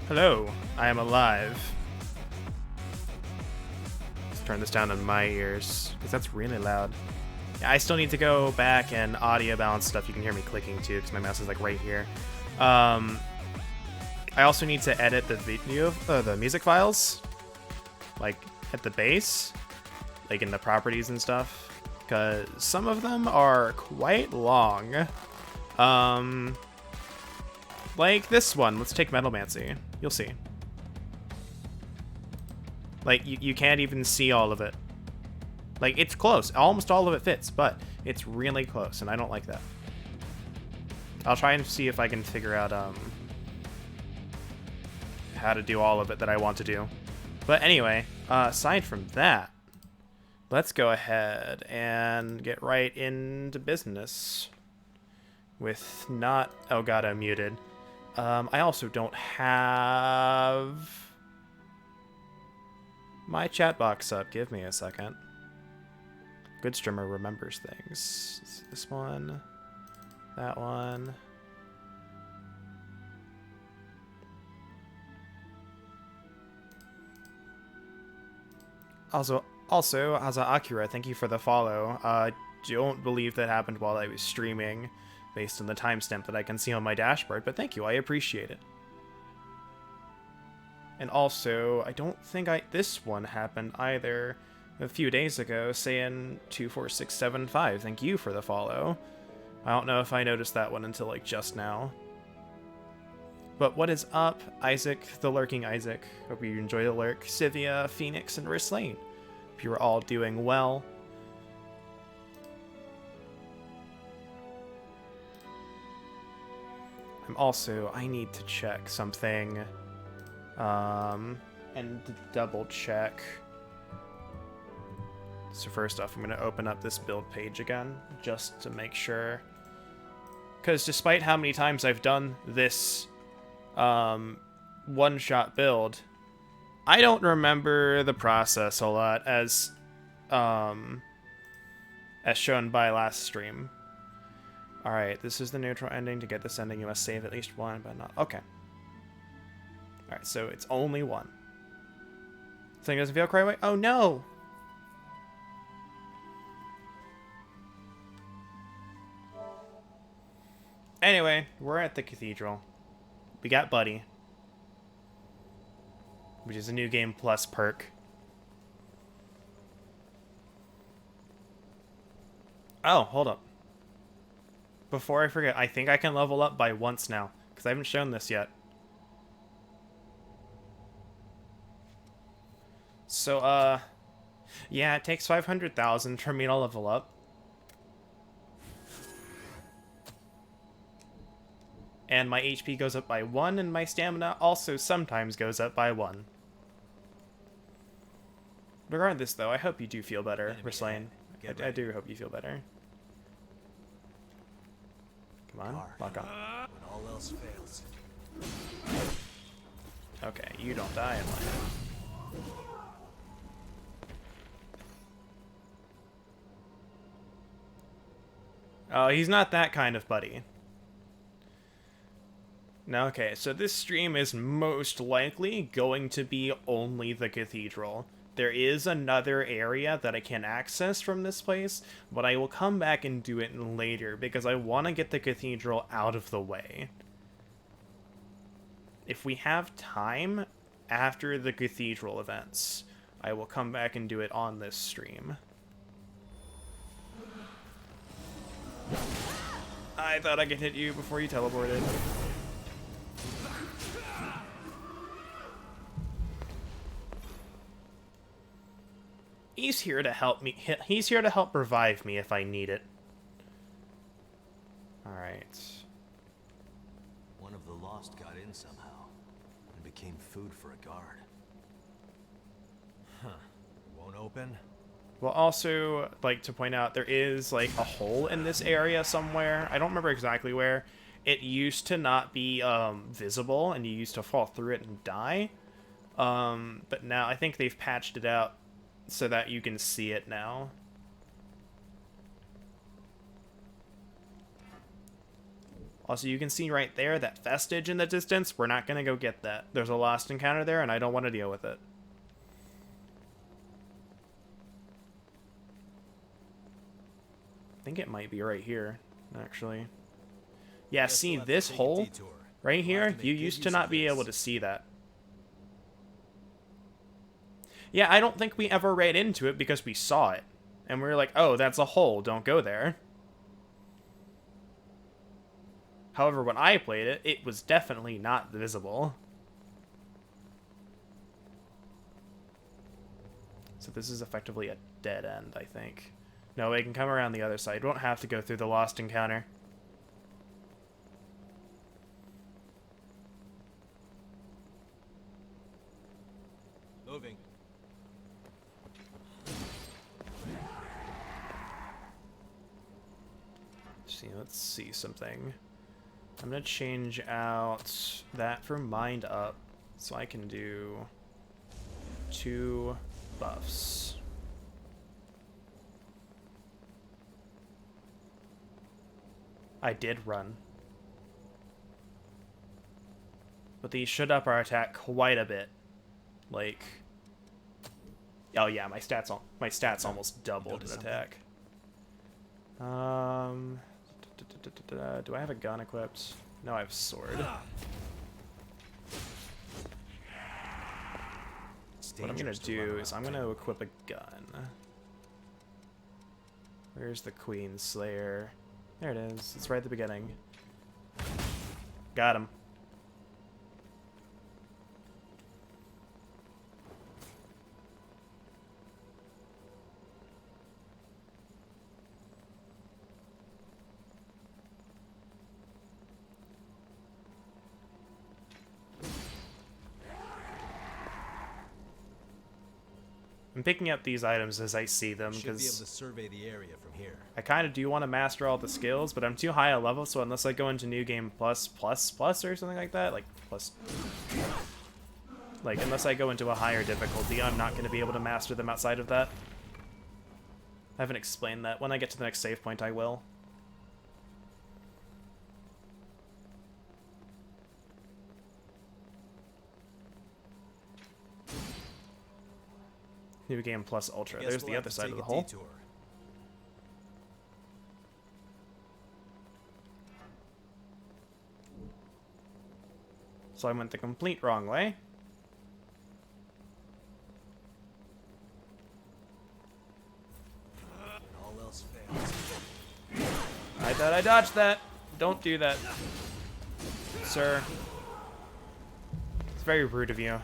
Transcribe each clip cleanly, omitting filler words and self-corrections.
Hello, I am alive. Let's turn this down in my ears, because that's really loud. Yeah, I still need to go back and audio balance stuff. You can hear me clicking too, because my mouse is like right here. I also need to edit the video, the music files, like at the base, like in the properties and stuff, because some of them are quite long. Like this one. Let's take Metalmancy. You'll see. Like, you can't even see all of it. Like, it's close. Almost all of it fits, but it's really close, and I don't like that. I'll try and see if I can figure out, how to do all of it that I want to do. But anyway, aside from that, let's go ahead and get right into business. With not... Oh god, I'm muted. I also don't have my chat box up. Give me a second. Good streamer remembers things. This one. That one. Also, Asa Akira, thank you for the follow. Don't believe that happened while I was streaming, based on the timestamp that I can see on my dashboard, but thank you, I appreciate it. And also, I don't think this one happened either a few days ago, saying 24675, thank you for the follow. I don't know if I noticed that one until like just now. But what is up, Isaac, the Lurking Isaac? Hope you enjoy the lurk. Sivia, Phoenix, and Rislane. Hope you're all doing well. I need to check something, and double check. So first off, I'm going to open up this build page again, just to make sure. Because despite how many times I've done this, one-shot build, I don't remember the process a lot, as shown by last stream. Alright, this is the neutral ending. To get this ending, you must save at least one, but not... Okay. Alright, so it's only one. Thing doesn't feel quite right? Oh, no! Anyway, we're at the cathedral. We got Buddy, which is a new game plus perk. Oh, hold up. Before I forget, I think I can level up by once now, because I haven't shown this yet. So, yeah, it takes 500,000 for me to level up. And my HP goes up by 1, and my stamina also sometimes goes up by 1. Regardless, though, I hope you do feel better, Rislane. I do hope you feel better. Come on, lock on. When all else fails. Okay, you don't die in life. Oh, he's not that kind of buddy. Now, okay, so this stream is most likely going to be only the cathedral. There is another area that I can access from this place, but I will come back and do it later because I want to get the cathedral out of the way. If we have time after the cathedral events, I will come back and do it on this stream. I thought I could hit you before you teleported. He's here to help me. He's here to help revive me if I need it. Alright. One of the lost got in somehow and became food for a guard. Huh. Won't open? Well, also, like to point out, there is like a hole in this area somewhere. I don't remember exactly where. It used to not be visible, and you used to fall through it and die. But now I think they've patched it out so that you can see it now. Also, you can see right there, that vestige in the distance. We're not going to go get that. There's a lost encounter there, and I don't want to deal with it. I think it might be right here, actually. Yeah, see, this hole right here, you used to not be able to see that. Yeah, I don't think we ever ran into it because we saw it. And we were like, oh, that's a hole, don't go there. However, when I played it, it was definitely not visible. So this is effectively a dead end, I think. No, we can come around the other side. We don't have to go through the lost encounter. Moving. Let's see something. I'm gonna change out that for Mind Up, so I can do 2 buffs. I did run. But these should up our attack quite a bit. Like, oh yeah, my stats almost doubled in attack. Do I have a gun equipped? No, I have sword. What I'm gonna do is I'm gonna equip a gun. Where's the Queen Slayer? There it is. It's right at the beginning. Got him. I'm picking up these items as I see them Should be able to because survey the area from here. I kind of do want to master all the skills, but I'm too high a level, so unless I go into New Game Plus or something like that, unless I go into a higher difficulty, I'm not going to be able to master them outside of that. I haven't explained that. When I get to the next save point, I will. New Game Plus Ultra. There's the other side of the hole. Detour. So I went the complete wrong way. All else fails. I thought I dodged that. Don't do that, sir. It's very rude of you.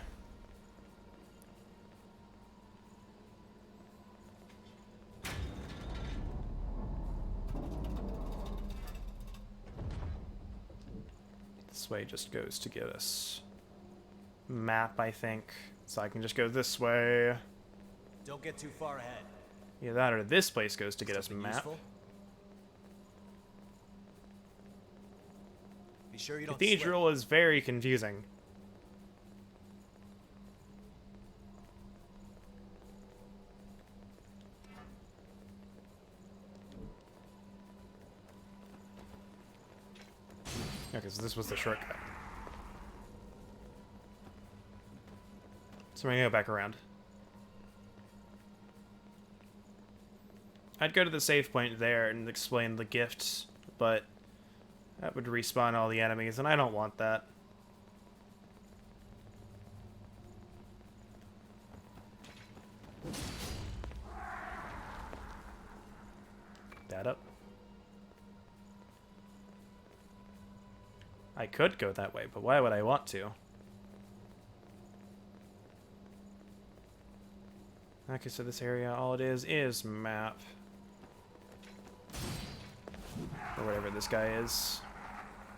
This way just goes to get us map, I think. So I can just go this way. Don't get too far ahead. Either that or this place goes to get us Something map. useful? Be sure you don't Cathedral is very confusing. Okay, so this was the shortcut. So we're gonna go back around. I'd go to the save point there and explain the gifts, but that would respawn all the enemies, and I don't want that. That up. I could go that way, but why would I want to? Okay, so this area, all it is map. Or whatever this guy is.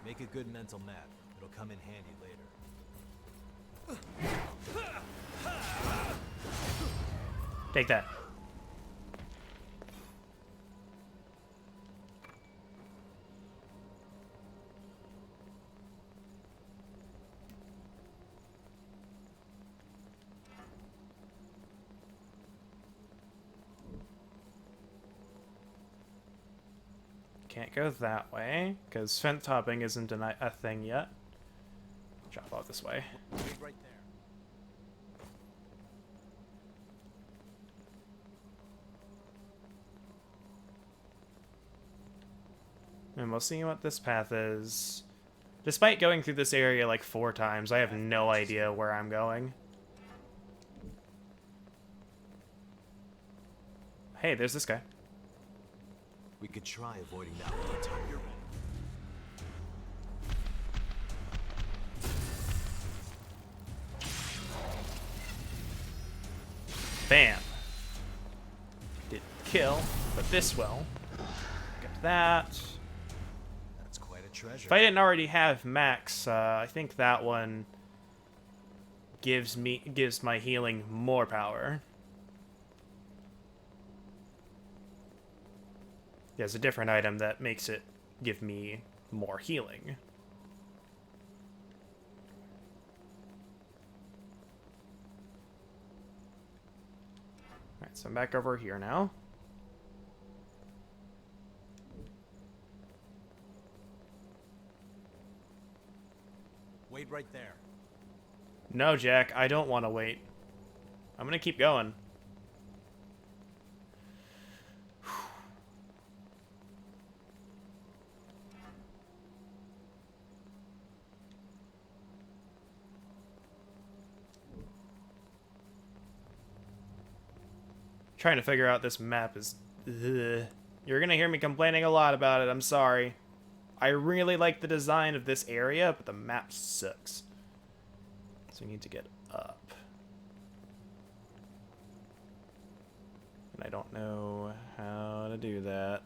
Make a good mental map. It'll come in handy later. Take that. can't go that way, because fence hopping isn't a thing yet. Drop off this way. Wait right there. And we'll see what this path is. Despite going through this area like 4 times, I have no idea where I'm going. Hey, there's this guy. We could try avoiding that one time. You're ready. Bam. Didn't kill, but this will. Got that. That's quite a treasure. If I didn't already have max, I think that one gives my healing more power. There's a different item that makes it give me more healing. Alright, so I'm back over here now. Wait right there. No, Jack, I don't want to wait. I'm gonna keep going. Trying to figure out this map is... Ugh. You're gonna hear me complaining a lot about it, I'm sorry. I really like the design of this area, but the map sucks. So we need to get up. And I don't know how to do that.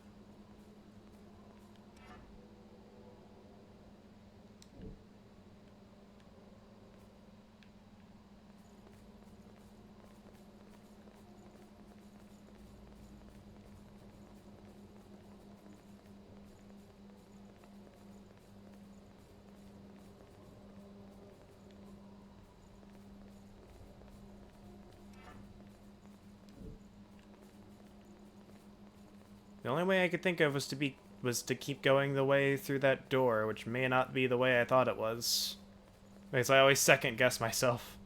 The only way I could think of was to keep going the way through that door, which may not be the way I thought it was. Because I always second guess myself.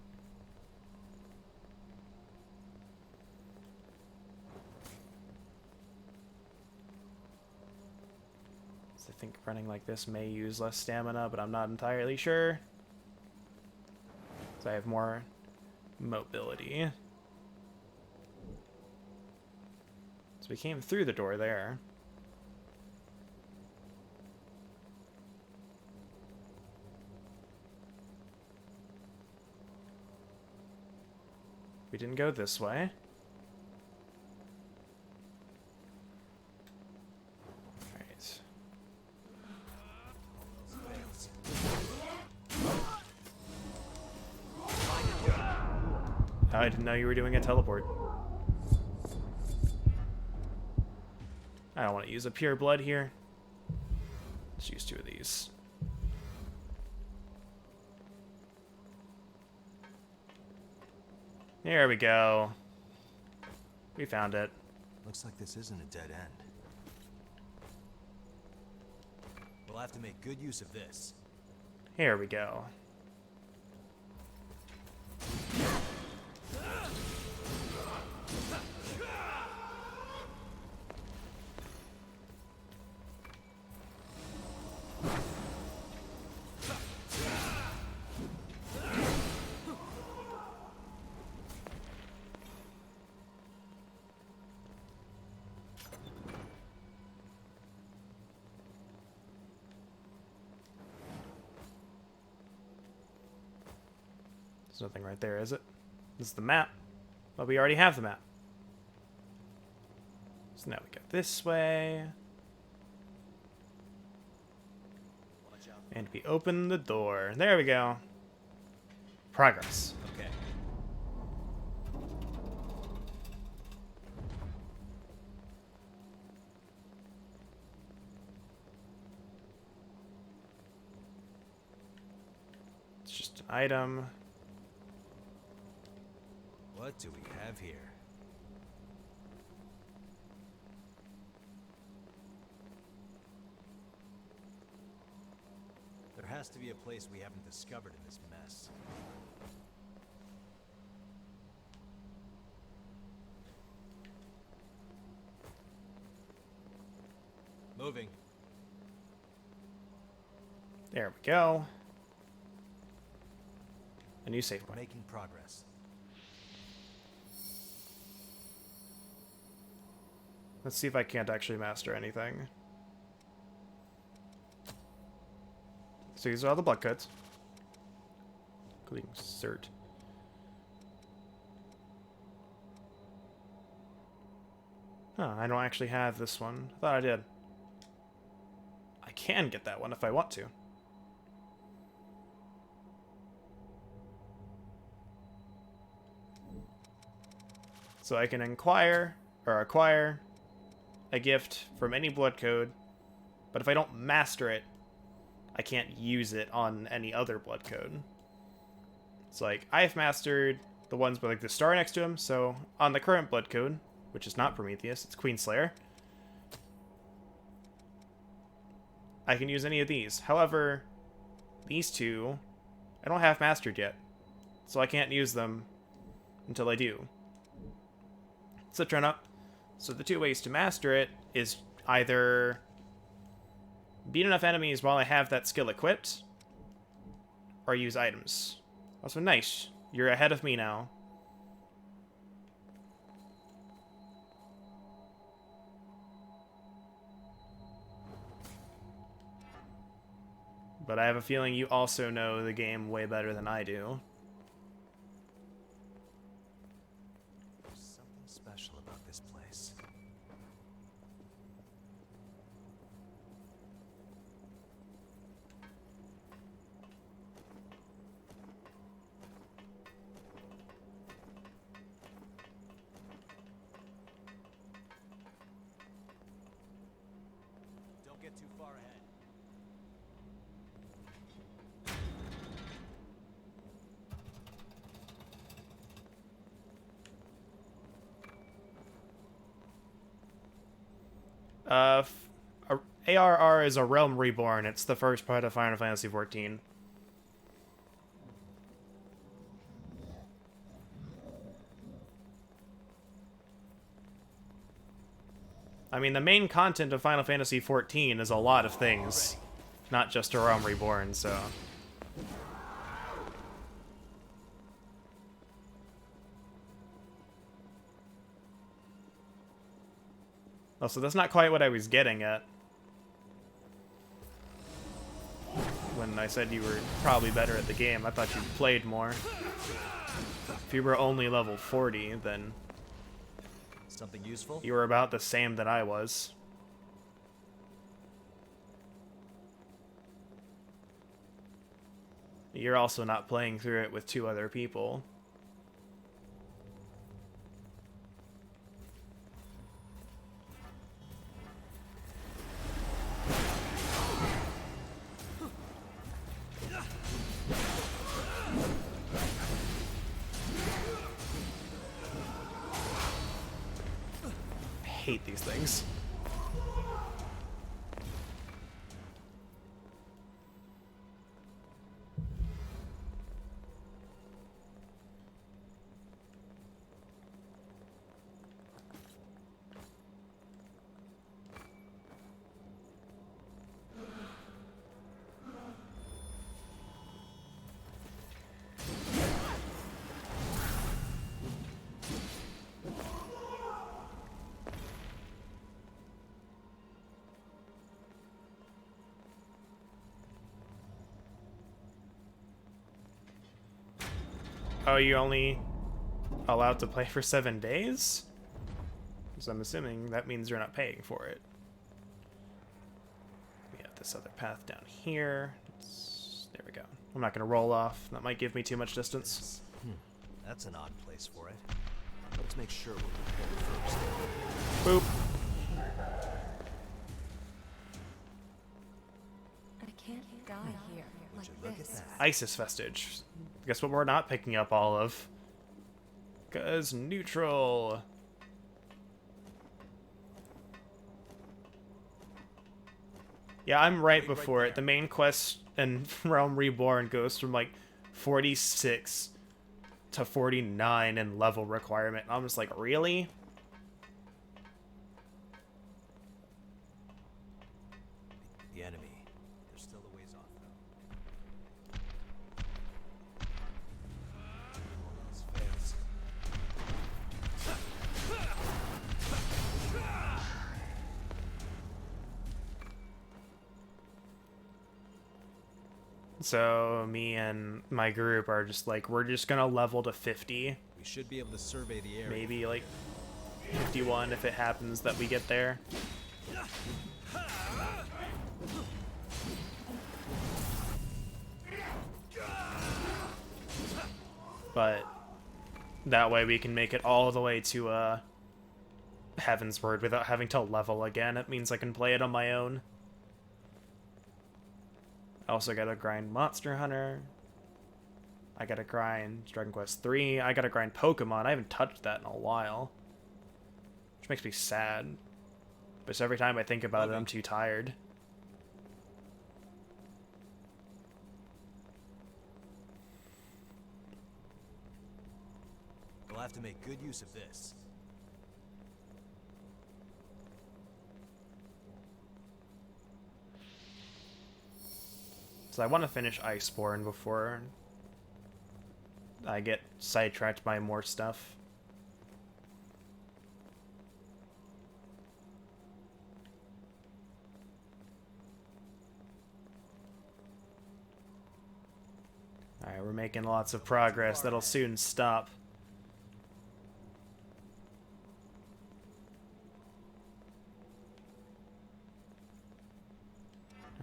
So I think running like this may use less stamina, but I'm not entirely sure. So I have more mobility. So we came through the door there. We didn't go this way. Alright. I didn't know you were doing a teleport. I don't want to use a pure blood here. Let's use 2 of these. There we go. We found it. Looks like this isn't a dead end. We'll have to make good use of this. Here we go. There's nothing right there, is it? This is the map. But we already have the map. So now we go this way. And we open the door. There we go. Progress. Okay. It's just an item. What do we have here? has to be a place we haven't discovered in this mess. Moving. There we go. A new save point. Making progress. Let's see if I can't actually master anything. So these are all the blood codes, including cert. Huh, I don't actually have this one. I thought I did. I can get that one if I want to. So I can acquire a gift from any blood code, but if I don't master it, I can't use it on any other blood code. It's like, I've mastered the ones with like the star next to him, so on the current blood code, which is not Prometheus, it's Queenslayer, I can use any of these. However, these two, I don't have mastered yet, so I can't use them until I do. So turn up. So the two ways to master it is either beat enough enemies while I have that skill equipped, or use items. Also, nice. You're ahead of me now. But I have a feeling you also know the game way better than I do. There's something special about this place. Don't get too far ahead. ARR is A Realm Reborn. It's the first part of Final Fantasy XIV. I mean, the main content of Final Fantasy XIV is a lot of things, not just A Realm Reborn, so... Also, that's not quite what I was getting at when I said you were probably better at the game. I thought you played more. If you were only level 40, then Something useful? you were about the same that I was. You're also not playing through it with 2 other people. I hate these things. Oh, you're only allowed to play for 7 days? So I'm assuming that means you're not paying for it. We have this other path down here. There we go. I'm not going to roll off. That might give me too much distance. That's an odd place for it. Let's make sure we're prepared first. Boop. I can't die here Would you like look at this. that? Isis Vestige. Guess what we're not picking up all of? Because neutral. Yeah, I'm right before it. The main quest in Realm Reborn goes from like 46 to 49 in level requirement. I'm just like, really? The enemy. They're still a ways off, though. All else fails. So me and my group are just like, we're just gonna level to 50. We should be able to survey the area. Maybe like 51 if it happens that we get there. But that way we can make it all the way to Heavensward without having to level again. It means I can play it on my own. I also gotta grind Monster Hunter. I gotta grind Dragon Quest III. I gotta grind Pokemon. I haven't touched that in a while. Which makes me sad. But every time I think about it, I'm too tired. We'll have to make good use of this. So I want to finish Iceborne before I get sidetracked by more stuff. Alright, we're making lots of progress. That'll soon stop.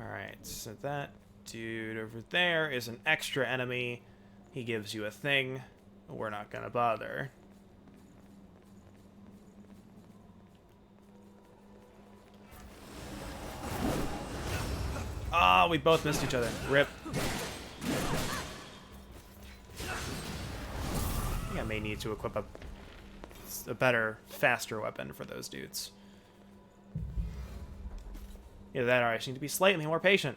Alright, so that dude over there is an extra enemy. He gives you a thing. We're not gonna bother. Ah, we both missed each other. Rip. I think I may need to equip a better, faster weapon for those dudes. Either that or I just need to be slightly more patient.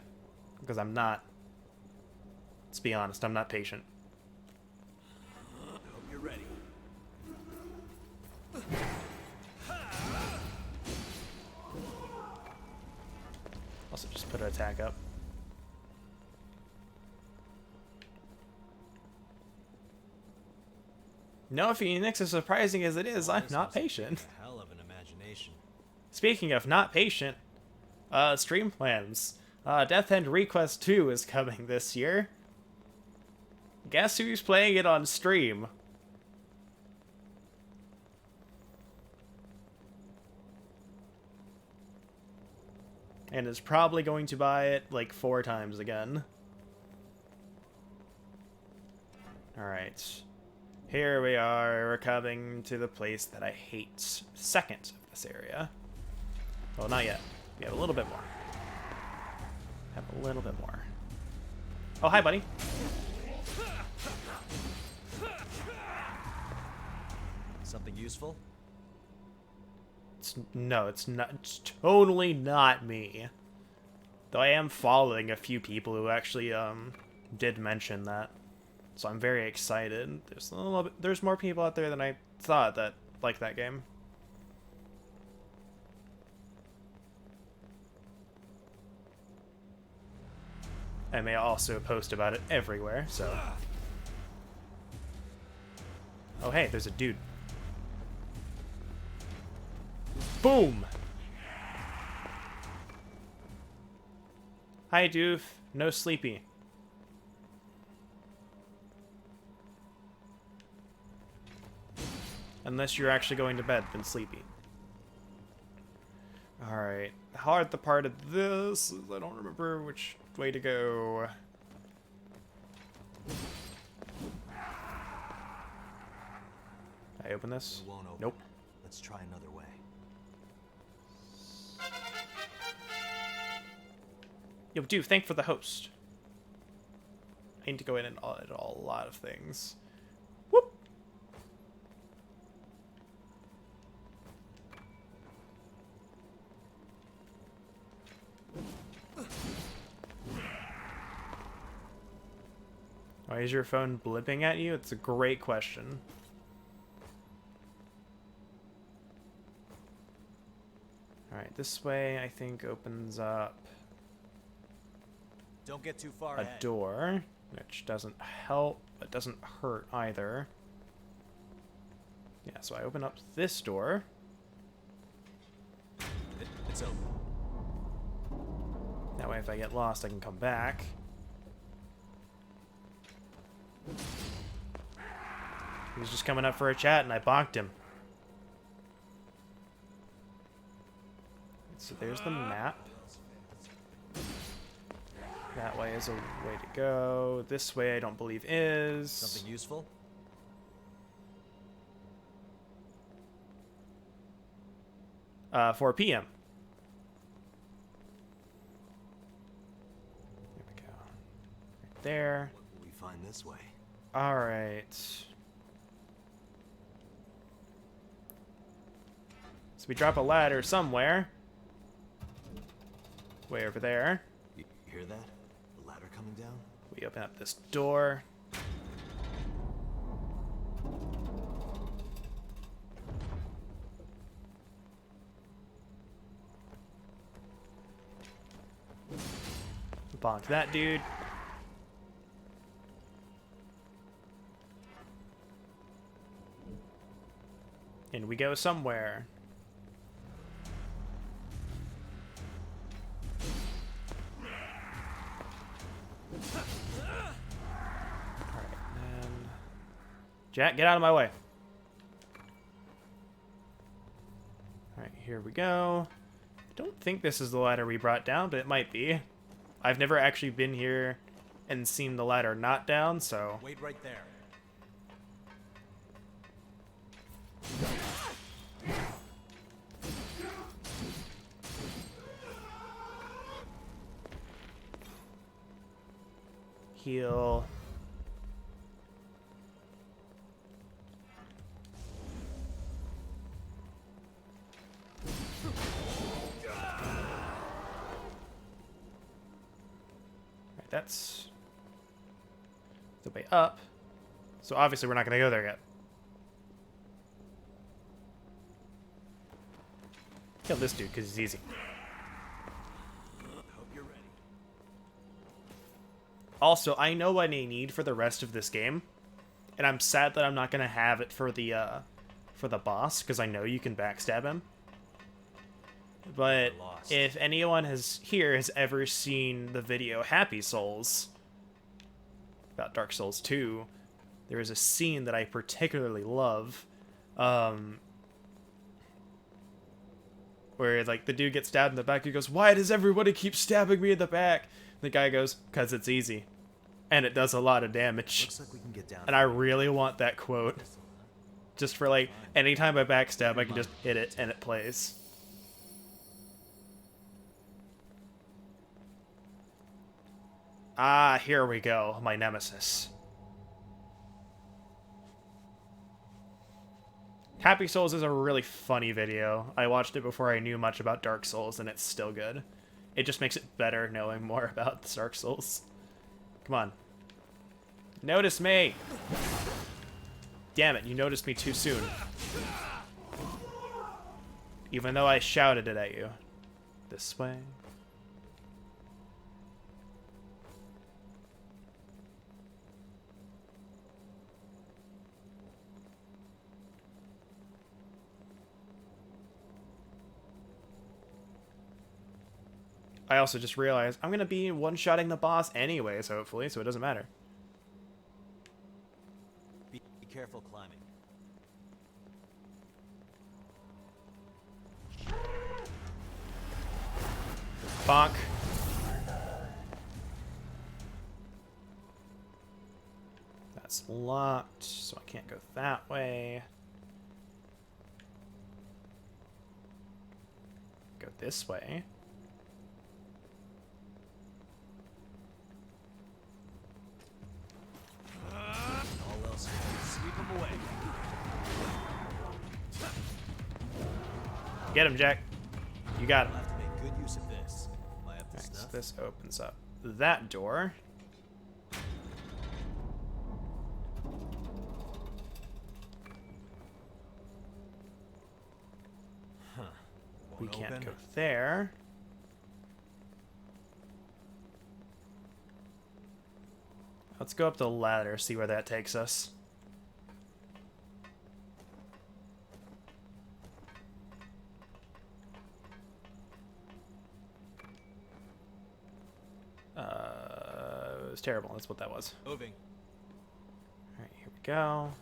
Because I'm not. Let's be honest, I'm not patient. Hope you're ready. Also, just put an attack up. No, Phoenix, as surprising as it is, I'm not patient. A hell of an imagination. Speaking of not patient, stream plans. Death End Request 2 is coming this year. Guess who's playing it on stream? And is probably going to buy it like 4 times again. Alright. Here we are. We're coming to the place that I hate. Second of this area. Well, not yet. We have a little bit more. Have a little bit more. Oh, hi, buddy. Something useful? No, it's not. It's totally not me. Though I am following a few people who actually did mention that, so I'm very excited. There's more people out there than I thought that like that game. I may also post about it everywhere, so. Oh, hey, there's a dude. Boom! Hi, Doof. No sleepy. Unless you're actually going to bed, then sleepy. Alright. The hard the part of this is I don't remember which way to go. I open this? It won't open. Nope. Let's try another way. Yo, dude, thank for the host. I need to go in and audit a lot of things. Whoop! Why is your phone blipping at you? It's a great question. Alright, this way I think opens up Don't get too far a ahead. door, which doesn't help, but doesn't hurt either. Yeah, so I open up this door. It's open. That way if I get lost, I can come back. He was just coming up for a chat, and I bonked him. So there's the map. That way is a way to go. This way I don't believe is. Something useful? 4 p.m. There we go. Right there. What will we find this way? All right. So we drop a ladder somewhere. Way over there. You hear that? The ladder coming down? We open up this door. Bonk that dude. And we go somewhere. Alright, then... Jack, get out of my way. Alright, here we go. I don't think this is the ladder we brought down, but it might be. I've never actually been here and seen the ladder not down, so... Wait right there. Heal. Right, that's the way up. So obviously we're not going to go there yet. Kill this dude because he's easy. Hope you're ready. Also, I know what I need for the rest of this game, and I'm sad that I'm not gonna have it for the boss because I know you can backstab him. But if anyone has ever seen the video Happy Souls about Dark Souls 2, there is a scene that I particularly love, where like the dude gets stabbed in the back. He goes, "Why does everybody keep stabbing me in the back?" The guy goes, "'Cause it's easy." And it does a lot of damage. Looks like we can get down. And I really want that quote. Just for like, anytime I backstab, I can just hit it and it plays. Ah, here we go, my nemesis. Happy Souls is a really funny video. I watched it before I knew much about Dark Souls, and it's still good. It just makes it better knowing more about Dark Souls. Come on. Notice me! Damn it, you noticed me too soon. Even though I shouted it at you. This way. I also just realized I'm going to be one-shotting the boss anyways, hopefully, so it doesn't matter. Be careful climbing. Bonk. That's locked, so I can't go that way. Go this way. All else, sweep them away. Get him, Jack. You got him. I'll have to make good use of this. Am I up to Alright, so snuff? this opens up that door. We Won't can't open. go there. Let's go up the ladder, see where that takes us. It was terrible. That's what that was. Moving. Alright, here we go.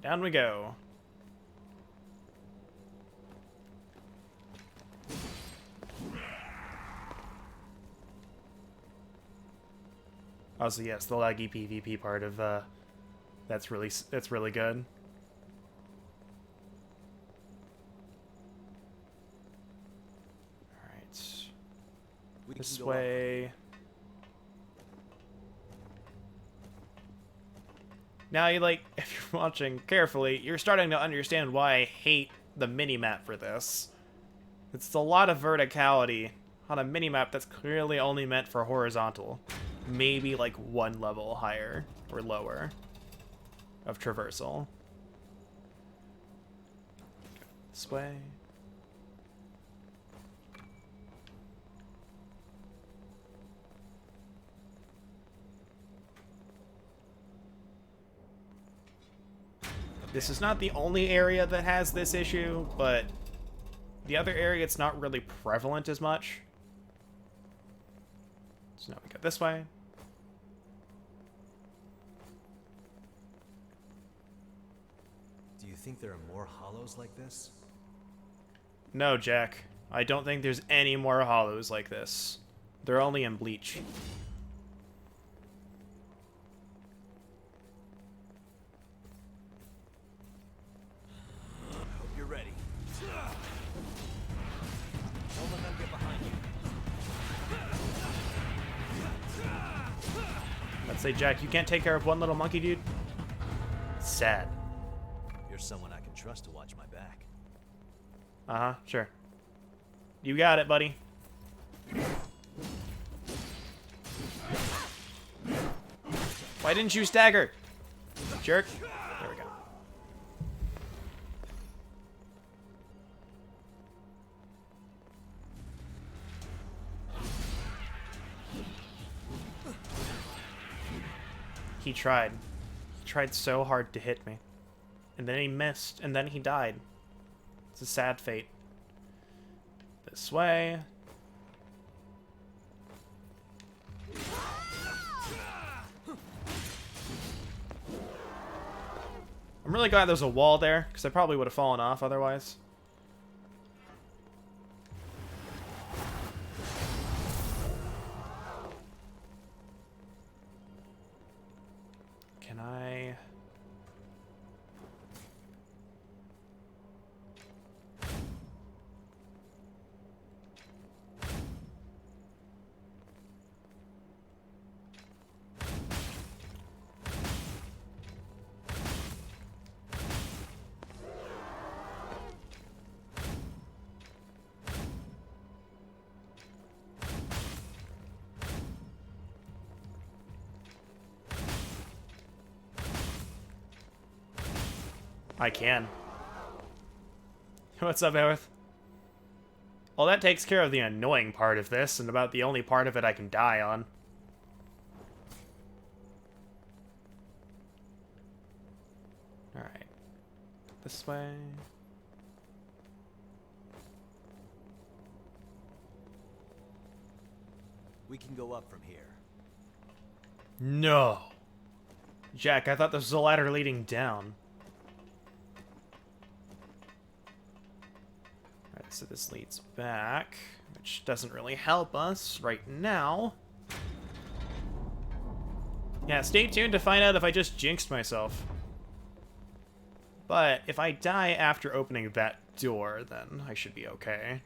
Down we go. Also, yes, the laggy PvP part of that's really good. All right, We this can go up. way. Now, you like, if you're watching carefully, you're starting to understand why I hate the minimap for this. It's a lot of verticality on a minimap that's clearly only meant for horizontal. Maybe like one level higher or lower of traversal. This way. This is not the only area that has this issue, but the other area it's not really prevalent as much. So now we go this way. Do you think there are more hollows like this? No, Jack. I don't think there's any more hollows like this. They're only in Bleach. Hope you're ready. Don't let them get behind you. Let's say, Jack, you can't take care of one little monkey dude? Sad. You're someone I can trust to watch my back. Uh-huh, sure. You got it, buddy. Why didn't you stagger? Jerk. There we go. He tried. He tried so hard to hit me. And then he missed, and then he died. It's a sad fate. This way. I'm really glad there's a wall there, because I probably would have fallen off otherwise. Can I... I can. What's up, Aerith? Well, that takes care of the annoying part of this, and about the only part of it I can die on. Alright. This way. We can go up from here. No! Jack, I thought this was a ladder leading down. Alright, so this leads back, which doesn't really help us right now. Yeah, stay tuned to find out if I just jinxed myself. But if I die after opening that door, then I should be okay.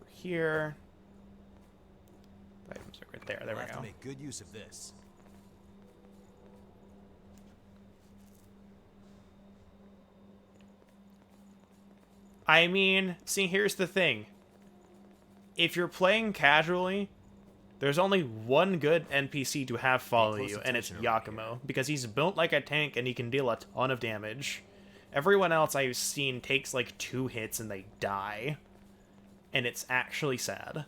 Over here. The items are right there. There We'll we have to go. make good use of this. I mean, see, here's the thing. If you're playing casually, There's only one good NPC to have follow close you, and it's attention around Yakumo, because he's built like a tank and he can deal a ton of damage. Everyone else I've seen takes like 2 hits and they die. And it's actually sad.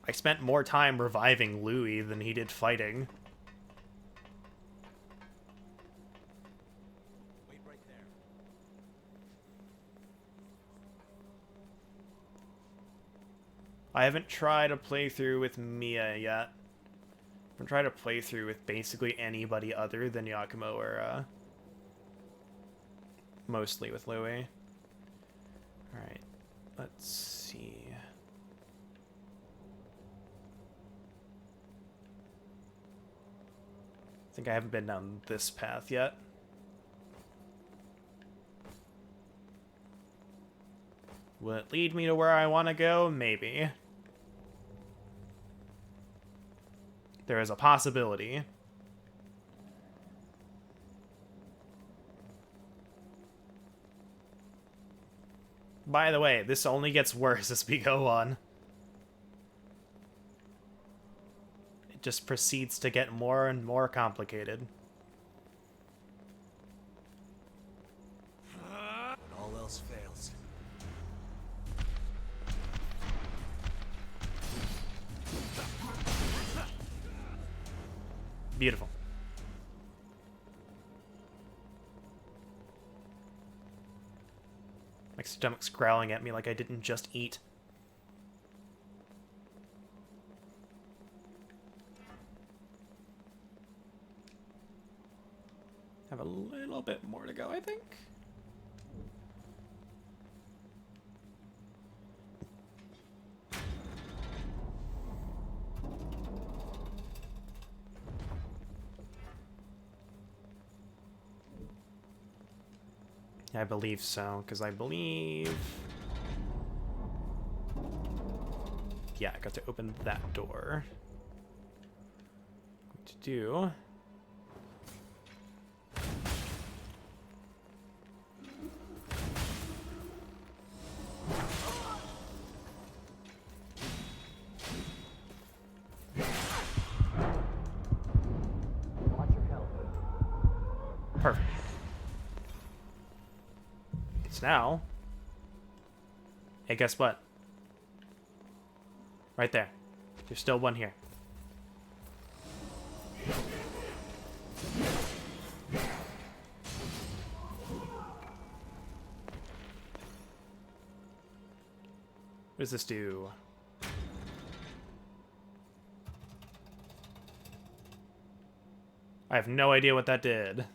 I spent more time reviving Louis than he did fighting. Wait right there. I haven't tried a playthrough with Mia yet. I'm trying to play through with basically anybody other than Yakumo or, mostly with Louis. Alright, let's see. I think I haven't been down this path yet. Will it lead me to where I want to go? Maybe. There is a possibility. By the way, this only gets worse as we go on. It just proceeds to get more and more complicated. When all else fails. Beautiful. My stomach's growling at me like I didn't just eat. Have a little bit more to go, I think. I believe so, because I believe... Yeah, I got to open that door. What to do... Perfect. So now... Hey, guess what? Right there. There's still one here. What does this do? I have no idea what that did.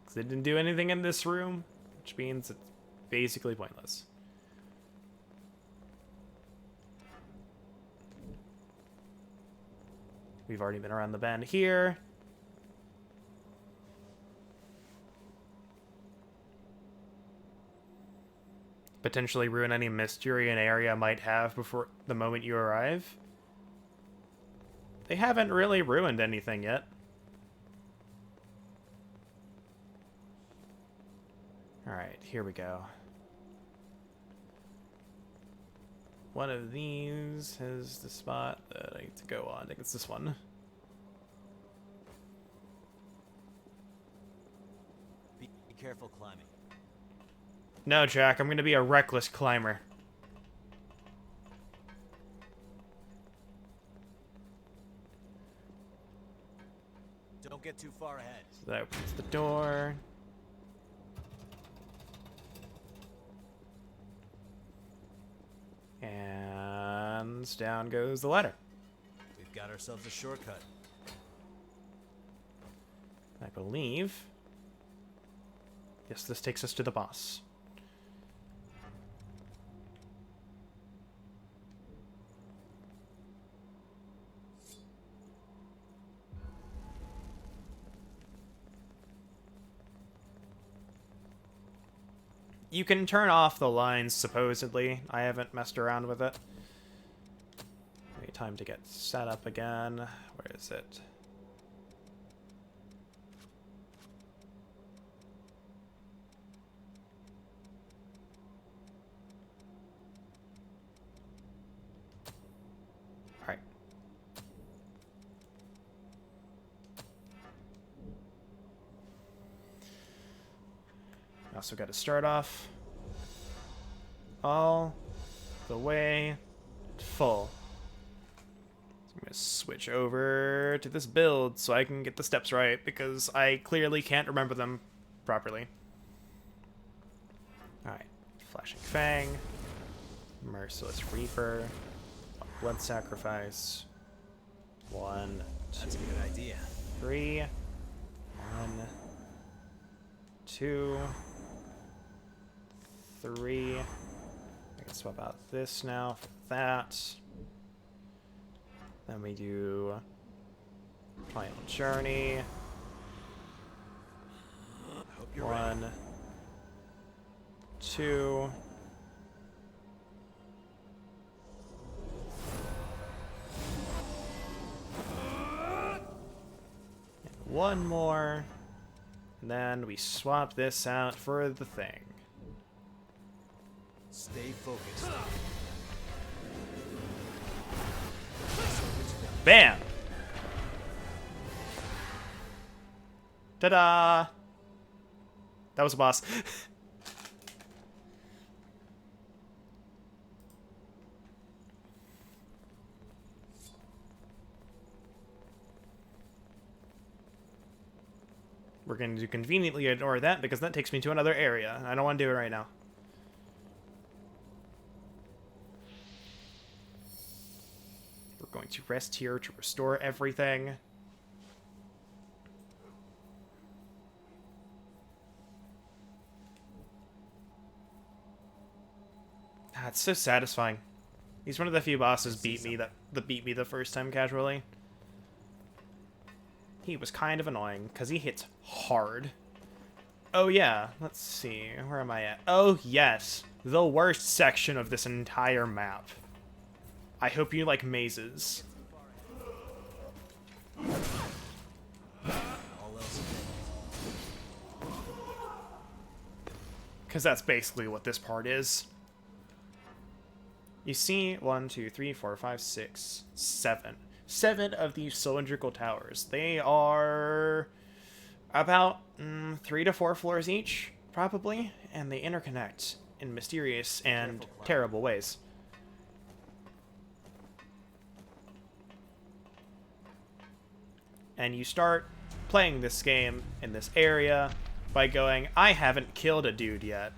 Because it didn't do anything in this room, which means it's basically pointless. We've already been around the bend here. Potentially ruin any mystery an area might have before the moment you arrive. They haven't really ruined anything yet. Alright, here we go. One of these is the spot that I need to go on. I think it's this one. Be careful climbing. No, Jack, I'm going to be a reckless climber. Don't get too far ahead. So that opens the door. And down goes the ladder. We've got ourselves a shortcut. I believe... Yes, this takes us to the boss. You can turn off the lines, supposedly. I haven't messed around with it. Wait, time to get set up again. Where is it? also got to start off all the way full. So I'm going to switch over to this build so I can get the steps right, because I clearly can't remember them properly. Alright, Flashing Fang, Merciless Reaper, Blood Sacrifice, 1, 2, That's a good idea. 3, 1, 2, 3. I can swap out this now for that. Then we do Final Journey. I hope you're 1, 2. And one more. And then we swap this out for the thing. Stay focused. Bam! Ta-da! That was a boss. We're going to conveniently ignore that because that takes me to another area. I don't want to do it right now. We're going to rest here to restore everything. Ah, it's so satisfying. He's one of the few bosses that beat me the first time casually. He was kind of annoying because he hits hard. Oh yeah, let's see. Where am I at? Oh yes, the worst section of this entire map. I hope you like mazes. All else Because that's basically what this part is. You see 1, 2, 3, 4, 5, 6, 7. 7 of these cylindrical towers. They are about 3 to 4 floors each, probably, and they interconnect in mysterious and terrible ways. And you start playing this game in this area by going, I haven't killed a dude yet.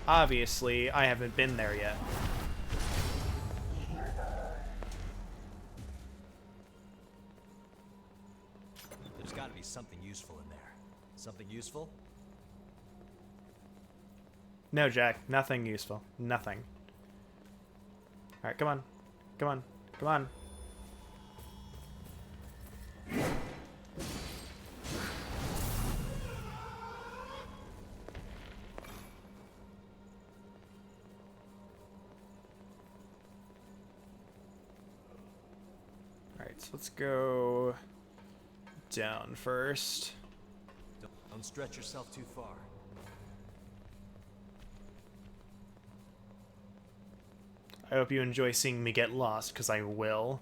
Obviously, I haven't been there yet. There's got to be something useful in there. Something useful? No, Jack, nothing useful. Nothing. Alright, come on. Come on. Come on. Alright, so let's go down first. Don't stretch yourself too far. I hope you enjoy seeing me get lost, because I will.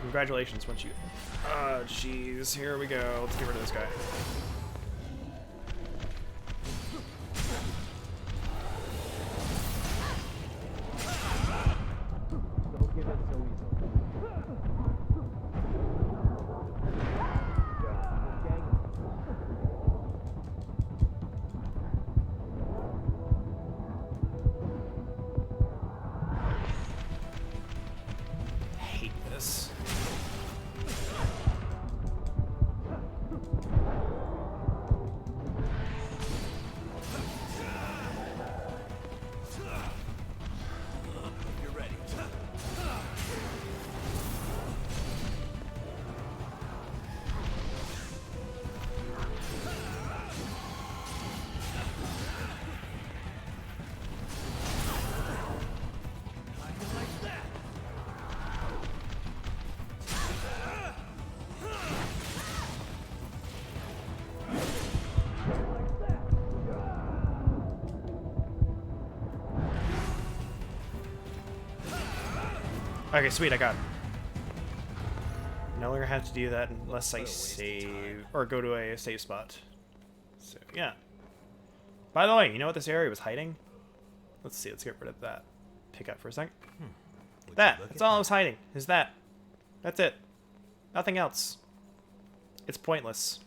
Congratulations once you... Oh, jeez. Here we go. Let's get rid of this guy. Don't give it so easily. Hate this. You're ready. Okay, sweet, I got him. No longer have to do that unless I save or go to a save spot. So yeah. By the way, you know what this area was hiding? Let's see. Let's get rid of that. Pick up for a second. Would That. you look That's at all I that? was hiding. Is that? That's it. Nothing else. It's pointless.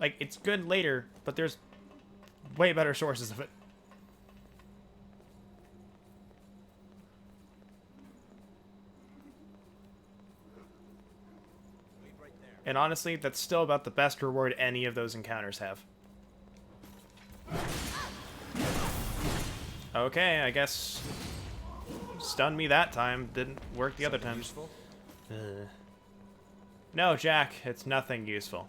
Like, it's good later, but there's way better sources of it. And honestly, that's still about the best reward any of those encounters have. Okay, I guess stunned me that time. Didn't work the other Something times. useful? No, Jack, it's nothing useful.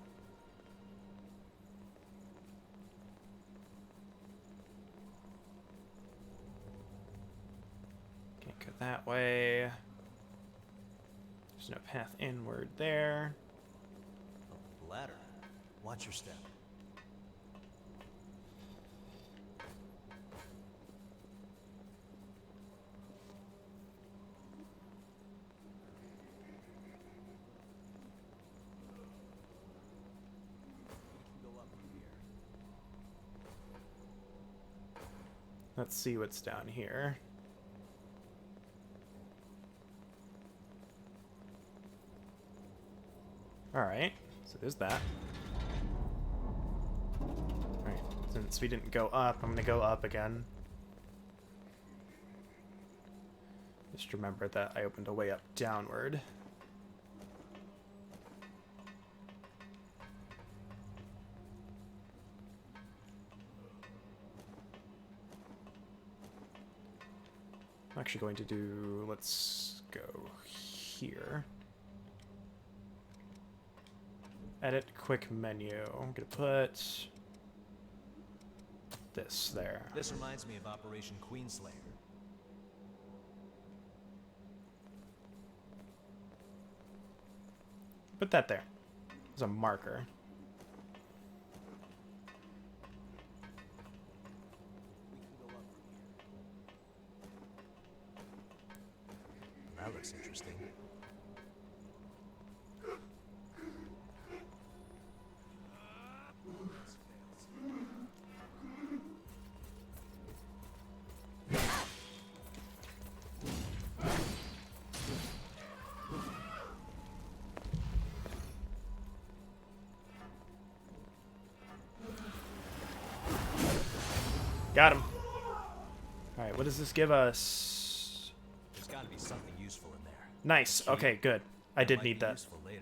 Can't go that way. There's no path inward there. A ladder. Watch your step. Let's see what's down here. Alright, so there's that. Alright, since we didn't go up, I'm gonna go up again. Just remember that I opened a way up downward. I'm actually going to do, let's go here. Edit quick menu. I'm gonna put this there. This reminds me of Operation Queenslayer. Put that there as a marker. That looks interesting. Got him. Alright, what does this give us? There's got to be something useful in there. Nice. Okay, good. I did Might need be that. Useful later.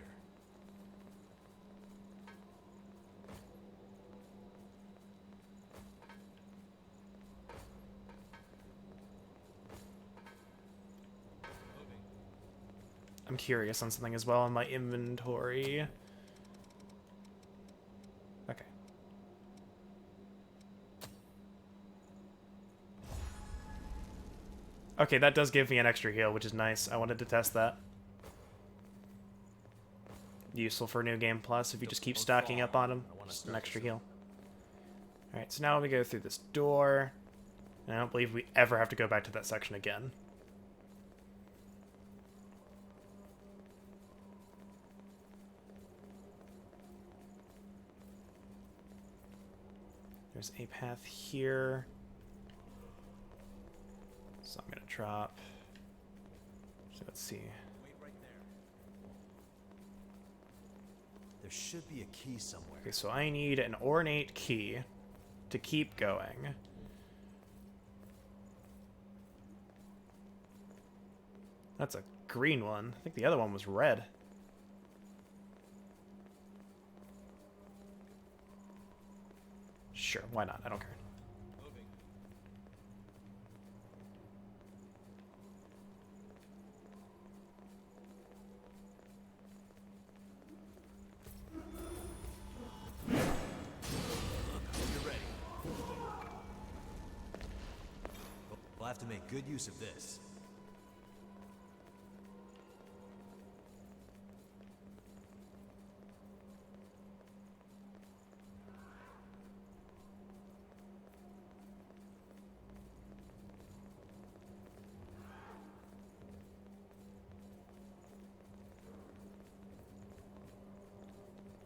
I'm curious on something as well in my inventory. Okay. Okay, that does give me an extra heal, which is nice. I wanted to test that. Useful for New Game Plus if you just keep stocking up on them. Just an extra heal. Alright, so now we go through this door. And I don't believe we ever have to go back to that section again. There's a path here. So I'm gonna drop. So let's see. Wait right there. There should be a key somewhere. Okay, so I need an ornate key to keep going. That's a green one. I think the other one was red. Sure, why not? I don't care. Moving. You're ready. We'll have to make good use of this.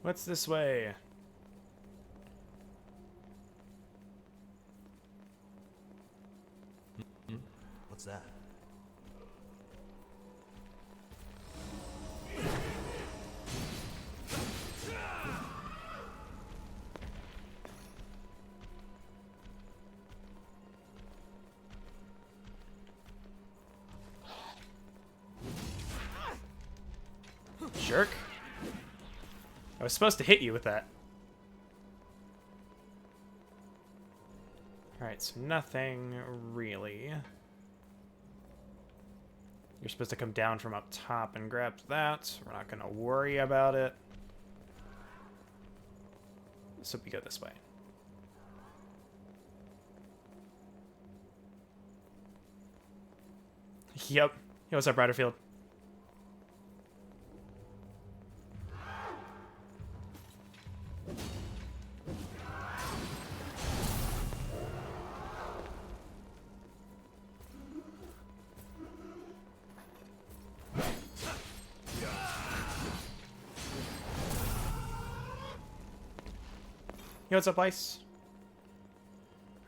What's this way? What's that? Jerk. I was supposed to hit you with that. Alright, so nothing really. You're supposed to come down from up top and grab that. We're not going to worry about it. So we go this way. Yep. Yo, what's up, Ryderfield? Yo, what's up, Ice?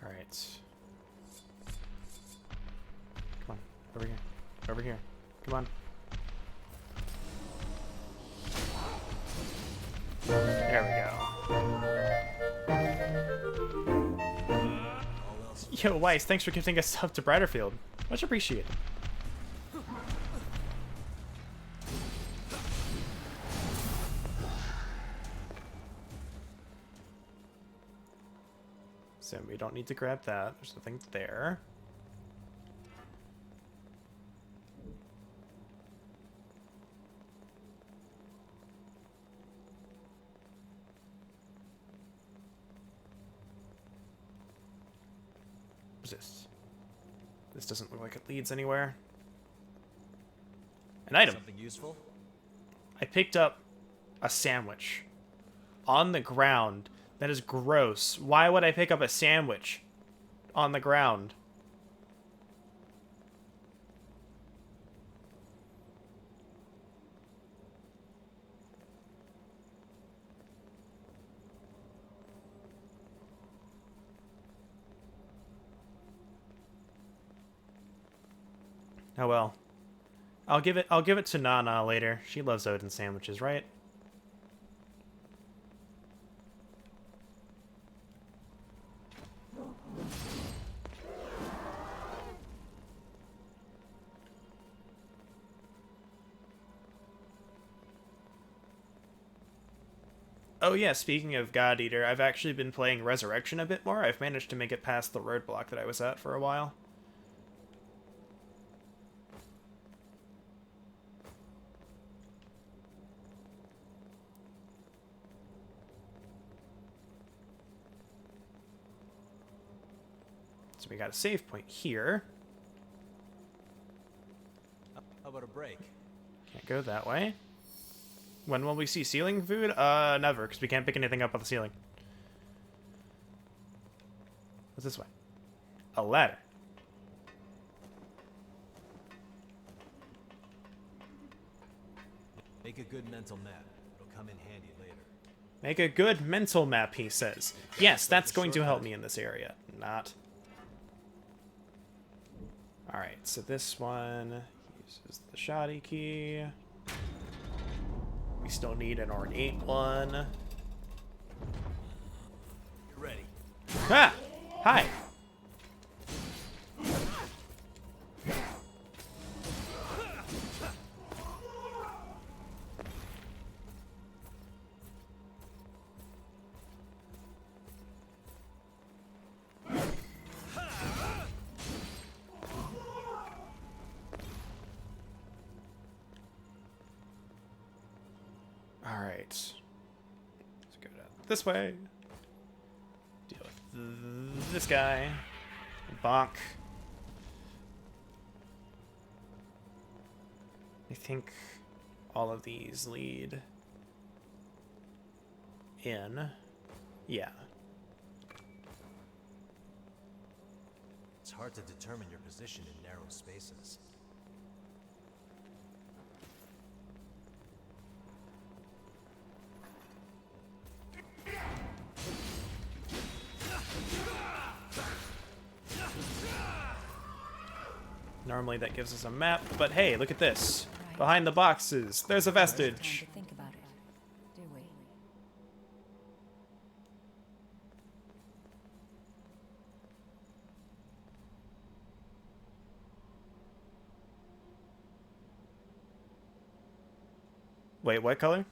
Alright. Come on. Over here. Over here. Come on. There we go. Yo, Weiss, thanks for gifting us up to Brighterfield. Much appreciated. So we don't need to grab that. There's nothing there. What's this? This doesn't look like it leads anywhere. An item. Something useful? I picked up a sandwich on the ground. That is gross. Why would I pick up a sandwich on the ground? Oh well. I'll give it to Nana later. She loves Odin sandwiches, right? Oh yeah, speaking of God Eater, I've actually been playing Resurrection a bit more. I've managed to make it past the roadblock that I was at for a while. So we got a save point here. How about a break? Can't go that way. When will we see ceiling food? Never, because we can't pick anything up on the ceiling. What's this way? A ladder. Make a good mental map. It'll come in handy later. Make a good mental map, he says. Yes, that's going to help me in this area. Not. Alright, so this one uses the shoddy key. We still need an ornate one. You're ready. Ah! Hi! Alright. Let's go down this way. Deal with this guy. Bonk. I think all of these lead in. Yeah. It's hard to determine your position in narrow spaces. Normally that gives us a map, but hey, look at this. Right. Behind the boxes, there's a Time vestige. to think about it, do we? Wait, what color?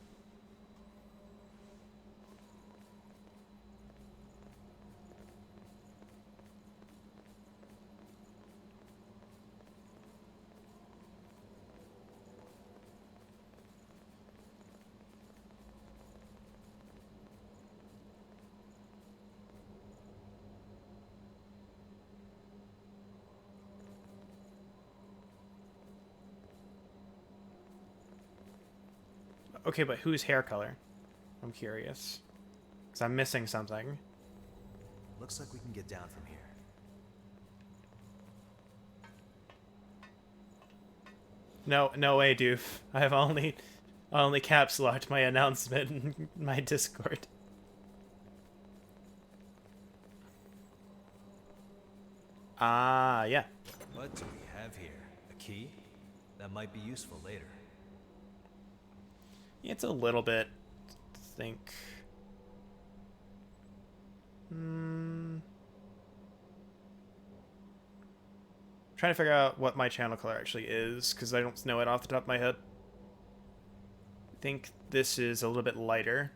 Okay, but whose hair color? I'm curious. Because I'm missing something. Looks like we can get down from here. No way, doof. I've only caps locked my announcement in my Discord. Ah, yeah. What do we have here? A key? That might be useful later. It's a little bit, I think. Trying to figure out what my channel color actually is, because I don't know it off the top of my head. I think this is a little bit lighter.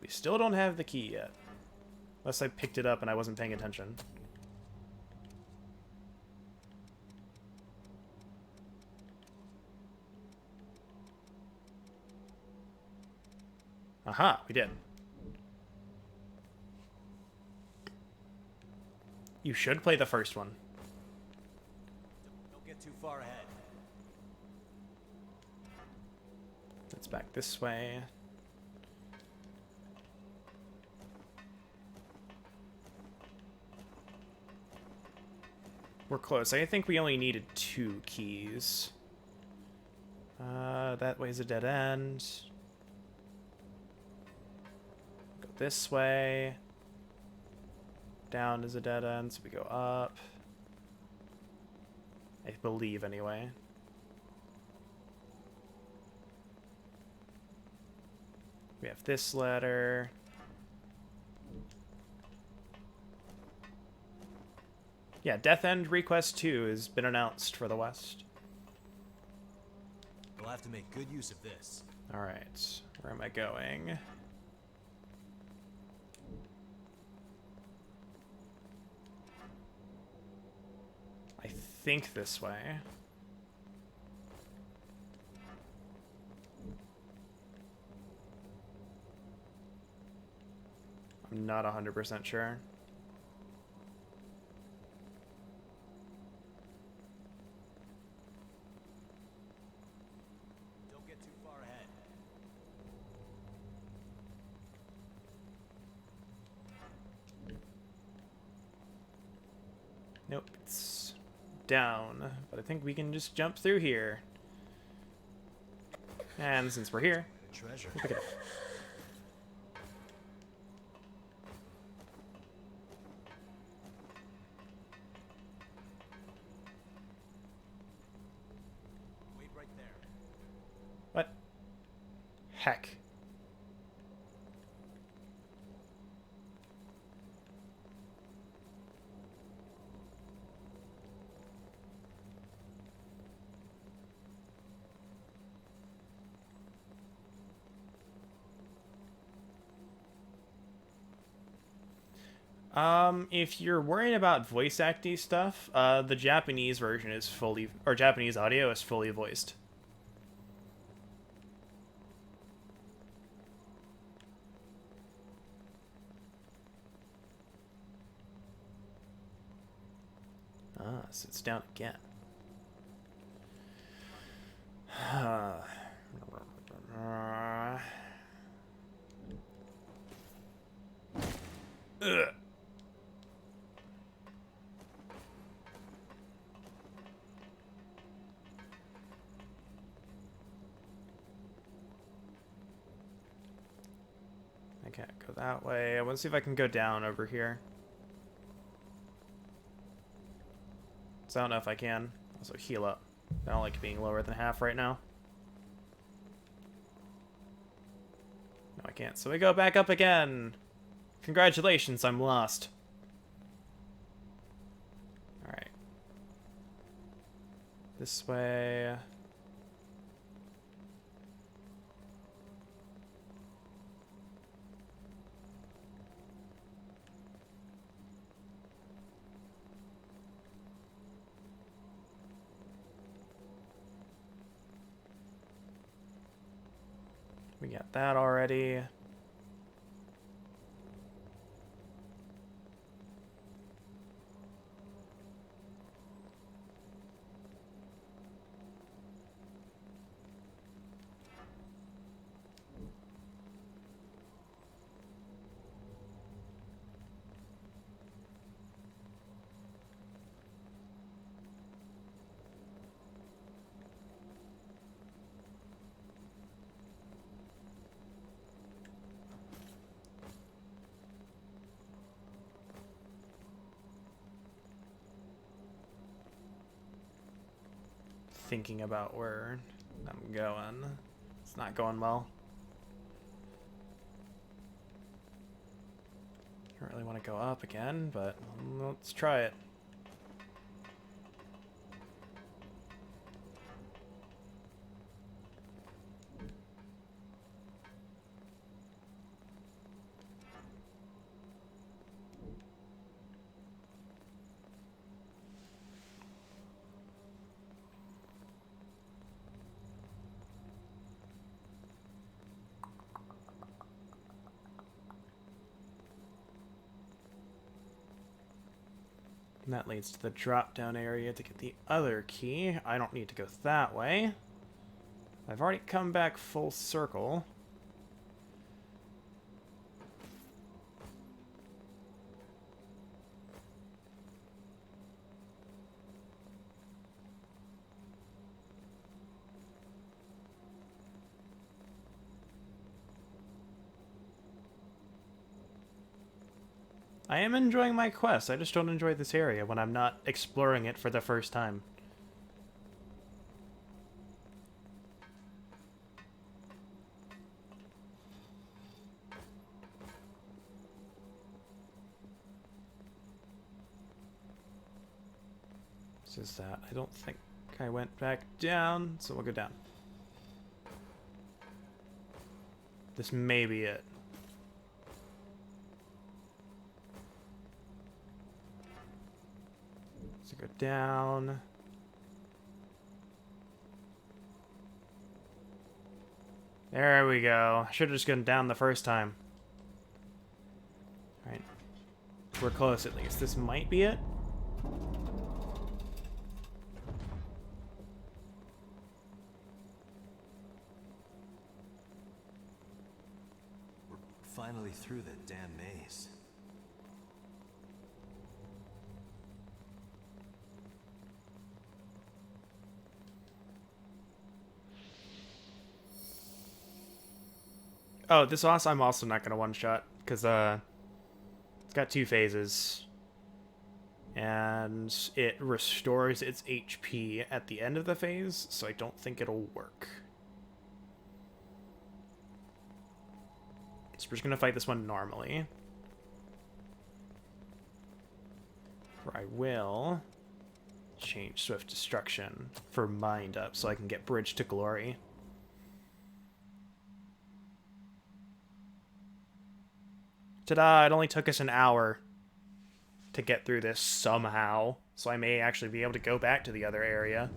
We still don't have the key yet. Unless I picked it up and I wasn't paying attention. Aha, we did. You should play the first one. Don't get too far ahead. It's back this way. We're close. I think we only needed 2 keys. That way's a dead end. Go this way. Down is a dead end, so we go up. I believe, anyway. We have this ladder. Yeah, Death End Request 2 has been announced for the West. We'll have to make good use of this. Alright, where am I going? I think this way. I'm not 100% sure. Don't get too far ahead. Nope, it's down. But I think we can just jump through here. And since we're here, Treasure. pick it up. Wait right there. What? Heck. If you're worried about voice acting stuff, the Japanese version is fully, or Japanese audio is fully voiced. Ah, so it's down again. Ugh. I can't go that way. I want to see if I can go down over here. So I don't know if I can. Also heal up. I don't like being lower than half right now. No, I can't. So we go back up again. Congratulations, I'm lost. Alright. This way. We got that already. Thinking about where I'm going. It's not going well. Don't really want to go up again, but let's try it. And that leads to the drop-down area to get the other key. I don't need to go that way. I've already come back full circle. I am enjoying my quest. I just don't enjoy this area when I'm not exploring it for the first time. This is that. I don't think I went back down, so we'll go down. This may be it. So go down. There we go. I should have just gone down the first time. Alright. We're close at least. This might be it. We're finally through that damn maze. Oh, this boss I'm also not gonna one-shot, because it's got 2 phases. And it restores its HP at the end of the phase, so I don't think it'll work. So we're just gonna fight this one normally. Where I will change Swift Destruction for Mind Up so I can get Bridge to Glory. Ta-da! It only took us an hour to get through this somehow, so I may actually be able to go back to the other area.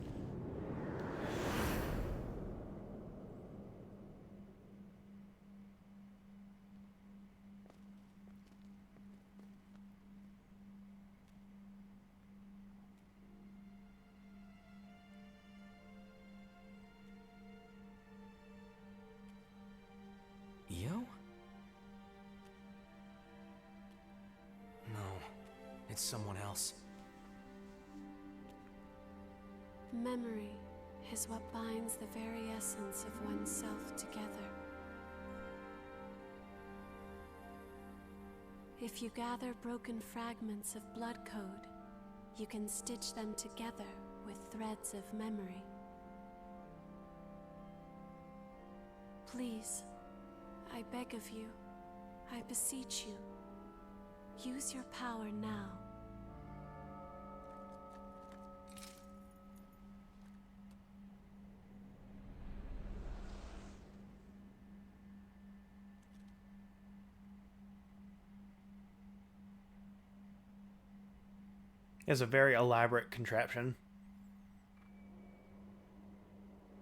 It's someone else. Memory is what binds the very essence of oneself together. If you gather broken fragments of blood code, you can stitch them together with threads of memory. Please, I beg of you, I beseech you, use your power now. It's a very elaborate contraption.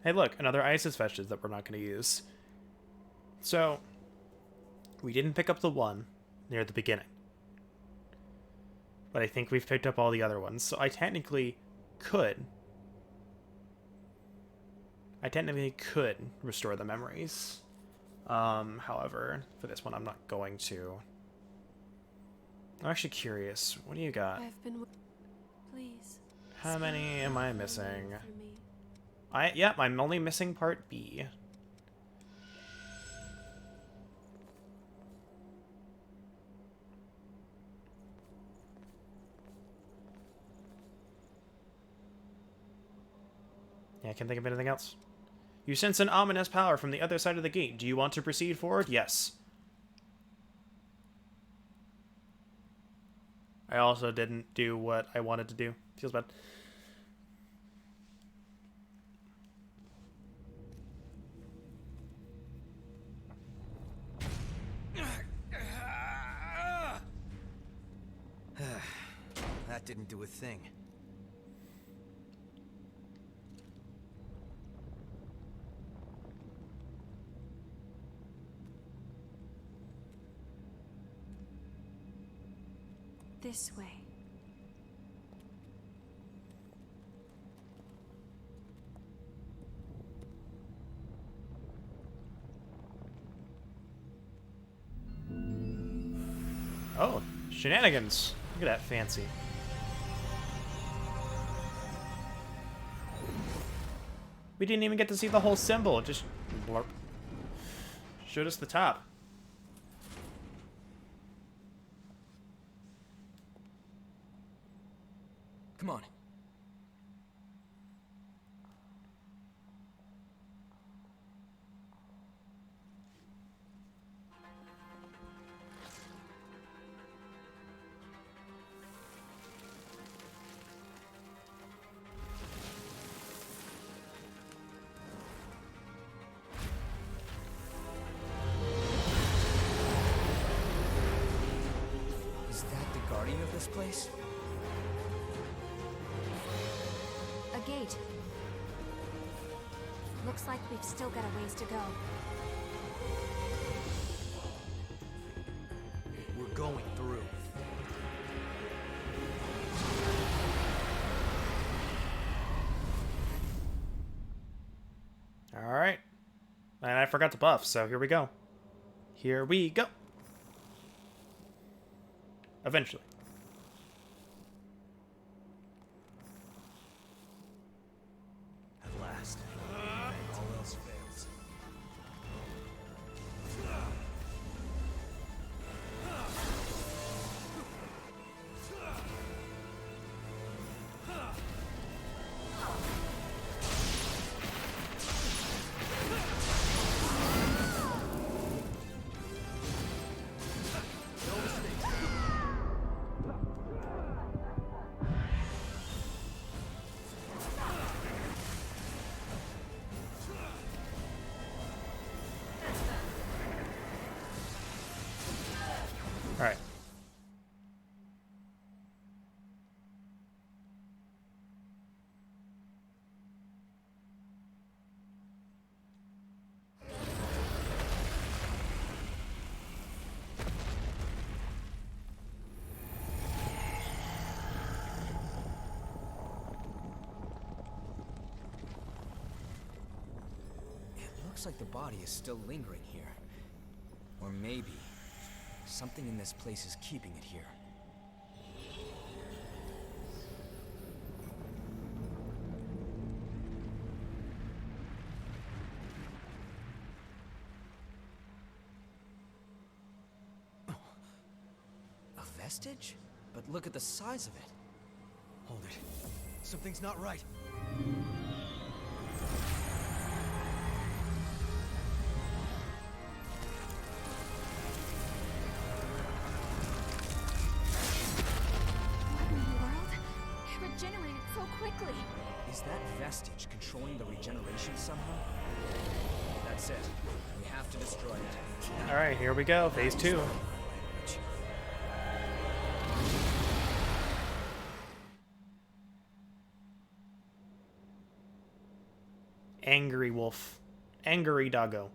Hey look, another Isis fetches that we're not going to use. So, we didn't pick up the one near the beginning. But I think we've picked up all the other ones, so I technically could restore the memories. However, for this one I'm not going to. I'm actually curious, what do you got? I've been... Please. How many am I missing? For me. Yep, I'm only missing part B. Yeah, I can't think of anything else. You sense an ominous power from the other side of the gate. Do you want to proceed forward? Yes. I also didn't do what I wanted to do. Feels bad. That didn't do a thing. This way. Oh, shenanigans. Look at that fancy. We didn't even get to see the whole symbol. It just blurp. Showed us the top. Come on. Is that the guardian of this place? A gate. Looks like we've still got a ways to go. We're going through. Alright. And I forgot to buff, so here we go. Here we go. Eventually. At last. All else fails. Alright. It looks like the body is still lingering here. Or maybe something in this place is keeping it here. vestige? But look at the size of it. Hold it. Something's not right. What in the world? It regenerated so quickly. Is that vestige controlling the regeneration somehow? That's it. We have to destroy it. Alright, here we go. Phase 2. Angry wolf. Angry doggo.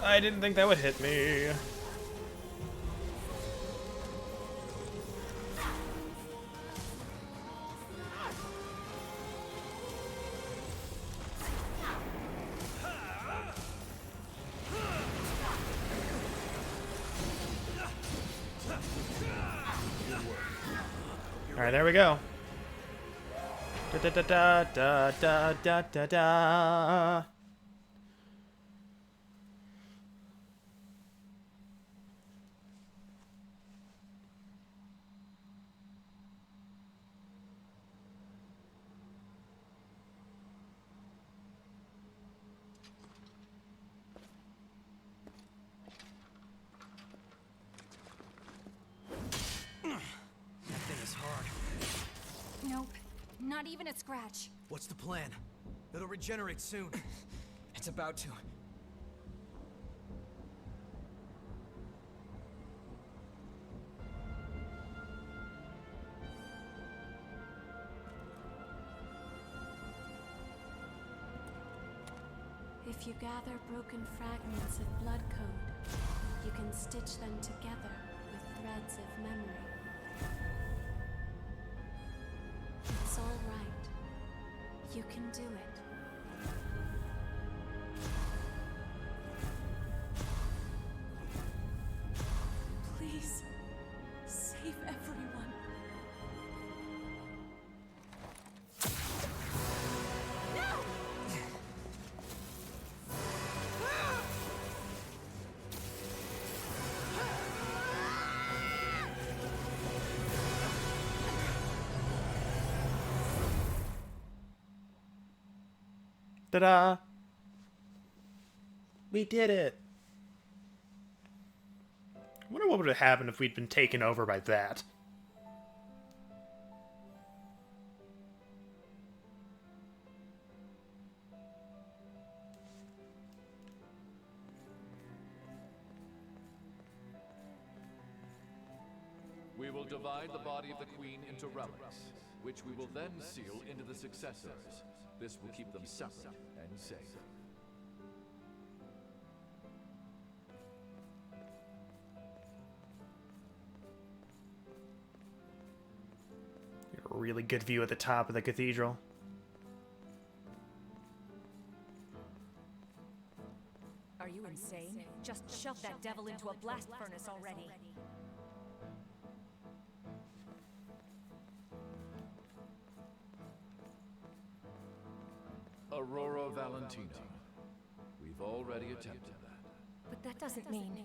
I didn't think that would hit me. Alright, there we go. Da da da da da da da da. Nope, not even a scratch. What's the plan? It'll regenerate soon. It's about to. If you gather broken fragments of blood code, you can stitch them together with threads of memory. It's all right. You can do it. Please, save everyone. Ta-da! We did it! I wonder what would have happened if we'd been taken over by that. We will divide the body of the Queen into relics, which we will then seal into the successors. This will keep them separate and safe. A really good view at the top of the cathedral. Are you insane? Just shove that devil into a blast furnace already. Aurora Valentina. We've already attempted that. But that doesn't mean...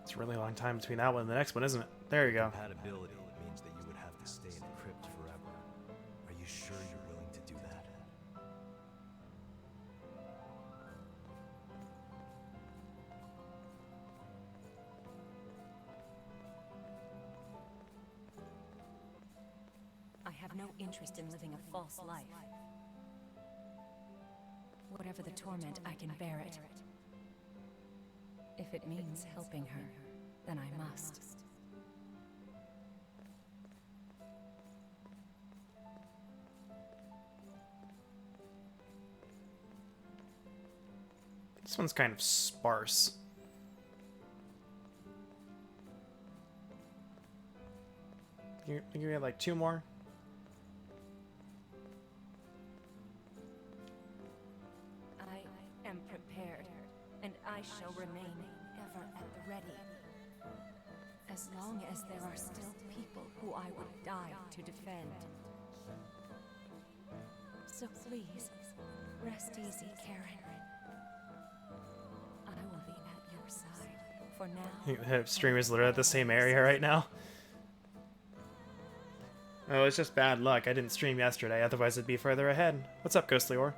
It's a really long time between that one and the next one, isn't it? There you go. Compatibility means that you would have to stay in the crypt forever. Are you sure you're willing to do that? I have no interest in living a false life. Whatever the torment, I can bear it. If it means helping her, then I must. This one's kind of sparse. Think we had like 2 more? I am prepared, and I shall remain ever at the ready. As long as there are still people who I would die to defend. So please, rest easy, Karen. I will be at your side. For now. The stream is literally at the same area right now. Oh, it's just bad luck. I didn't stream yesterday, otherwise it'd be further ahead. What's up, Ghostly Or?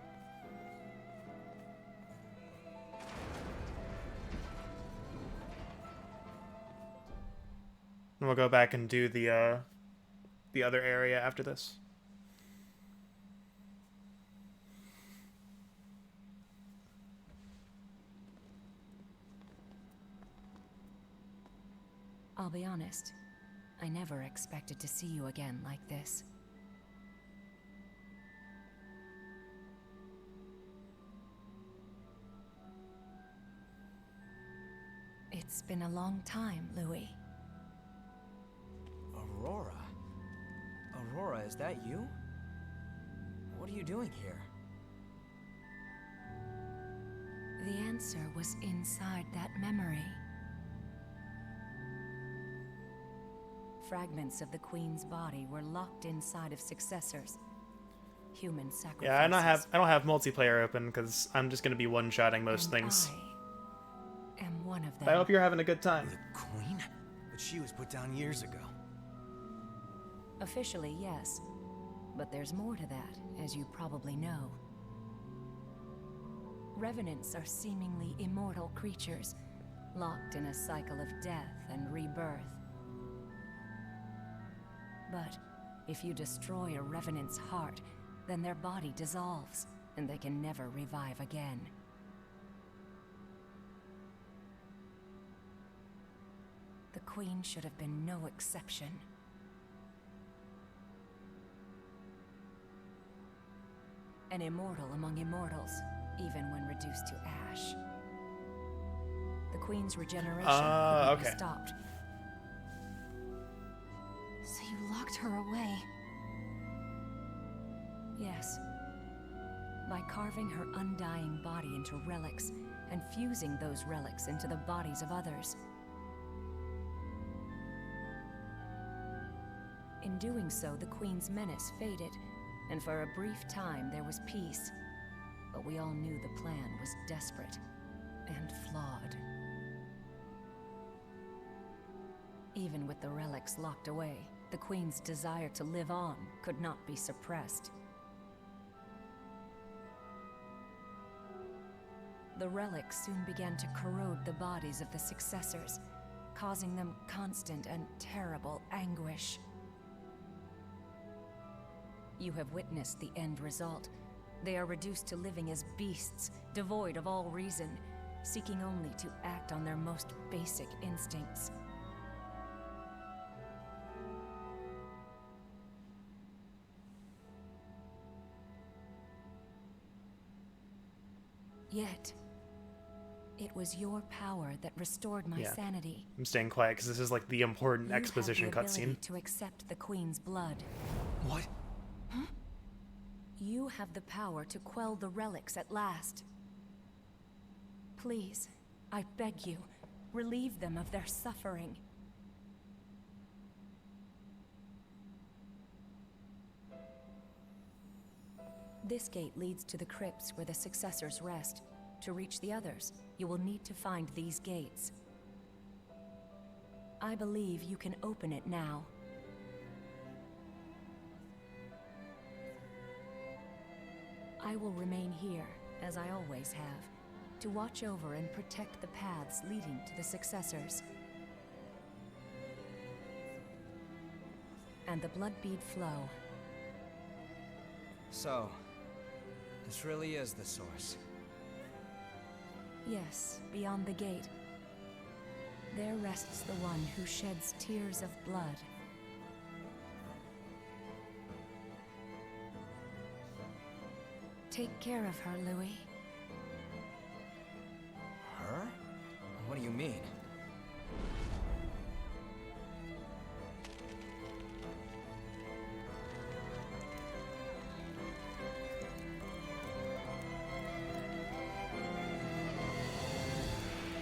And we'll go back and do the other area after this. I'll be honest. I never expected to see you again like this. It's been a long time, Louis. Aurora? Aurora, is that you? What are you doing here? The answer was inside that memory. Fragments of the Queen's body were locked inside of successors. Human sacrifices. Yeah, I don't have multiplayer open because I'm just gonna be one-shotting most things. I am one of them. I hope you're having a good time. The Queen? But she was put down years ago. Officially, yes. But there's more to that, as you probably know. Revenants are seemingly immortal creatures, locked in a cycle of death and rebirth. But if you destroy a Revenant's heart, then their body dissolves, and they can never revive again. The Queen should have been no exception. An immortal among immortals, even when reduced to ash. The Queen's regeneration couldn't be stopped. So you locked her away. Yes. By carving her undying body into relics and fusing those relics into the bodies of others. In doing so, the Queen's menace faded, and for a brief time there was peace. But we all knew the plan was desperate and flawed. Even with the relics locked away, the Queen's desire to live on could not be suppressed. The relics soon began to corrode the bodies of the successors, causing them constant and terrible anguish. You have witnessed the end result. They are reduced to living as beasts, devoid of all reason, seeking only to act on their most basic instincts. Yet, it was your power that restored my sanity. I'm staying quiet because this is like the important exposition cutscene. To accept the Queen's blood. What? Huh? You have the power to quell the relics at last. Please, I beg you, relieve them of their suffering. This gate leads to the crypts where the successors rest. To reach the others, you will need to find these gates. I believe you can open it now. I will remain here, as I always have, to watch over and protect the paths leading to the successors. And the blood bead flow. So, this really is the source. Yes, beyond the gate. There rests the one who sheds tears of blood. Take care of her, Louis. mean?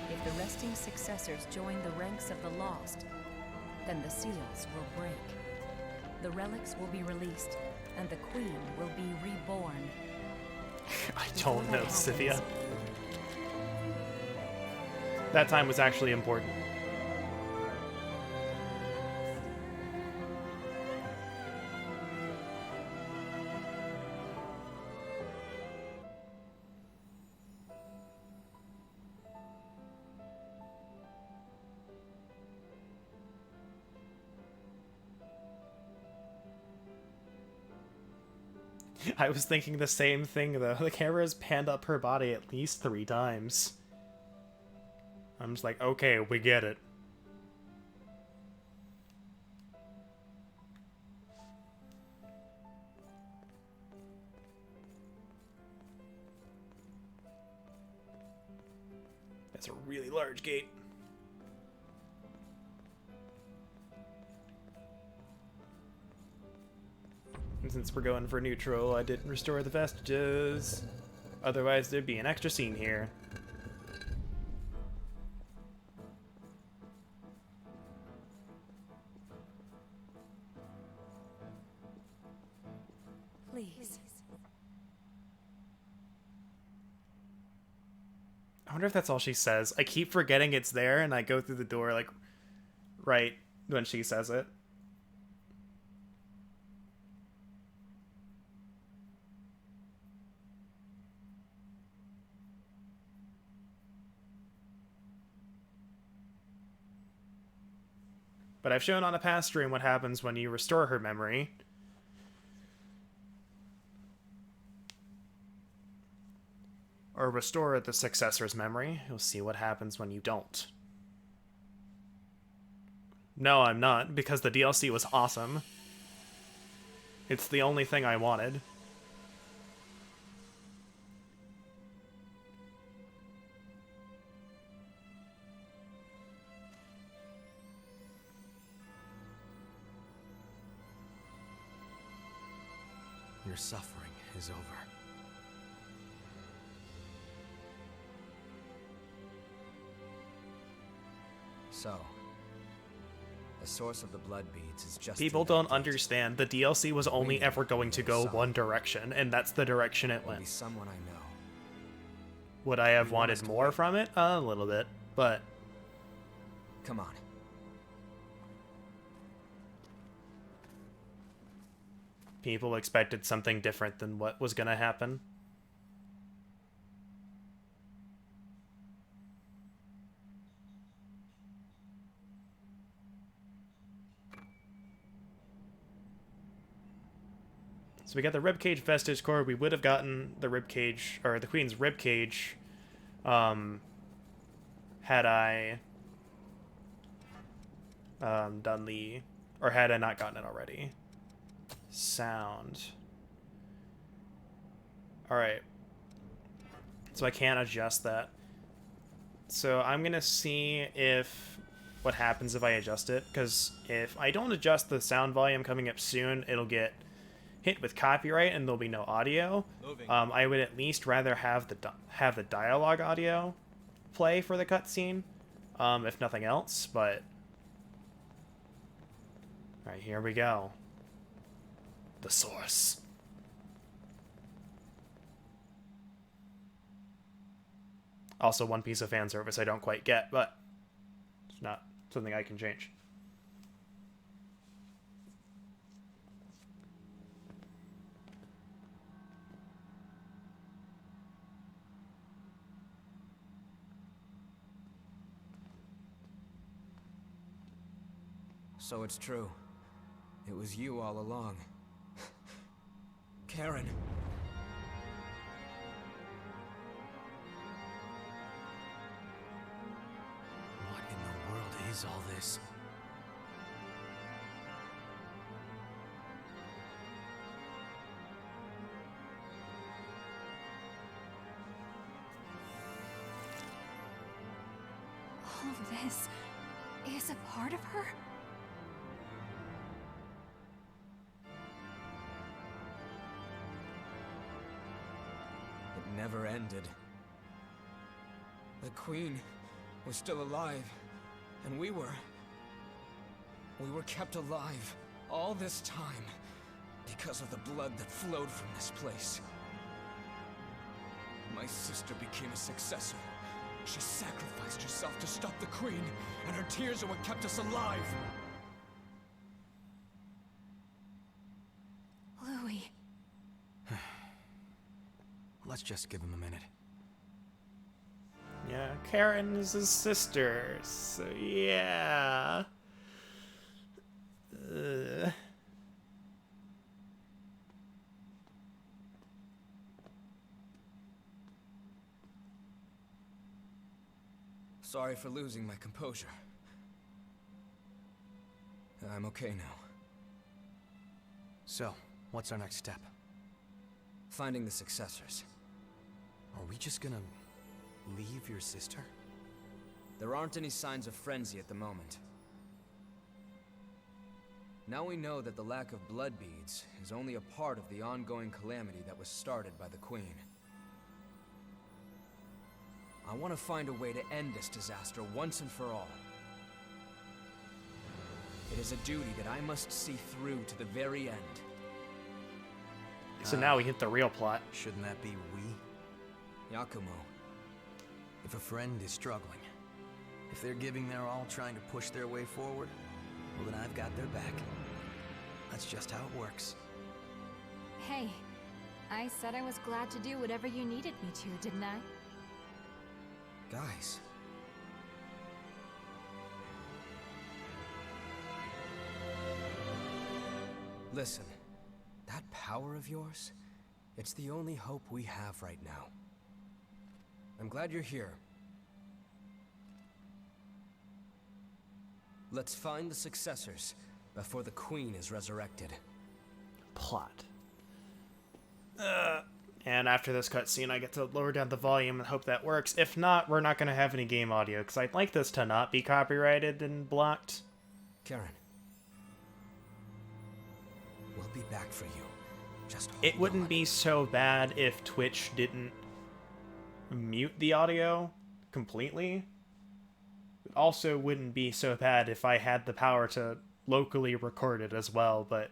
If the resting successors join the ranks of the lost, then the seals will break. The relics will be released, and the queen will be reborn. I don't know, Sivia. That time was actually important. I was thinking the same thing, though. The camera's panned up her body at least 3 times. I'm just like, okay, we get it. That's a really large gate. And since we're going for neutral, I didn't restore the vestiges. Otherwise, there'd be an extra scene here. Please. I wonder if that's all she says. I keep forgetting it's there, and I go through the door, like, right when she says it. But I've shown on a past stream what happens when you restore her memory. Or restore the successor's memory. You'll see what happens when you don't. No, I'm not, because the DLC was awesome. It's the only thing I wanted. Your suffering is over. So, the source of the blood beads is just People through that don't gate. understand. The DLC was only Really? ever going to go Solid. one direction, and that's the direction it It'll be went. someone I know. Would I have You want us wanted to more wait? from it? A little bit, but Come on. people expected something different than what was going to happen. So we got the ribcage vestige core. We would have gotten the ribcage, or the queen's ribcage, had I done the, or had I not gotten it already. Sound. Alright. So I can't adjust that. So I'm going to see if what happens if I adjust it, because if I don't adjust the sound volume coming up soon, it'll get hit with copyright and there'll be no audio. I would at least rather have the dialogue audio play for the cutscene, if nothing else. But all right, here we go. The source. Also, one piece of fan service I don't quite get, but it's not something I can change. So it's true. It was you all along. Karen. What in the world is all this? All of this is a part of her? It never ended. The Queen was still alive, and we were kept alive all this time because of the blood that flowed from this place. My sister became a successor. She sacrificed herself to stop the Queen, and her tears are what kept us alive. Louis. Let's just give him a minute. Yeah, Karen is his sister, so yeah. Sorry for losing my composure. I'm okay now. So, what's our next step? Finding the successors. Are we just gonna leave your sister? There aren't any signs of frenzy at the moment. Now we know that the lack of blood beads is only a part of the ongoing calamity that was started by the Queen. I want to find a way to end this disaster once and for all. It is a duty that I must see through to the very end. So now we hit the real plot. Shouldn't that be we? Yakumo. If a friend is struggling, if they're giving their all trying to push their way forward, well then I've got their back. That's just how it works. Hey, I said I was glad to do whatever you needed me to, didn't I? Guys. Listen, that power of yours, it's the only hope we have right now. I'm glad you're here. Let's find the successors before the Queen is resurrected. Plot. And after this cutscene, I get to lower down the volume and hope that works. If not, we're not going to have any game audio, because I'd like this to not be copyrighted and blocked. Karen. We'll be back for you. Just hold It wouldn't on. be so bad if Twitch didn't mute the audio completely. It also wouldn't be so bad if I had the power to locally record it as well, but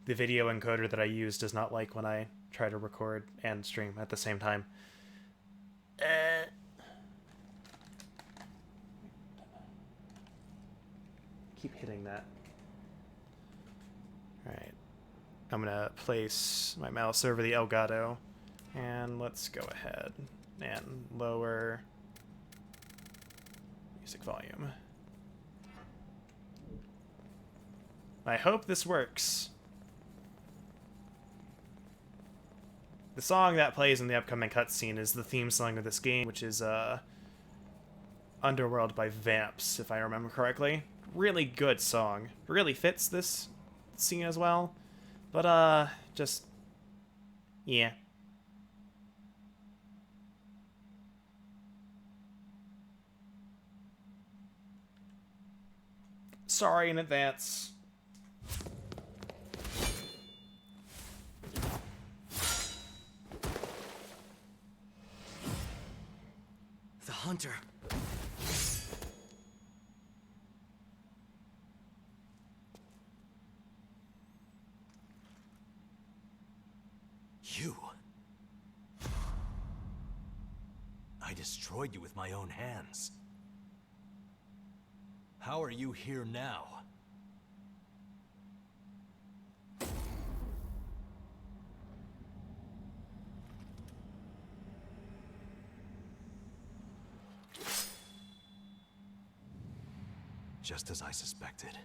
the video encoder that I use does not like when I try to record and stream at the same time. Keep hitting that. Alright. I'm gonna place my mouse over the Elgato, and let's go ahead and lower music volume. I hope this works. The song that plays in the upcoming cutscene is the theme song of this game, which is Underworld by Vamps, if I remember correctly. Really good song. Really fits this scene as well. But, just... yeah. Sorry in advance. The hunter. You? I destroyed you with my own hands. How are you here now? Just as I suspected,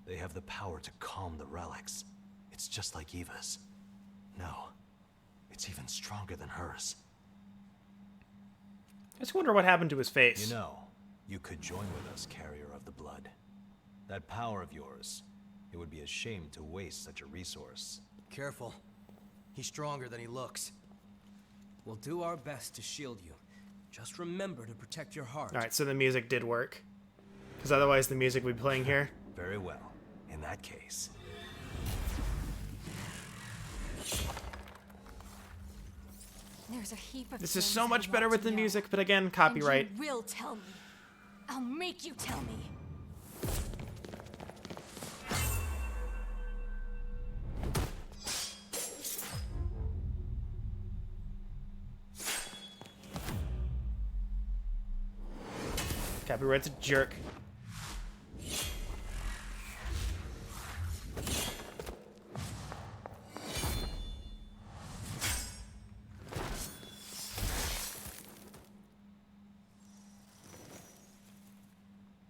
they have the power to calm the relics. It's just like Eva's. No, it's even stronger than hers. I just wonder what happened to his face. You know, you could join with us, Carrier of the Blood. That power of yours, it would be a shame to waste such a resource. Careful. He's stronger than he looks. We'll do our best to shield you. Just remember to protect your heart. Alright, so the music did work. Because otherwise the music would be playing here. Very well. In that case. There's a heap of This is things so I much want better with to the know. music, but again, copyright. And you will tell me. I'll make you tell me. Copyright's a jerk.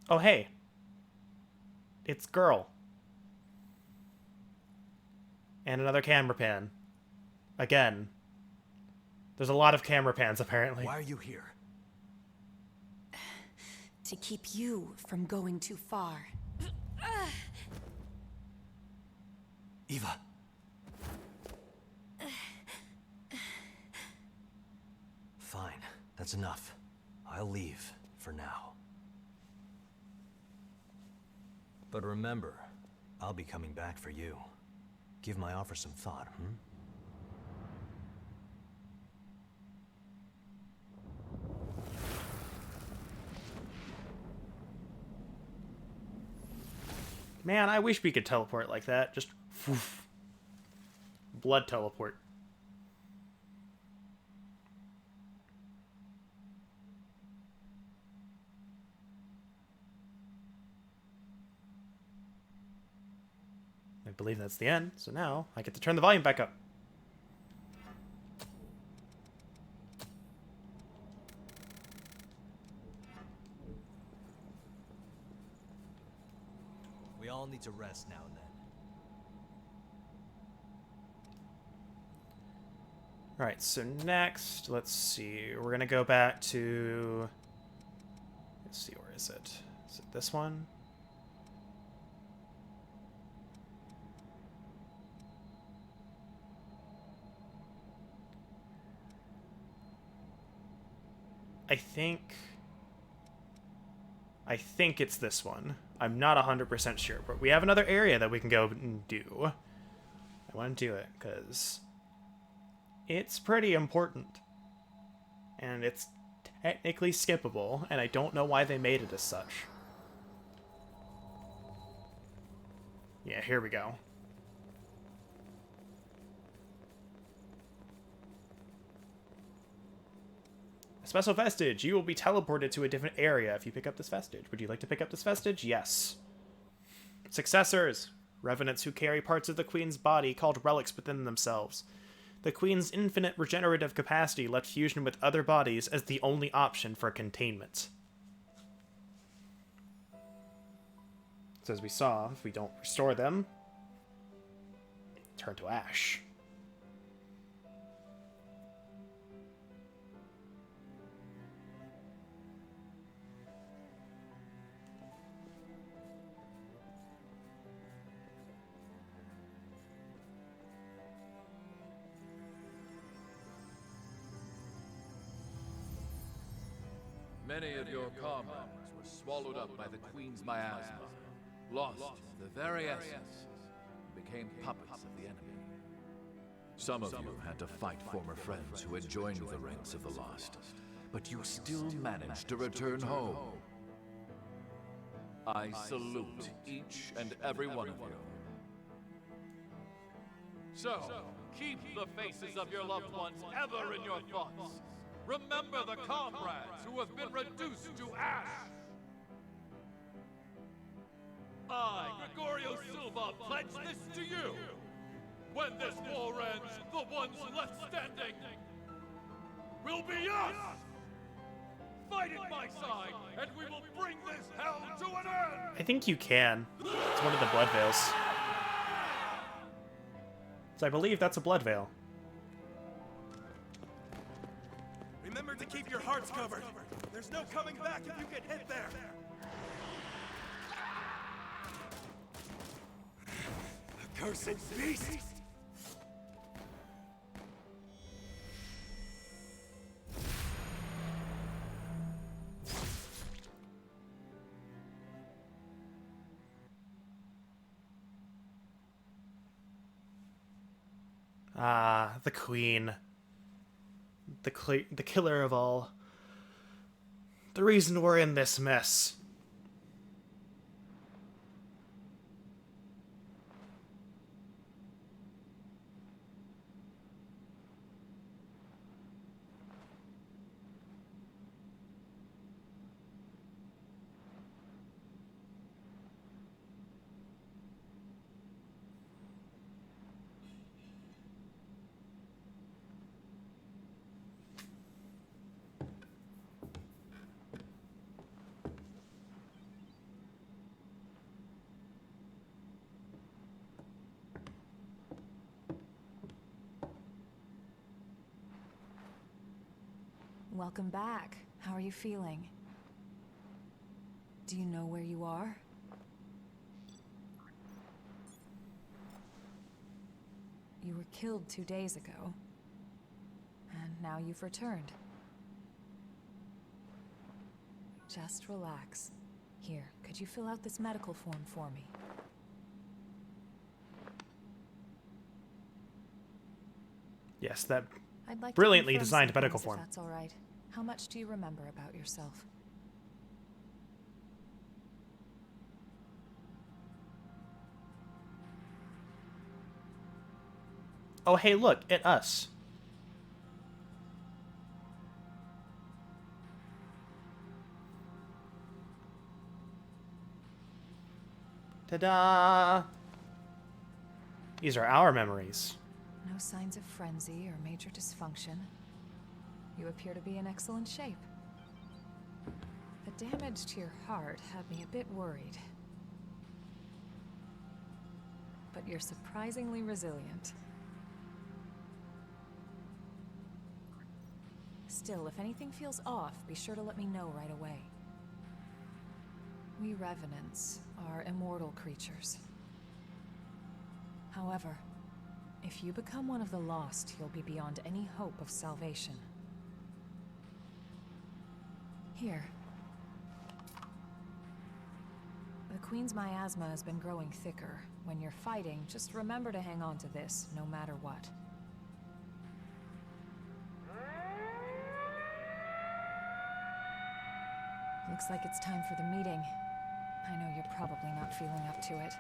Oh, hey. It's Girl. And another camera pan. Again. There's a lot of camera pans, apparently. Why are you here? To keep you from going too far. Eva. Fine. That's enough. I'll leave for now. But remember, I'll be coming back for you. Give my offer some thought, hmm? Man, I wish we could teleport like that. Just woof. Blood teleport. I believe that's the end, so now I get to turn the volume back up. We all need to rest now and then. Alright, so next, let's see. We're gonna go back to... Let's see, where is it? Is it this one? I think it's this one. I'm not 100% sure, but we have another area that we can go and do. I want to do it because it's pretty important. And it's technically skippable, and I don't know why they made it as such. Yeah, here we go. Special vestige. You will be teleported to a different area if you pick up this vestige. Would you like to pick up this vestige? Yes. Successors. Revenants who carry parts of the Queen's body called relics within themselves. The Queen's infinite regenerative capacity left fusion with other bodies as the only option for containment. So as we saw, if we don't restore them, turn to ash. Many of your comrades were swallowed up by the Queen's miasma, lost the very essence, and became puppets of the enemy. Some of you had to fight former friends who had joined the ranks of the lost, but you still managed to return home. I salute each and every one of you. So, keep the faces of your loved ones ever in your thoughts. Remember the comrades who have been reduced to ash! I, Gregorio Silva, pledge this to you! When this war ends, the ones left standing will be us! Fight at my side, and we will bring this hell to an end! I think you can. It's one of the blood veils. So I believe that's a blood veil. Remember to keep your hearts covered. There's no coming back if you get hit there. Accursed beast! Ah, the queen. The killer of all. The reason we're in this mess. Welcome back. How are you feeling? Do you know where you are? You were killed 2 days ago. And now you've returned. Just relax. Here, could you fill out this medical form for me? Yes, that I'd like brilliantly to confirm designed some medical things, form. if that's all right. How much do you remember about yourself? Oh, hey, look, at us. Ta-da! These are our memories. No signs of frenzy or major dysfunction. You appear to be in excellent shape. The damage to your heart had me a bit worried. But you're surprisingly resilient. Still, if anything feels off, be sure to let me know right away. We Revenants are immortal creatures. However, if you become one of the lost, you'll be beyond any hope of salvation. Here. The Queen's miasma has been growing thicker. When you're fighting, just remember to hang on to this, no matter what. Looks like it's time for the meeting. I know you're probably not feeling up to it.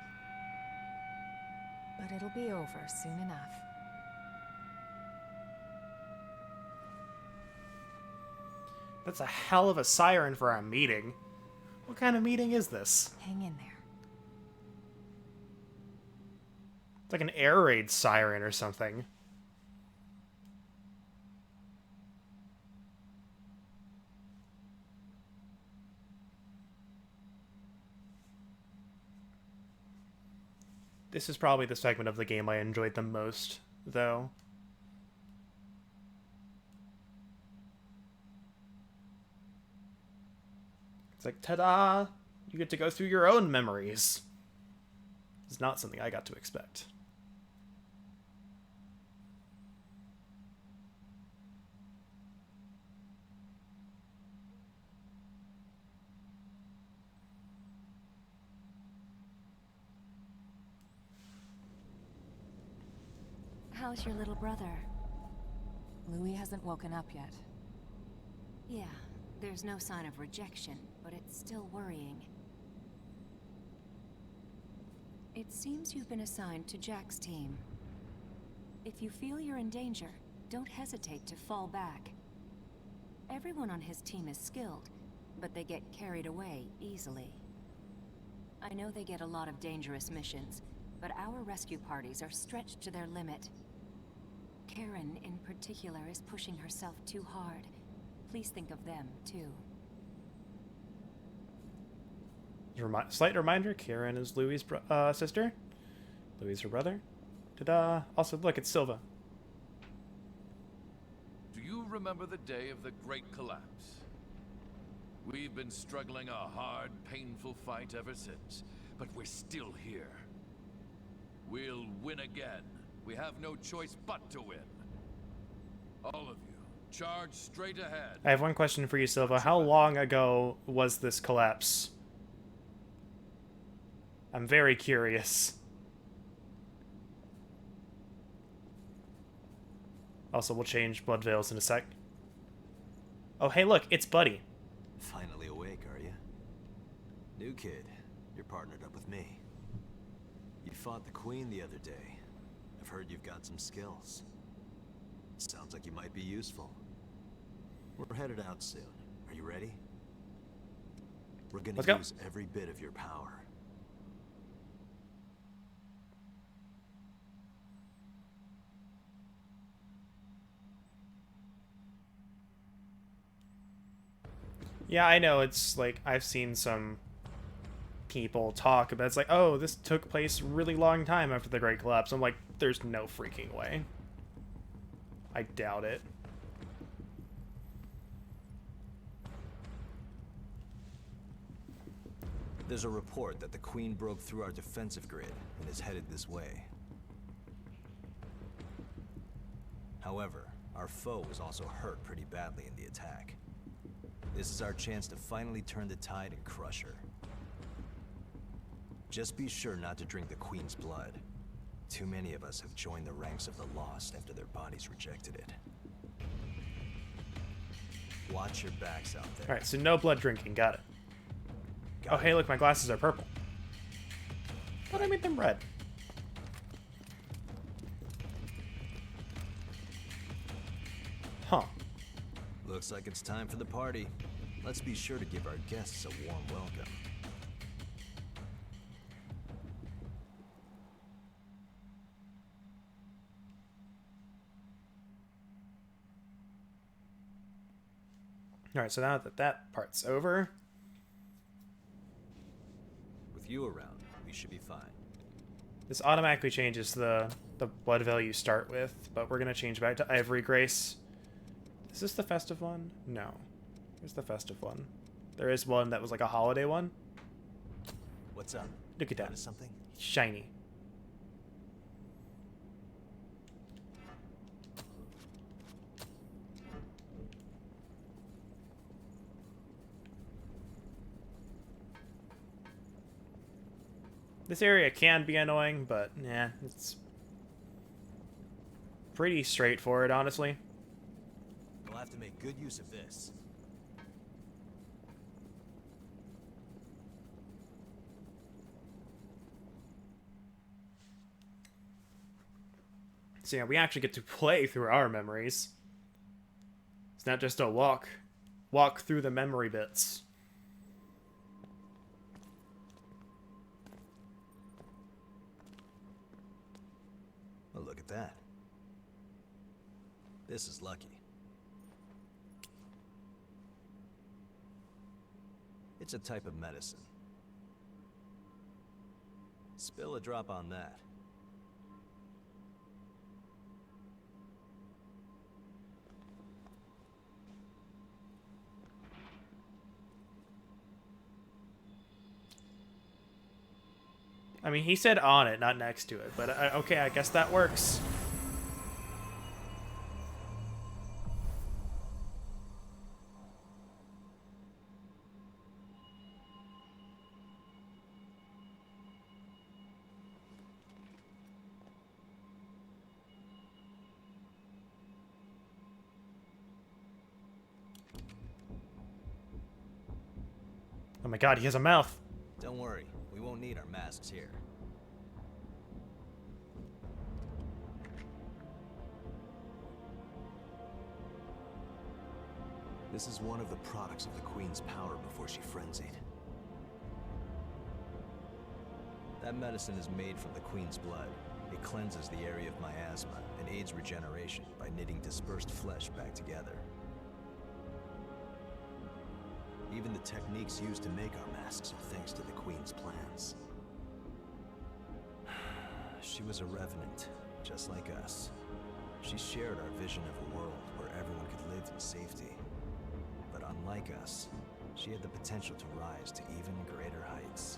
But it'll be over soon enough. That's a hell of a siren for our meeting. What kind of meeting is this? Hang in there. It's like an air raid siren or something. This is probably the segment of the game I enjoyed the most, though. It's like, ta-da! You get to go through your own memories. It's not something I got to expect. How's your little brother? Louis hasn't woken up yet. Yeah, there's no sign of rejection, but it's still worrying. It seems you've been assigned to Jack's team. If you feel you're in danger, don't hesitate to fall back. Everyone on his team is skilled, but they get carried away easily. I know they get a lot of dangerous missions, but our rescue parties are stretched to their limit. Karen, in particular, is pushing herself too hard. Please think of them, too. Slight reminder, Karen is Louis' sister. Louis is her brother. Ta-da! Also, look, it's Silva. Do you remember the day of the Great Collapse? We've been struggling a hard, painful fight ever since, but we're still here. We'll win again. We have no choice but to win. All of you, charge straight ahead. I have one question for you, Silva. How long ago was this collapse? I'm very curious. Also, we'll change blood veils in a sec. Oh, hey, look, it's Buddy. Finally awake, are you? New kid, you're partnered up with me. You fought the Queen the other day. I've heard you've got some skills. Sounds like you might be useful. We're headed out soon. Are you ready? We're Let's gonna go. use every bit of your power. Yeah, I know, it's like, I've seen some people talk about, it's like, oh, this took place a really long time after the Great Collapse. I'm like, there's no freaking way. I doubt it. There's a report that the Queen broke through our defensive grid and is headed this way. However, our foe was also hurt pretty badly in the attack. This is our chance to finally turn the tide and crush her. Just be sure not to drink the Queen's blood. Too many of us have joined the ranks of the Lost after their bodies rejected it. Watch your backs out there. Alright, so no blood drinking, got it. Oh, hey, look, my glasses are purple. But I made them red. Huh. Looks like it's time for the party. Let's be sure to give our guests a warm welcome. Alright, so now that that part's over, With you around, we should be fine. this automatically changes the blood veil you start with, but we're going to change back to Ivory Grace. Is this the festive one? No. Here's the festive one. There is one that was like a holiday one. What's up? Look at that. Notice something? Shiny. This area can be annoying, but yeah, it's pretty straightforward, honestly. We'll have to make good use of this. So yeah, we actually get to play through our memories. It's not just a walk through the memory bits. Well, look at that. This is lucky. It's a type of medicine. Spill a drop on that. I mean, he said on it, not next to it, but okay, I guess that works. Oh my god, he has a mouth. Don't worry, we won't need our masks here. This is one of the products of the Queen's power before she frenzied. That medicine is made from the Queen's blood. It cleanses the area of miasma and aids regeneration by knitting dispersed flesh back together. Even the techniques used to make our masks are thanks to the Queen's plans. She was a revenant, just like us. She shared our vision of a world where everyone could live in safety. But unlike us, she had the potential to rise to even greater heights.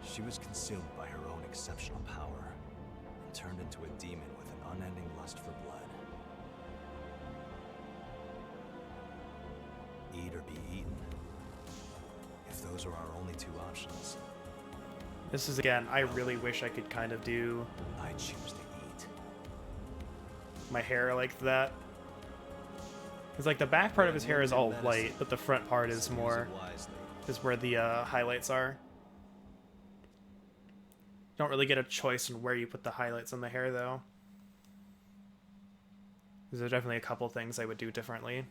She was consumed by her own exceptional power and turned into a demon with an unending lust for blood. Eat or be eaten. If those are our only two options, This is, again, I really wish I could kind of do... I choose to eat. my hair like that. Because like the back part of his hair is all light, but the front part is more is where the highlights are. Don't really get a choice in where you put the highlights on the hair though. There's definitely a couple things I would do differently.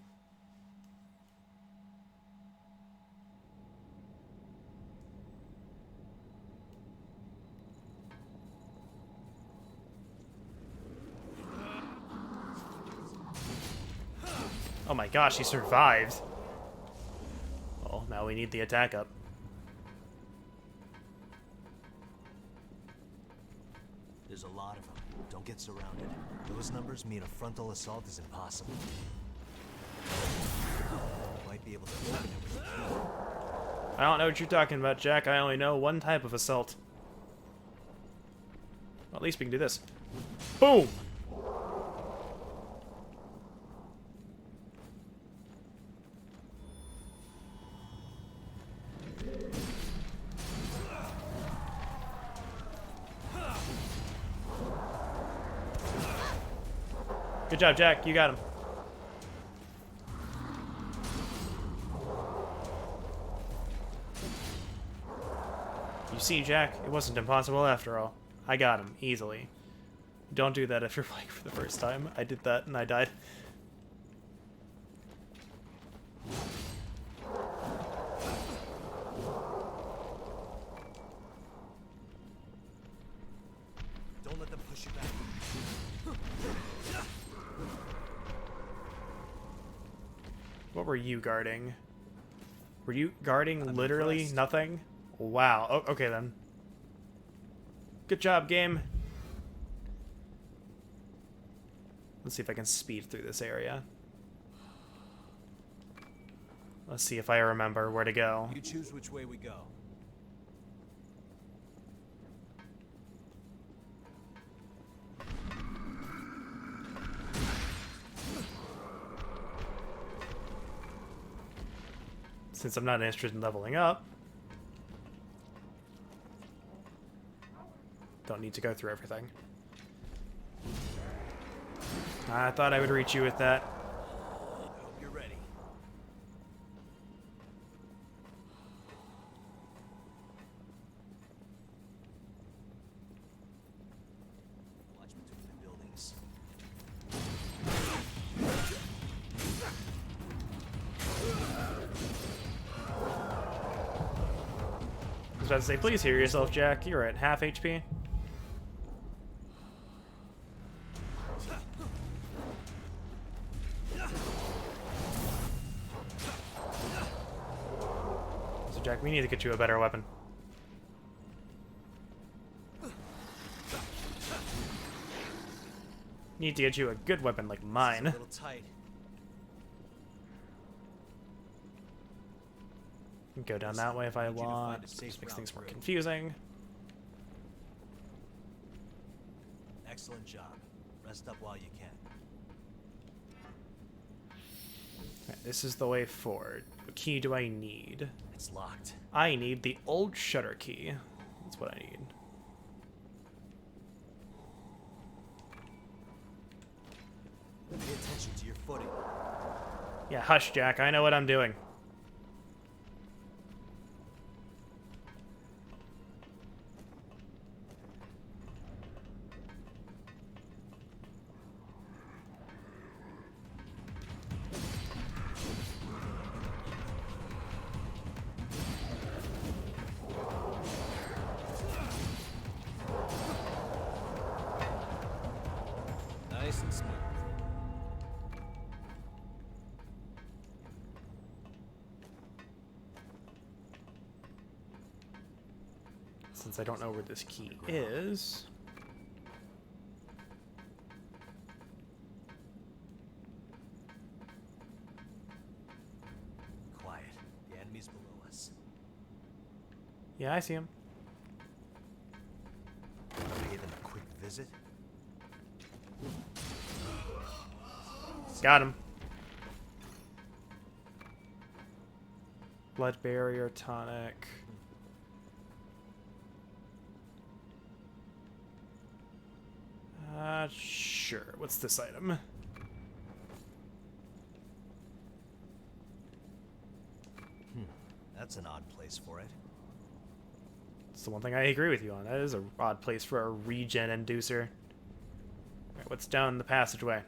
Oh my gosh, he survived. Well, now we need the attack up. There's a lot of them. Don't get surrounded. Those numbers mean a frontal assault is impossible. Might be able to open it with a key. I don't know what you're talking about, Jack. I only know one type of assault. Well, at least we can do this. Boom! Good job, Jack. You got him. You see, Jack, it wasn't impossible after all. I got him, easily. Don't do that if you're playing for the first time. I did that and I died. Don't let them push you back. What were you guarding? Were you guarding literally nothing? Wow. Oh, okay then. Good job, game. Let's see if I can speed through this area. Let's see if I remember where to go. You choose which way we go. Since I'm not interested in leveling up, don't need to go through everything. I thought I would reach you with that. I hope you're ready. Watch between the buildings. I was about to say, please heal yourself, Jack. You're at half HP. So, Jack, we need to get you a better weapon. Need to get you a good weapon like mine. It's a little tight. Go down that way if I Need you to find want. a safe Just makes route things more through. confusing. Excellent job. Rest up while you can. Alright, this is the way forward. What key do I need? It's locked. I need the old shutter key. That's what I need. Pay attention to your footing. Yeah, hush, Jack. I know what I'm doing. Nice and smooth. Since I don't know where this key is. Quiet. The enemy's below us. Yeah, I see him. Want to pay them a quick visit? Got him. Blood barrier tonic. Sure. What's this item? That's an odd place for it. It's the one thing I agree with you on. That is a odd place for a regen inducer. Alright, what's down the passageway?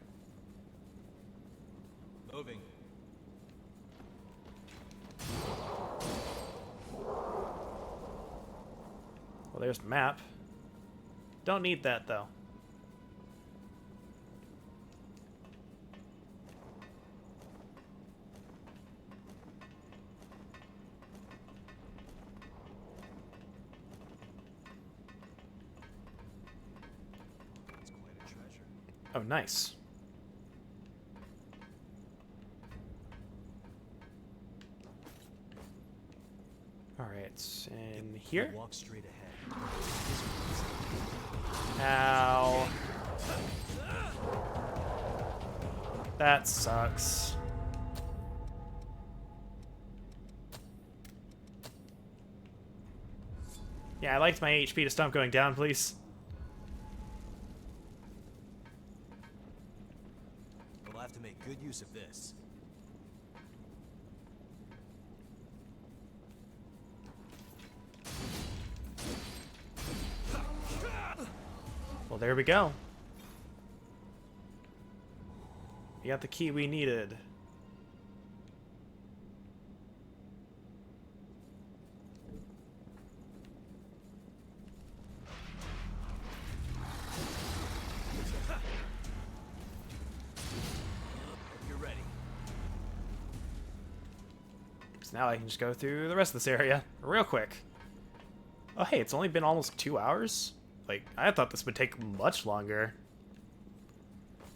Moving. Well, there's the map. Don't need that, though. It's quite a treasure. Oh, nice. Alright, in here? Walk straight ahead. Ow. That sucks. Yeah, I liked my HP to stop going down, please. We'll have to make good use of this. Well, there we go. We got the key we needed. You're ready. So now I can just go through the rest of this area real quick. Oh, hey, it's only been almost 2 hours? Like, I thought this would take much longer.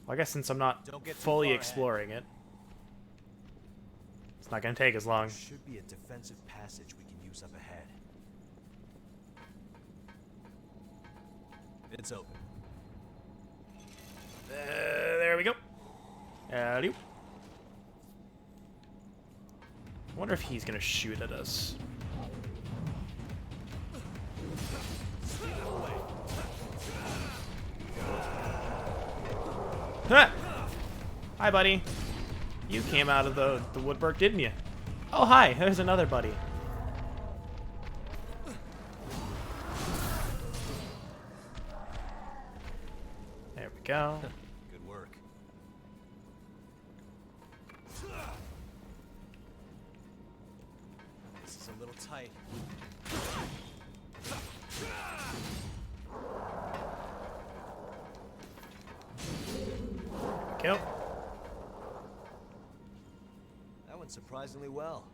Well, I guess since I'm not Don't get too fully far exploring it, it's not going to take as long. There should be a defensive passage we can use up ahead. It's open. There we go. Howdy. I wonder if he's going to shoot at us. Ha! Hi, buddy. You came out of the woodwork, didn't you? Oh, hi. There's another buddy. There we go. Good work. This is a little tight. Kill. That went surprisingly well.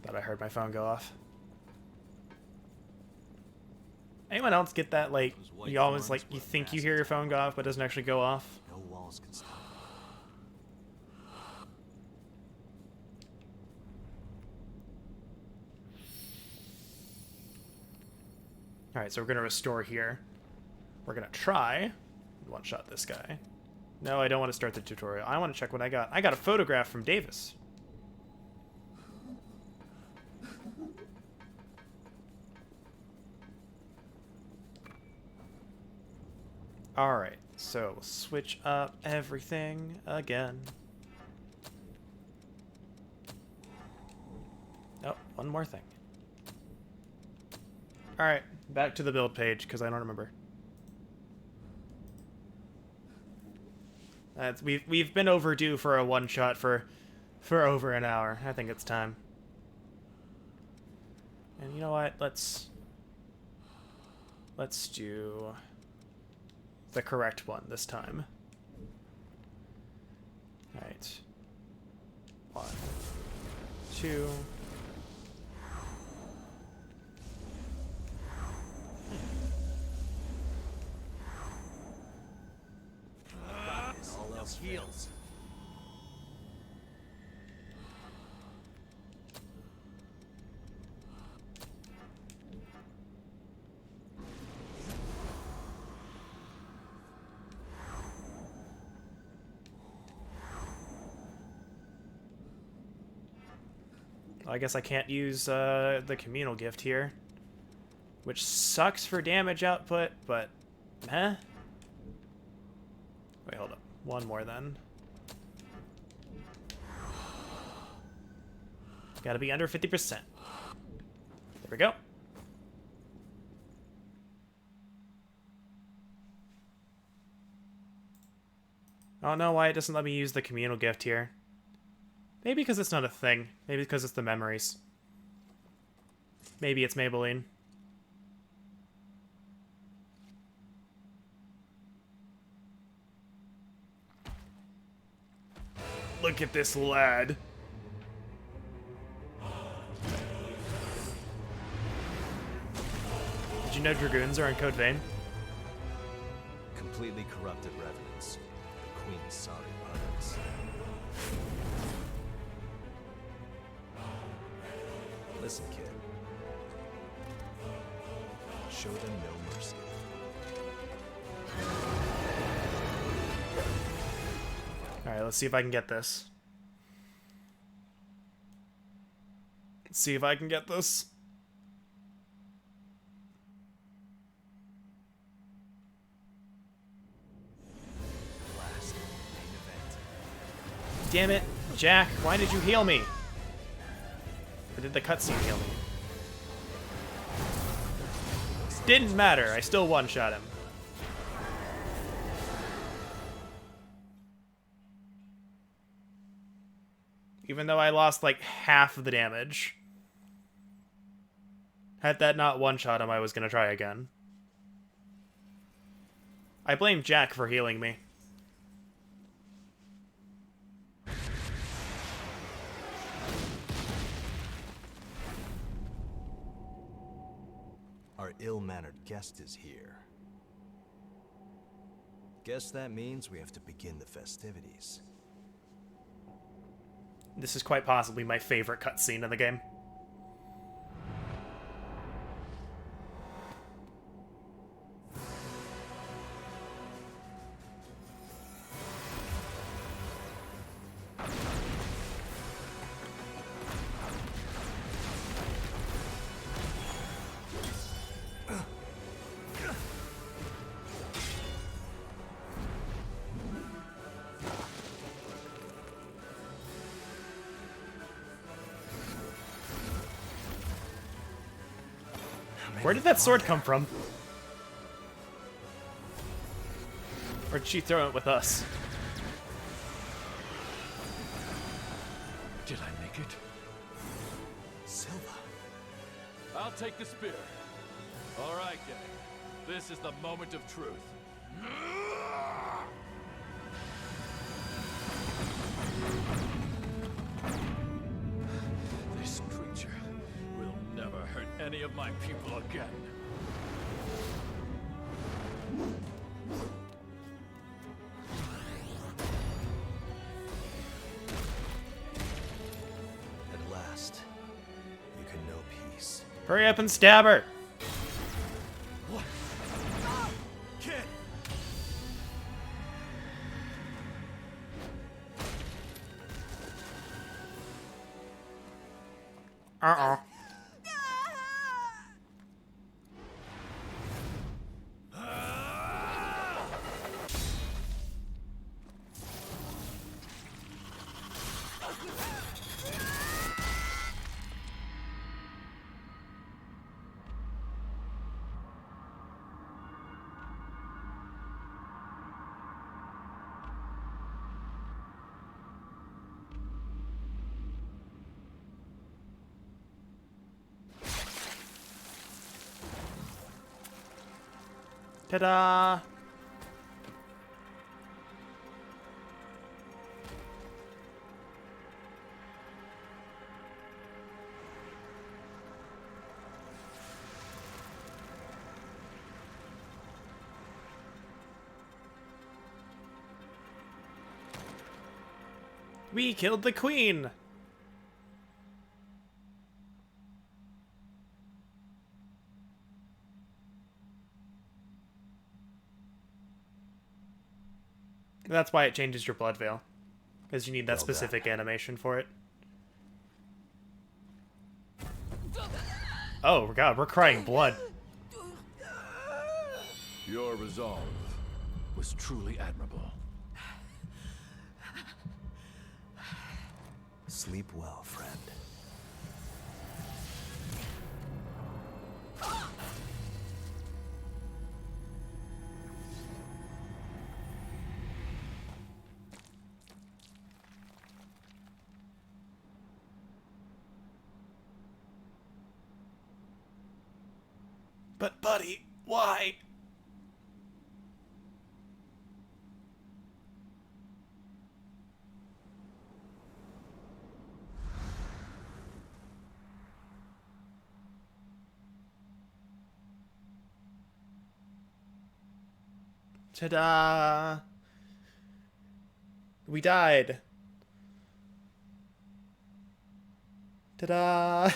Thought I heard my phone go off. Anyone else get that, like, you always, like, you think you hear your phone go off, but it doesn't actually go off? No walls can stop. Alright, so we're going to restore here. We're going to try one-shot this guy. No, I don't want to start the tutorial. I want to check what I got. I got a photograph from Davis. Alright, so we'll switch up everything again. Oh, one more thing. Alright, back to the build page, because I don't remember. We've been overdue for a one-shot for over an hour. I think it's time. And you know what? Let's do the correct one this time. Alright. 1, 2. All else heals. I guess I can't use the communal gift here, which sucks for damage output, but One more then. Gotta be under 50%. There we go. I don't know why it doesn't let me use the communal gift here. Maybe because it's not a thing. Maybe because it's the memories. Maybe it's Maybelline. Look at this lad. Did you know Dragoons are in Code Vein? Completely corrupted revenants. The Queen's sorry puppets. Listen, kid. Show them no mercy. Alright, let's see if I can get this. Let's see if I can get this. Last main event. Damn it, Jack, why did you heal me? Or did the cutscene heal me? Didn't matter, I still one-shot him. Even though I lost like half of the damage. Had that not one-shot him, I was gonna try again. I blame Jack for healing me. Our ill-mannered guest is here. Guess that means we have to begin the festivities. This is quite possibly my favorite cutscene in the game. Where did that sword come from? Or did she throw it with us? Did I make it? Silva. I'll take the spear. All right, gang. This is the moment of truth. This creature will never hurt any of my people again. At last, you can know peace. Hurry up and stab her! What? Kid! Uh-oh. Ta-da! We killed the queen! That's why it changes your blood veil. Because you need that specific animation for it. Oh, God, we're crying blood. Your resolve was truly admirable. Sleep well, friend. But buddy, why? Ta-da! We died. Ta-da!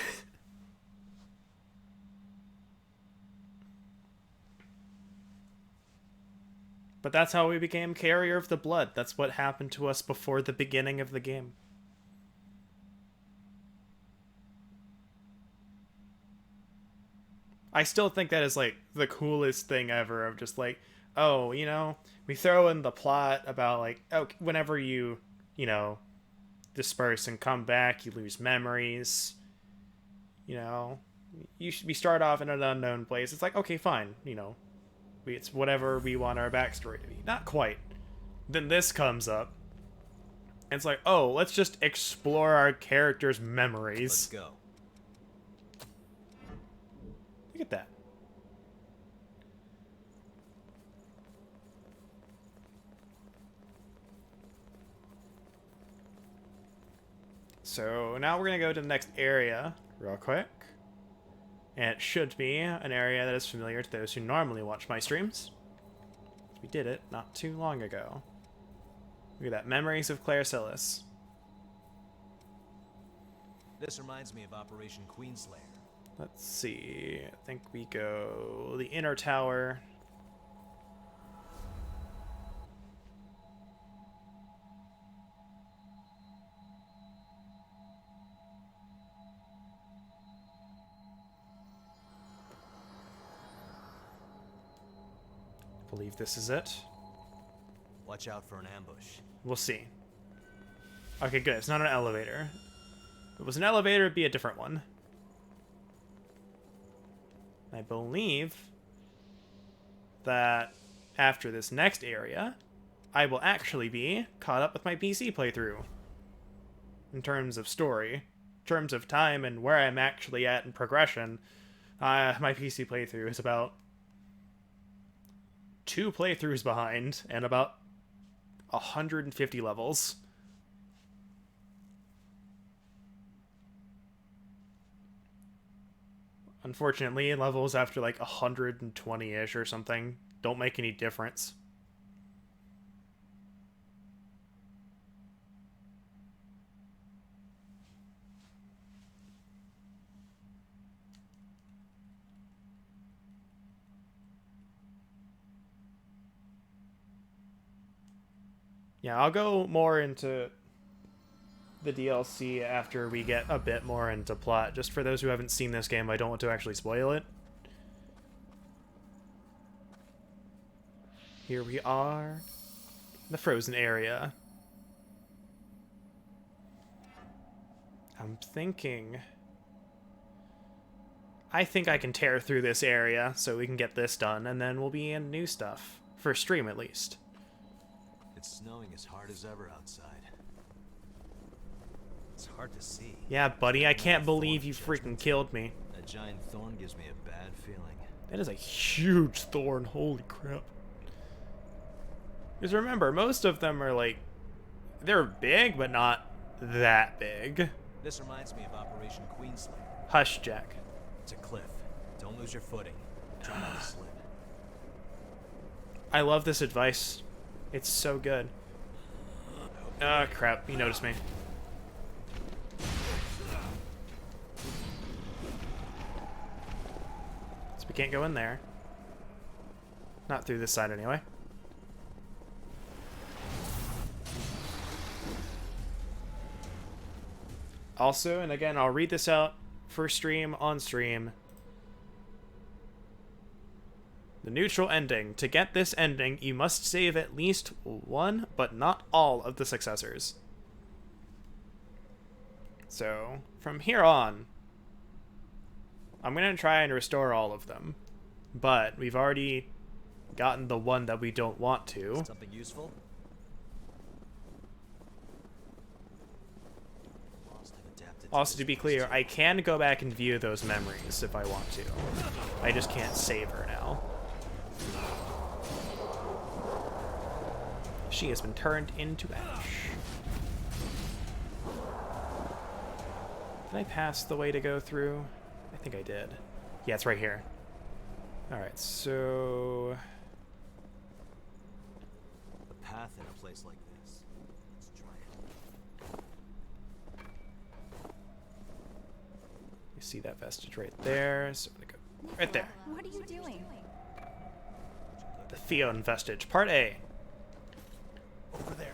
But that's how we became Carrier of the Blood. That's what happened to us before the beginning of the game. I still think that is, like, the coolest thing ever, of just, like, oh, you know, we throw in the plot about, like, oh, whenever you know, disperse and come back, you lose memories. You know, we start off in an unknown place. It's like, okay, fine, you know, it's whatever we want our backstory to be. Not quite. Then this comes up. And it's like, oh, let's just explore our characters' memories. Let's go. Look at that. So now we're going to go to the next area real quick. And it should be an area that is familiar to those who normally watch my streams. We did it not too long ago. Look at that. Memories of Claire-Silis. This reminds me of Operation Queenslayer. Let's see. I think we go the inner tower. I believe this is it. Watch out for an ambush. We'll see. Okay, good. It's not an elevator. If it was an elevator, it'd be a different one. I believe that after this next area, I will actually be caught up with my PC playthrough. In terms of story. In terms of time and where I'm actually at in progression, my PC playthrough is about 2 playthroughs behind and about 150 levels. Unfortunately, levels after like 120-ish or something don't make any difference. Yeah, I'll go more into the DLC after we get a bit more into plot. Just for those who haven't seen this game, I don't want to actually spoil it. Here we are, the frozen area. I'm thinking... I think I can tear through this area so we can get this done, and then we'll be in new stuff. For stream, at least. It's snowing as hard as ever outside. It's hard to see. Yeah, buddy, I can't believe you freaking killed me. That giant thorn gives me a bad feeling. That is a huge thorn, holy crap. Because remember, most of them are like... they're big, but not that big. This reminds me of Operation Queenslayer. Hush, Jack. It's a cliff. Don't lose your footing. Try not to slip. I love this advice. It's so good. Ah, crap. You noticed me. So we can't go in there. Not through this side, anyway. Also, and again, I'll read this out for stream, on stream. The neutral ending. To get this ending, you must save at least one, but not all, of the successors. So, from here on, I'm going to try and restore all of them. But we've already gotten the one that we don't want to. Something useful? Also, to be clear, I can go back and view those memories if I want to. I just can't save her now. She has been turned into ash. Did I pass the way to go through? I think I did. Yeah, it's right here. Alright, so... A path in a place like this. Let's try it. You see that vestige right there, so I'm gonna go right there. What are you doing? The Theon vestige, part A. Over there.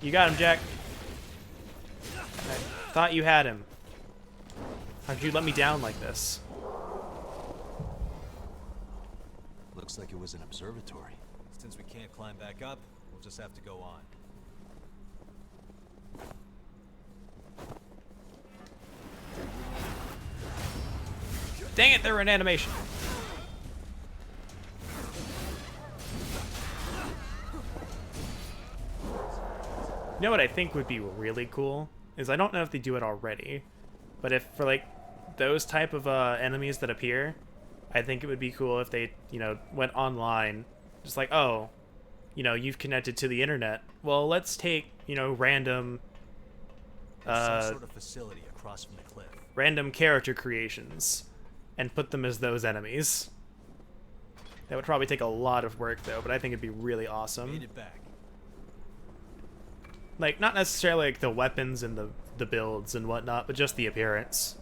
You got him, Jack. I thought you had him. How'd you let me down like this? Looks like it was an observatory. Since we can't climb back up, we'll just have to go on. Dang it, they were in animation. You know what I think would be really cool? Is I don't know if they do it already, but if for like those type of enemies that appear, I think it would be cool if they, you know, went online. Just like, oh, you know, you've connected to the internet. Well, let's take, you know, random some sort of facility across from the cliff. random character creations and put them as those enemies. That would probably take a lot of work though, but I think it'd be really awesome. Made it back. Like, not necessarily like the weapons and the builds and whatnot, but just the appearance.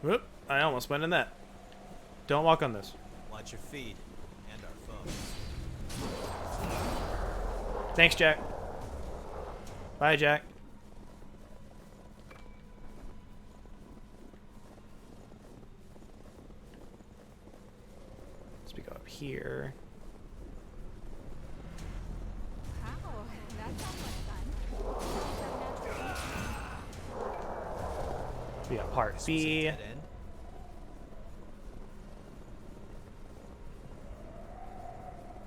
Whoop, I almost went in that. Don't walk on this. Watch your feet and our foes. Thanks, Jack. Bye, Jack. Let's go up here. Wow, that sounds like fun. We got part B. Dead end?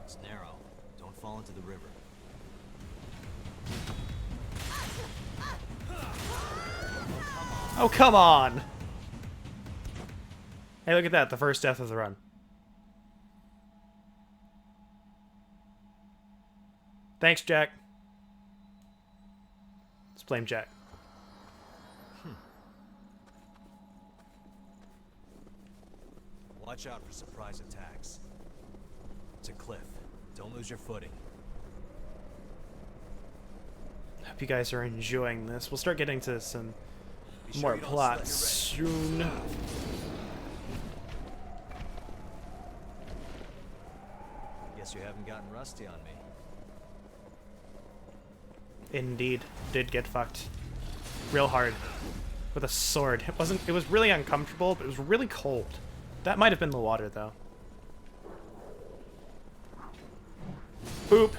It's narrow. Don't fall into the river. Oh, come on! Hey, look at that. The first death of the run. Thanks, Jack. Let's blame Jack. Watch out for surprise attacks. It's a cliff. Don't lose your footing. Hope you guys are enjoying this. We'll start getting to some Be sure more you don't plots slip your wrist. soon. Guess you haven't gotten rusty on me. Indeed, did get fucked real hard with a sword. It was really uncomfortable, but it was really cold. That might have been the water though. Boop.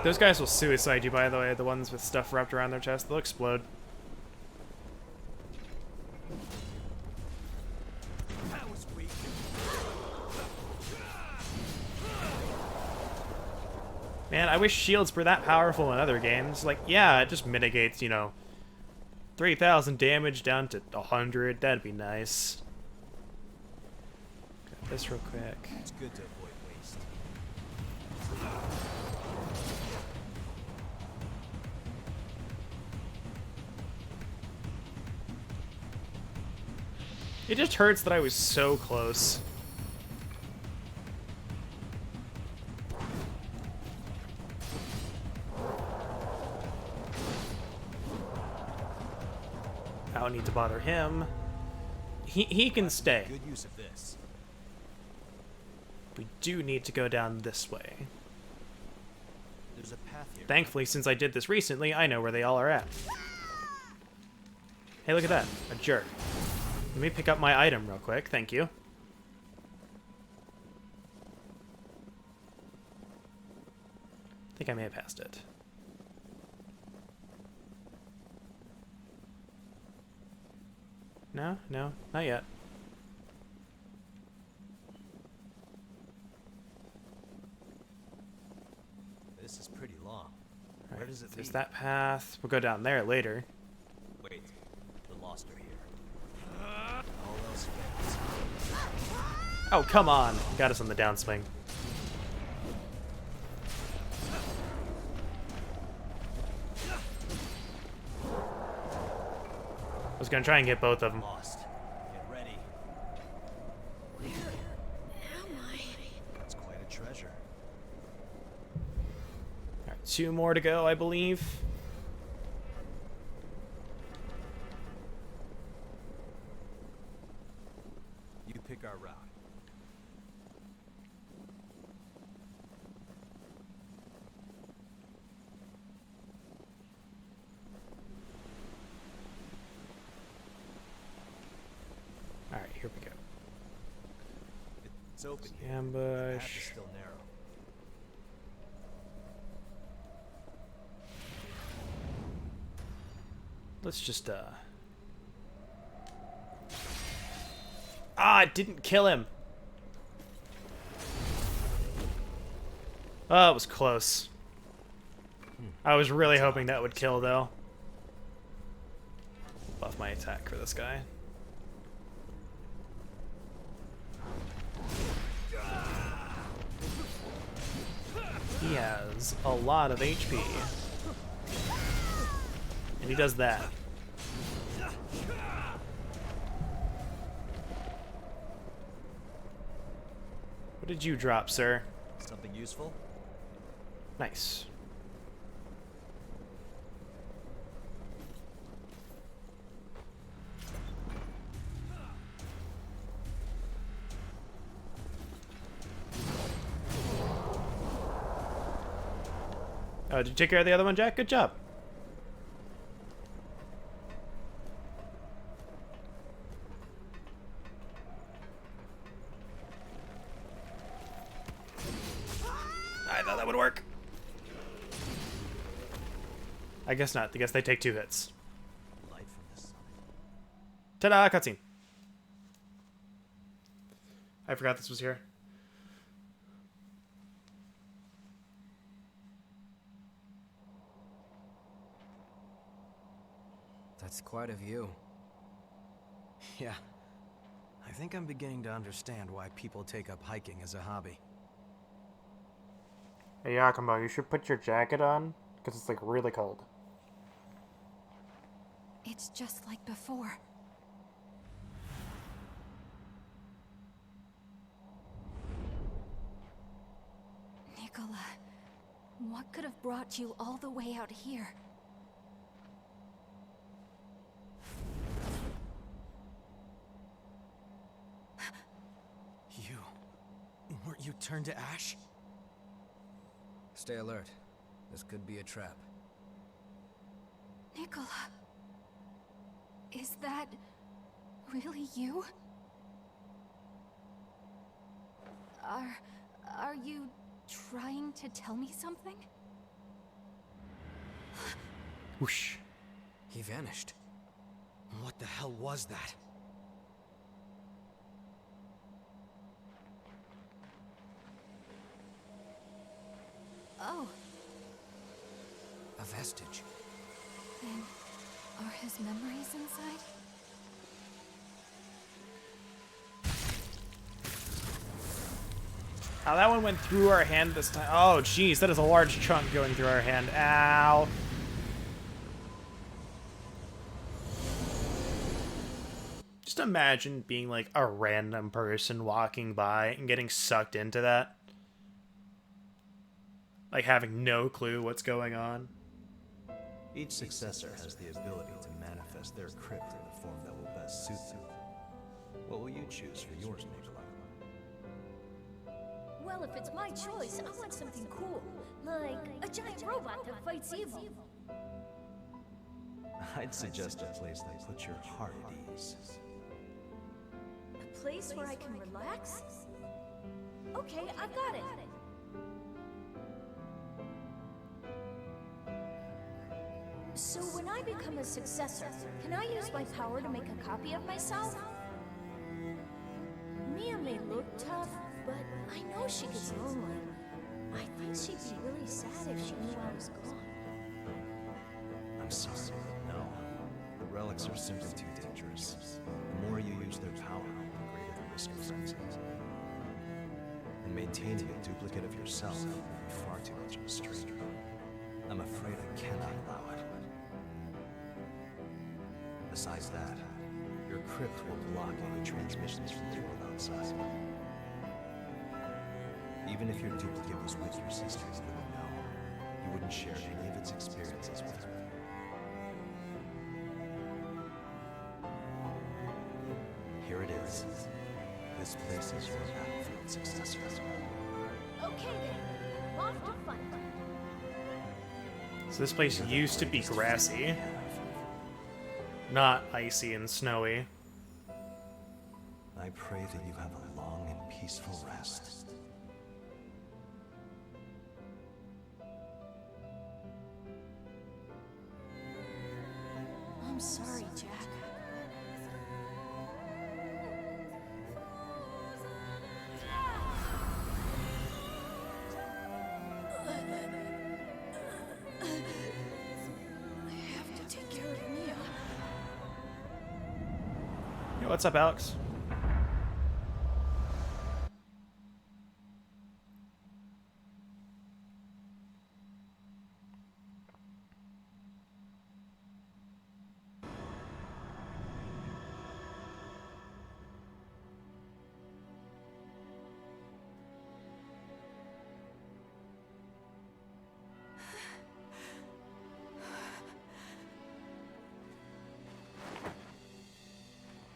Those guys will suicide you, by the way, the ones with stuff wrapped around their chest. They'll explode. That was weak. Man, I wish shields were that powerful in other games. Like, yeah, it just mitigates, you know, 3,000 damage down to 100. That'd be nice. Got this real quick. It's good to avoid waste. It just hurts that I was so close. I don't need to bother him. He can stay. Good use of this. We do need to go down this way. There's a path here. Thankfully, since I did this recently, I know where they all are at. Hey, look at that. A jerk. Let me pick up my item real quick. Thank you. I think I may have passed it. No, no, not yet. This is pretty long. Where Right, does it there's lead? that path. We'll go down there later. Wait, the Lost are here. All else fails. Oh, come on. Got us on the downswing. I was gonna try and get both of them. Lost. Get ready. Where am I? That's quite a treasure. Alright, 2 more to go, I believe. You pick our route. Alright, here we go. It's open here. The path is Ambush. still narrow. Let's just, Ah, it didn't kill him. Oh, it was close. I was really hoping that would kill, though. Buff my attack for this guy. He has a lot of HP. And he does that. What did you drop, sir? Something useful? Nice. Oh, did you take care of the other one, Jack? Good job. I thought that would work. I guess not. I guess they take 2 hits. Light from the sun. Ta-da! Cutscene. I forgot this was here. That's quite a view. Yeah. I think I'm beginning to understand why people take up hiking as a hobby. Hey, Yakumo, you should put your jacket on, because it's, like, really cold. It's just like before. Nicola, what could have brought you all the way out here? Weren't you turned to ash? Stay alert. This could be a trap. Nicola, is that really you? Are you trying to tell me something? Whoosh. He vanished. What the hell was that? Oh, A vestige. then are his memories inside? Oh, that one went through our hand this time. Oh, jeez, that is a large chunk going through our hand. Ow. Just imagine being like a random person walking by and getting sucked into that. Like having no clue what's going on. Each successor has the ability to manifest their crypt in the form that will best suit them. What will you choose for yours, Nicola? Well, if it's my choice, I want something cool. Like a giant robot that fights evil. I'd suggest a place that puts your heart at ease. A place where I can relax? Okay, I've got it. So when I become a successor, can I use my power to make a copy of myself? Mia may look tough, but I know she gets lonely. I think she'd be really sad if she knew I was gone. I'm sorry, no. The relics are simply too dangerous. The more you use their power, the greater the risk of frenzy. And maintaining a duplicate of yourself would be far too much of a strain. I'm afraid I cannot allow it. Besides that, your crypt will block any transmissions from the world outside. Even if your duplicate was with your sister, you wouldn't know. You wouldn't share any of its experiences with her. Here it is. This place is your battlefield successor. Okay then, off to fight. So this place used to be grassy, not icy and snowy. I pray that you have a long and peaceful rest. I'm sorry, Jack. I have to take care of Mia. Yo, what's up, Alex?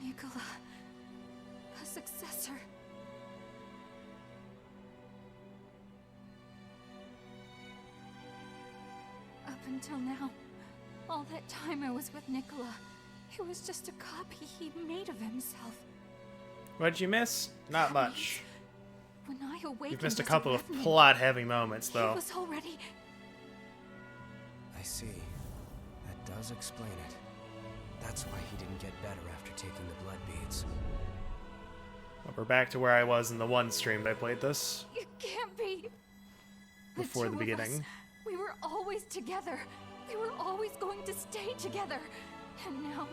Nicola, a successor. Up until now, all that time I was with Nicola, it was just a copy he made of himself. What did you miss? Not much. When I awakened, You've missed a as couple of remnant, plot-heavy moments, he though. was already. I see. That does explain it. That's why he didn't get better after taking the blood beads. Well, we're back to where I was in the one stream that I played this. It can't be. Before the two of beginning. us, we were always together. We were always going to stay together. And now,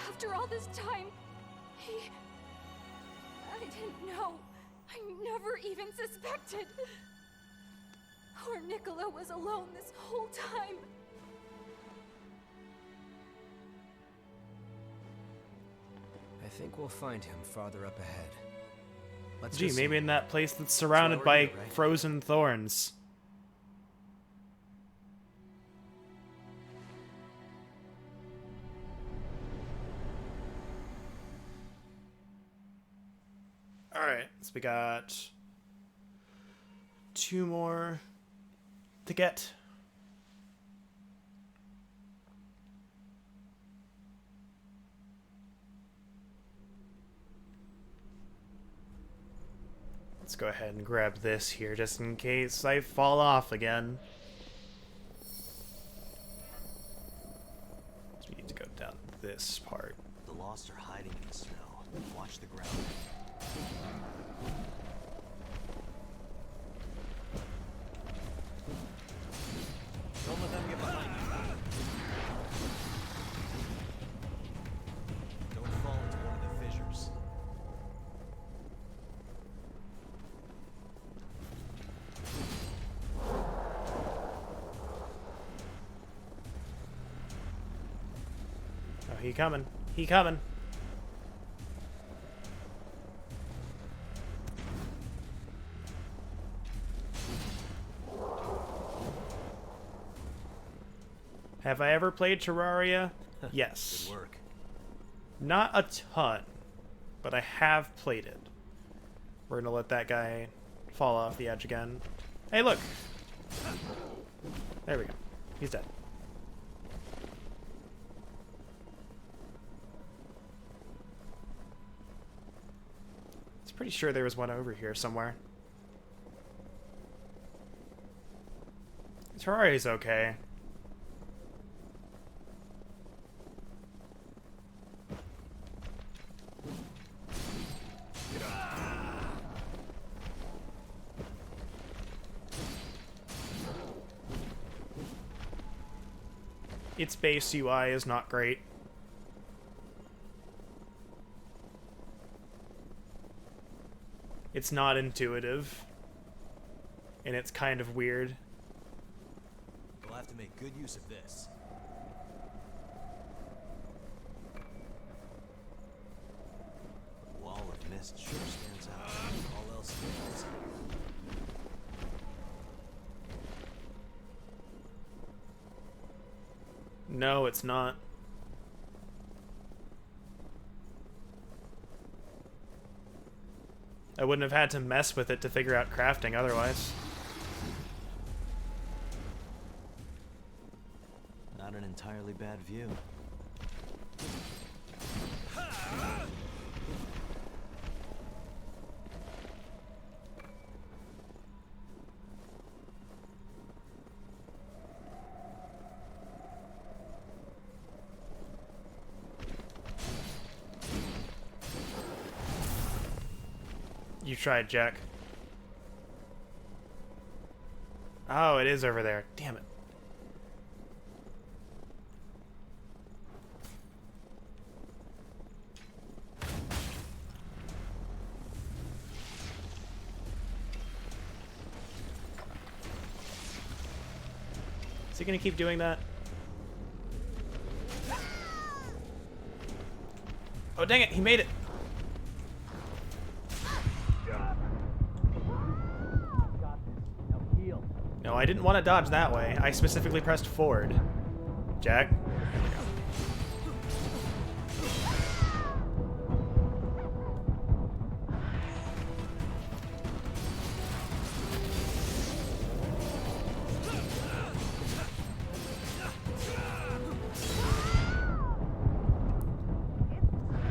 after all this time, I didn't know. I never even suspected. Poor Nicola was alone this whole time. I think we'll find him farther up ahead. Let's Gee, listen. maybe in that place that's surrounded Slower by here, right? frozen thorns. Alright, so we got 2 more to get. Let's go ahead and grab this here just in case I fall off again. So we need to go down this part. The Lost are hiding in the snow. Watch the ground. Don't let them get behind you. Don't fall into one of the fissures. Oh, he coming. He coming. Have I ever played Terraria? Yes. Good work. Not a ton. but I have played it. We're gonna let that guy fall off the edge again. Hey, look! There we go. He's dead. I'm pretty sure there was one over here somewhere. Terraria's okay. Its base UI is not great. It's not intuitive. And it's kind of weird. We'll have to make good use of this. The wall of mist sure stands out. All else fails. No, it's not. I wouldn't have had to mess with it to figure out crafting otherwise. Not an entirely bad view. You tried, Jack. Oh, it is over there. Damn it. Is he gonna keep doing that? Oh, dang it, he made it. No, I didn't want to dodge that way. I specifically pressed forward. Jack?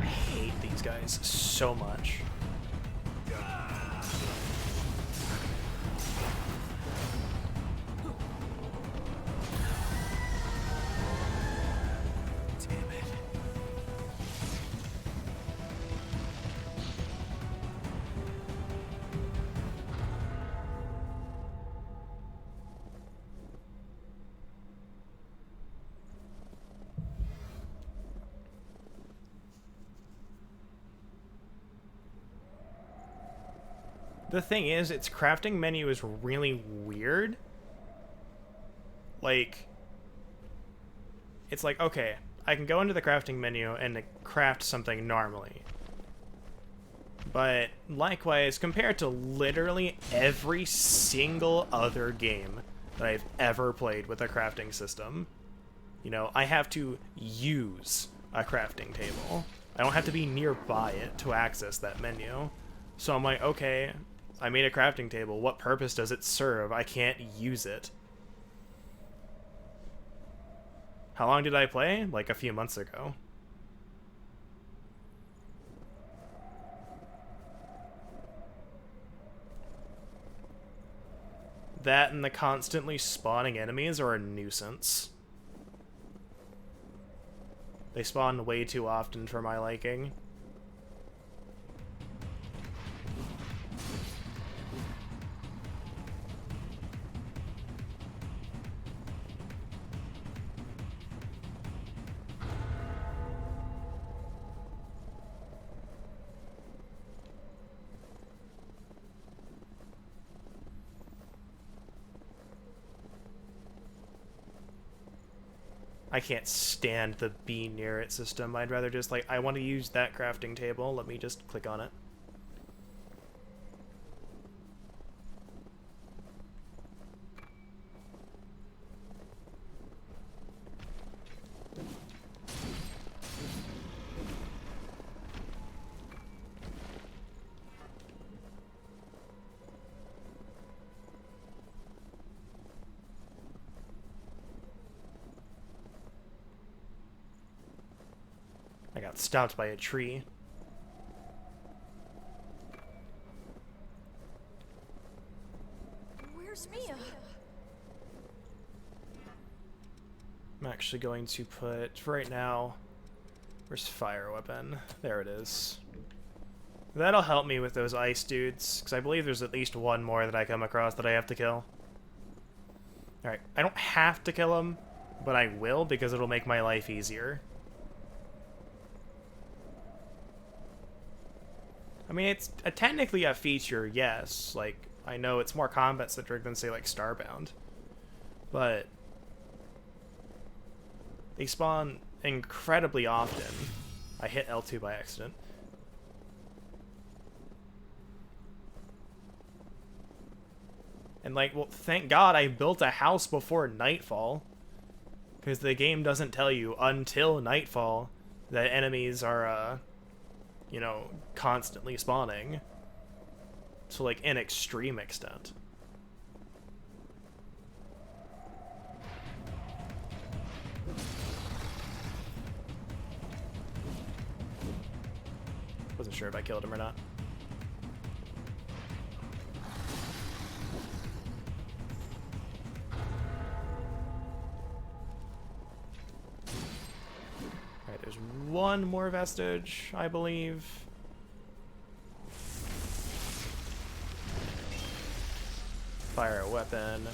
I hate these guys so much. The thing is, its crafting menu is really weird. Like, it's like, okay, I can go into the crafting menu and craft something normally. But likewise, compared to literally every single other game that I've ever played with a crafting system, you know, I have to use a crafting table. I don't have to be nearby it to access that menu. So I'm like, okay, I made a crafting table. What purpose does it serve? I can't use it. How long did I play? Like a few months ago. That and the constantly spawning enemies are a nuisance. They spawn way too often for my liking. I can't stand the be near it system. I'd rather just like, I want to use that crafting table. Let me just click on it. got stopped by a tree. Where's Mia? I'm actually going to put, for right now, where's fire weapon? There it is. That'll help me with those ice dudes, because I believe there's at least one more that I come across that I have to kill. Alright, I don't have to kill him, but I will because it'll make my life easier. I mean, it's technically a feature, yes. Like, I know it's more combat-centric than, say, like, Starbound. But they spawn incredibly often. I hit L2 by accident. And, like, well, thank God I built a house before nightfall. Because the game doesn't tell you until nightfall that enemies are, you know, constantly spawning. To, like, an extreme extent. Wasn't sure if I killed him or not. Alright, there's one more vestige, I believe. Fire a weapon.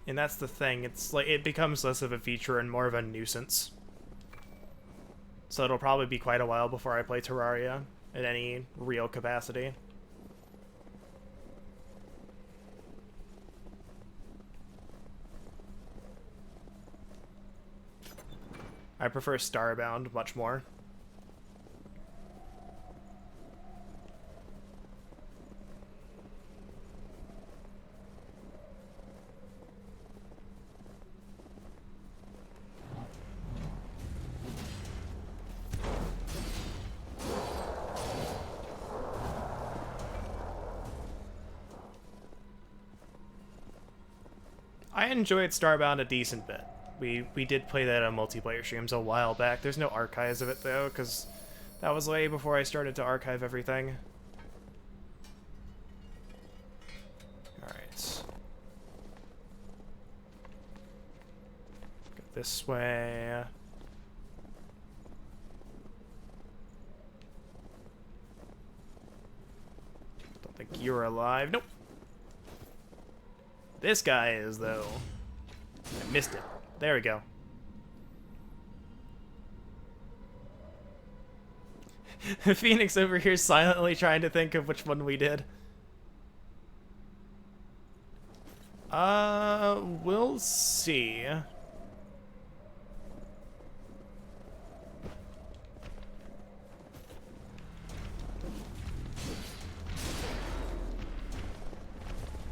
And that's the thing, it's like it becomes less of a feature and more of a nuisance. So it'll probably be quite a while before I play Terraria in any real capacity. I prefer Starbound much more. I enjoyed Starbound a decent bit. We did play that on multiplayer streams a while back. There's no archives of it though, because that was way before I started to archive everything. Alright. Go this way. Don't think you're alive. Nope. This guy is, though. I missed it. There we go. Phoenix over here silently trying to think of which one we did. We'll see.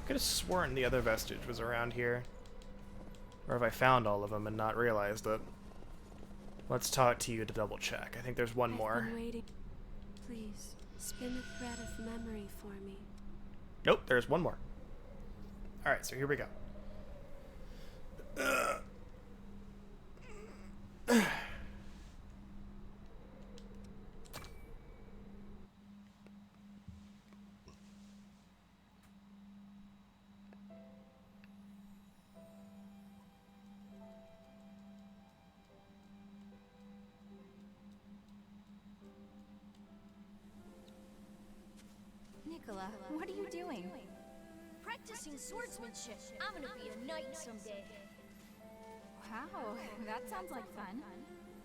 Could have sworn the other vestige was around here. Or have I found all of them and not realized it? Let's talk to you to double check. I think there's one more. I've been waiting. Please, spin a thread of memory for me. Nope, there's one more. Alright, so here we go. Nicola, what are you doing? Practicing swordsmanship. I'm gonna be a knight someday. Wow, that sounds like fun.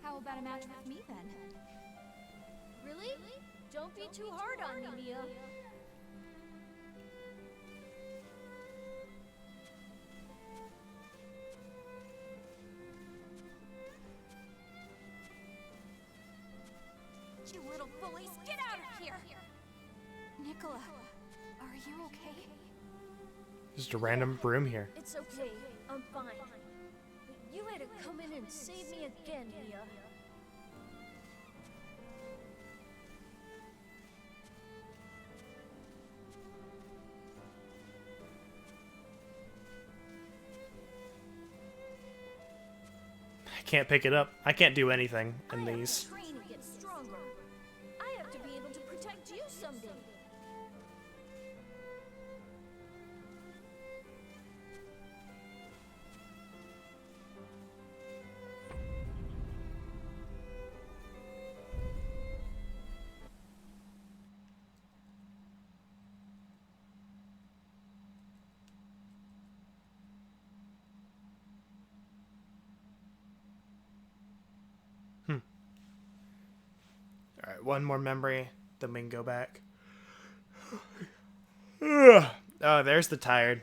How about a match with me then? Really? Don't be too hard on me, Mia. You little bullies, get out of here! Nicola, are you okay? Just a random broom here. It's okay. I'm fine. But you had to come in and save me again, Mia. I can't pick it up. I can't do anything in these. I have to train and get stronger. I have to be able to protect you someday. Alright, one more memory, then we can go back. Oh, there's the tired.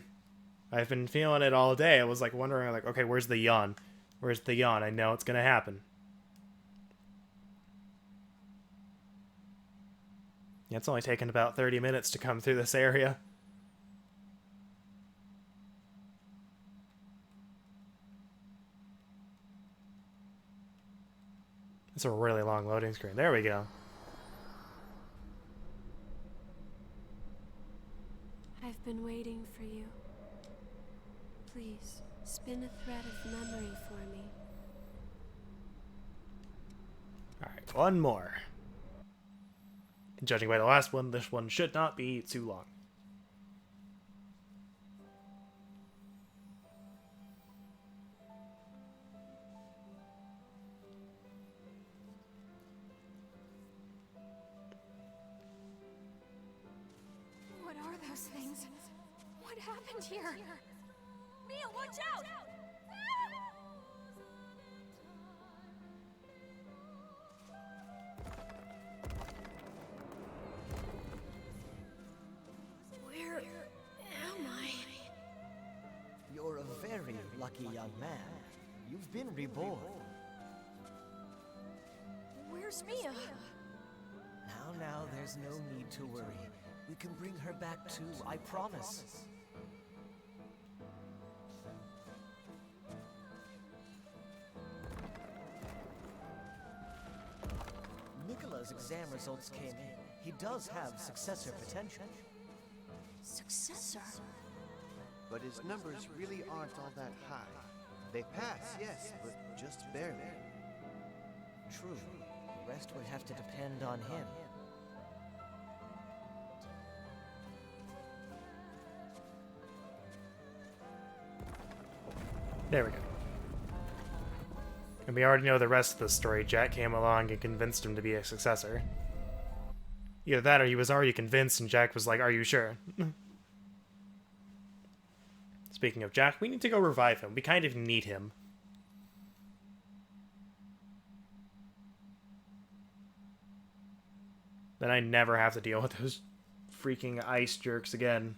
I've been feeling it all day. I was like wondering, like, okay, where's the yawn? Where's the yawn? I know it's gonna happen. Yeah, it's only taken about 30 minutes to come through this area. It's a really long loading screen. There we go. I've been waiting for you. Please, spin a thread of memory for me. Alright, one more. Judging by the last one, this one should not be too long. What are those things? What happened here? Mia, watch out! Where am I? You're a very lucky young man. You've been reborn. Where's Mia? Now, there's no need to worry. We can bring her back too, I promise. Nicola's exam results came in. He does have successor potential. Successor? But his numbers really aren't all that high. They pass, yes, but just barely. True. The rest would have to depend on him. There we go. And we already know the rest of the story. Jack came along and convinced him to be a successor. Either that or he was already convinced and Jack was like, "Are you sure?" Speaking of Jack, we need to go revive him. We kind of need him. Then I never have to deal with those freaking ice jerks again.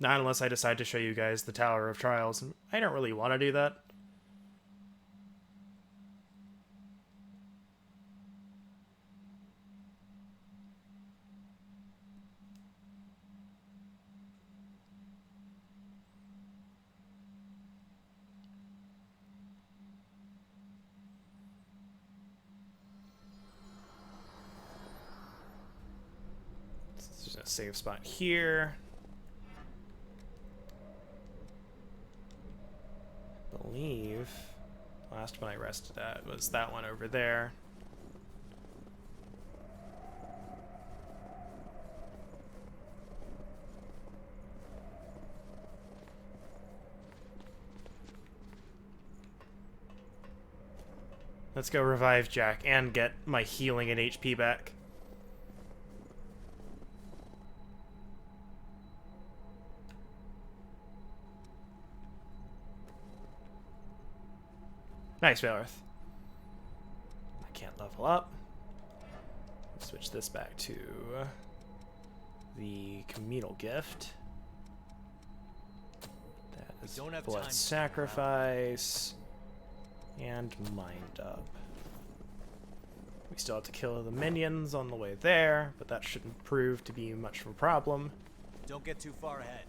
Not unless I decide to show you guys the Tower of Trials. I don't really want to do that. There's a save spot here. I believe last one I rested at was that one over there. Let's go revive Jack and get my healing and HP back. Nice, Valorth. I can't level up. Switch this back to the communal gift. That is blood sacrifice and mind up. We still have to kill the minions on the way there, but that shouldn't prove to be much of a problem. Don't get too far ahead.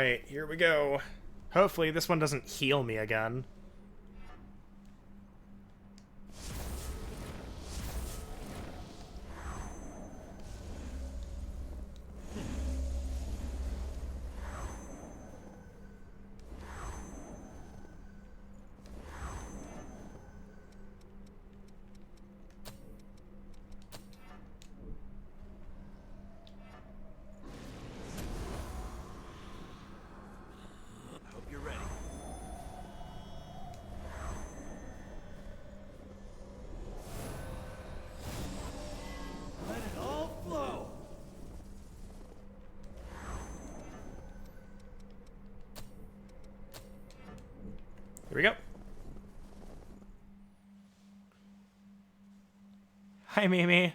Alright, here we go. Hopefully this one doesn't heal me again. Here we go. Hi, Mimi.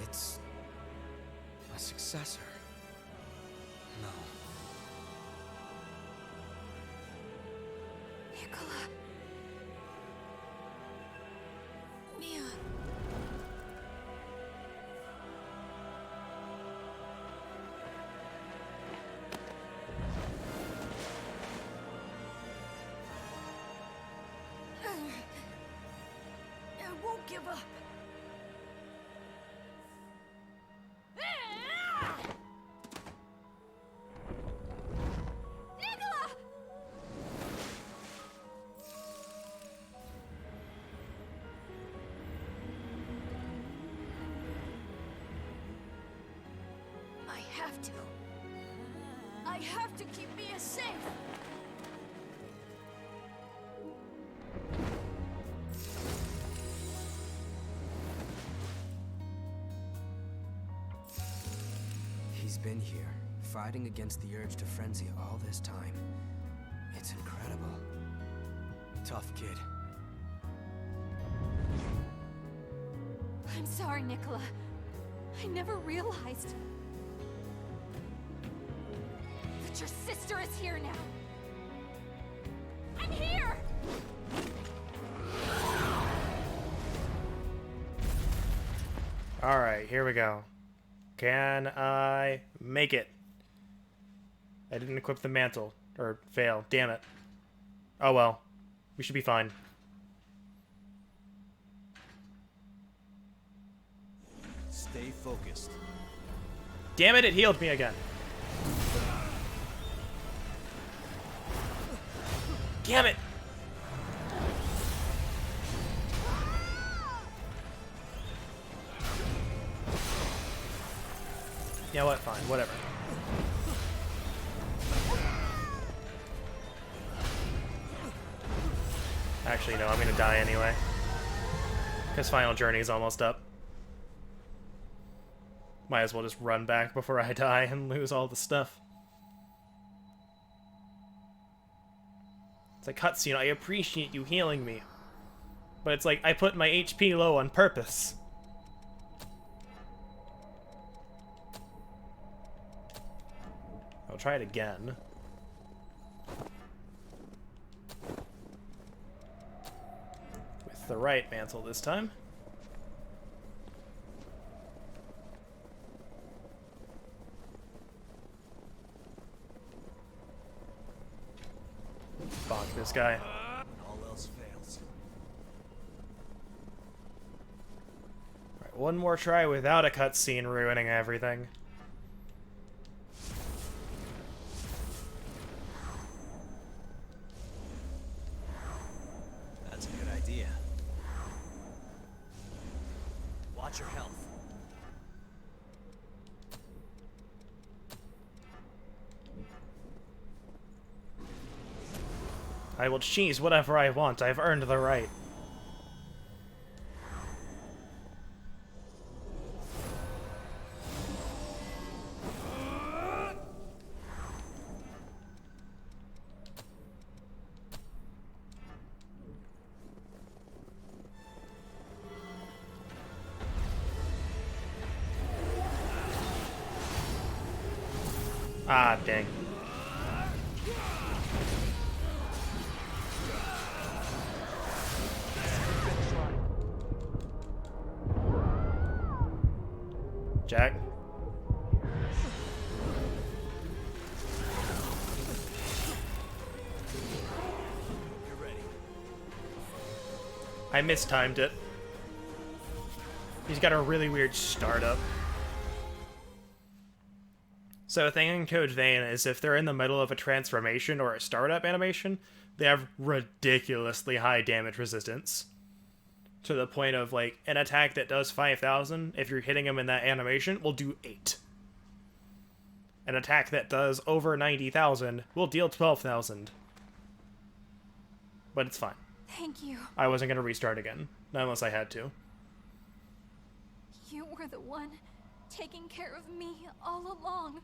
It's a successor. No. Nicola. Mia. I won't give up. I have to keep Mia safe. He's been here, fighting against the urge to frenzy all this time. It's incredible. Tough kid. I'm sorry, Nicola. I never realized that your sister is here now. I'm here! Alright, here we go. Can I make it? I didn't equip the mantle. Or fail. Damn it. Oh well. We should be fine. Stay focused. Damn it, it healed me again. Damn it! Yeah, what? Fine, whatever. Actually, no, I'm gonna die anyway. Because Final Journey is almost up. Might as well just run back before I die and lose all the stuff. It's like, cutscene, I appreciate you healing me. But it's like, I put my HP low on purpose. I'll try it again. With the right mantle this time. Bonk this guy. All else fails. Alright, one more try without a cutscene ruining everything. That's a good idea. Watch your health. I will cheese whatever I want. I've earned the right. Ah, dang. Jack? I mistimed it. He's got a really weird startup. So a thing in Code Vein is if they're in the middle of a transformation or a startup animation, they have ridiculously high damage resistance. To the point of, like, an attack that does 5,000, if you're hitting them in that animation, will do 8. An attack that does over 90,000 will deal 12,000. But it's fine. Thank you. I wasn't going to restart again, not unless I had to. You were the one taking care of me all along.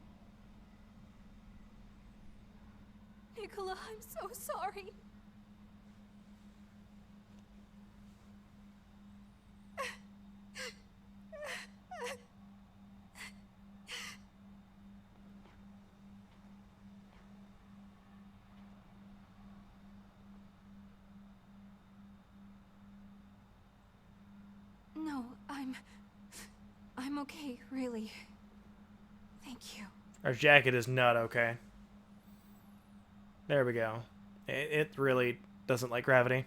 Nicola, I'm so sorry. No, I'm okay, really. Thank you. Our jacket is not okay. There we go. It really doesn't like gravity.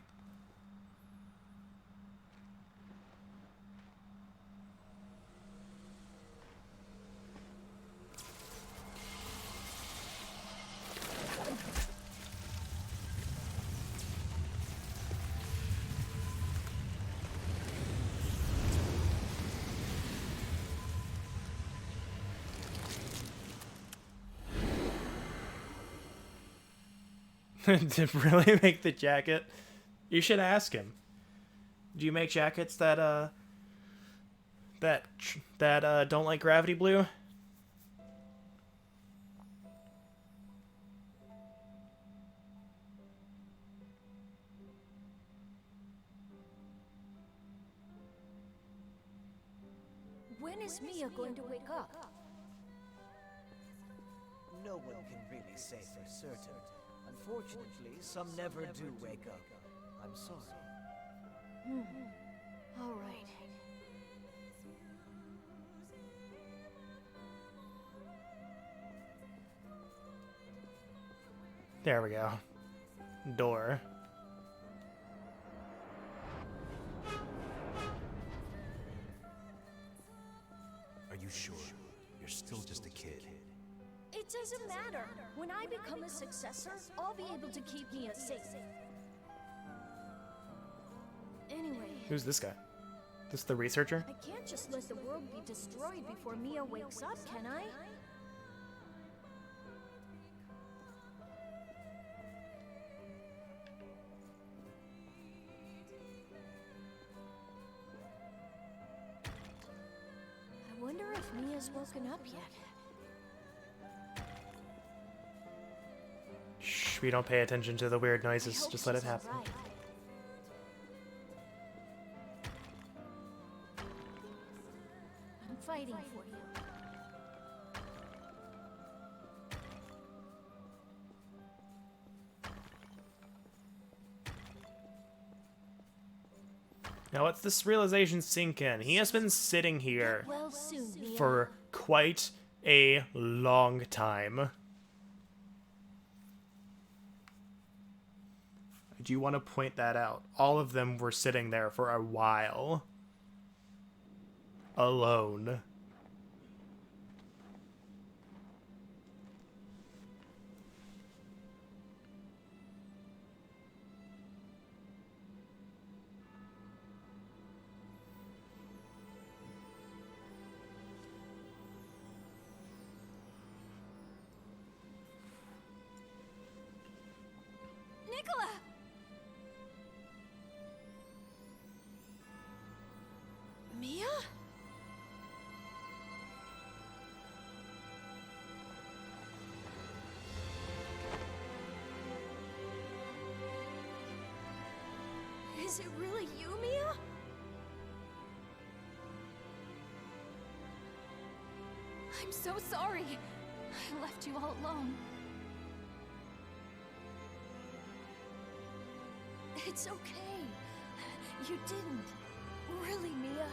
To really make the jacket, you should ask him. Do you make jackets that don't like gravity blue? When is Mia going to wake up? No one can really say for certain. Unfortunately, some never do wake up. I'm sorry. All right. There we go. Door. Are you sure? You're still just a kid. It doesn't matter. When I become a successor, I'll be able to keep Mia safe. Anyway... Who's this guy? This the researcher? I can't just let the world be destroyed before Mia wakes up, can I? I wonder if Mia's woken up yet. Shh, we don't pay attention to the weird noises. Just let it happen. Right. I'm fighting for you. Now let's this realization sink in. He has been sitting here Well soon, Mia. for quite a long time. I do want to point that out. All of them were sitting there for a while. Alone. Nicola! Mia? Is it really you, Mia? I'm so sorry. I left you all alone. It's okay. You didn't. Really, Mia.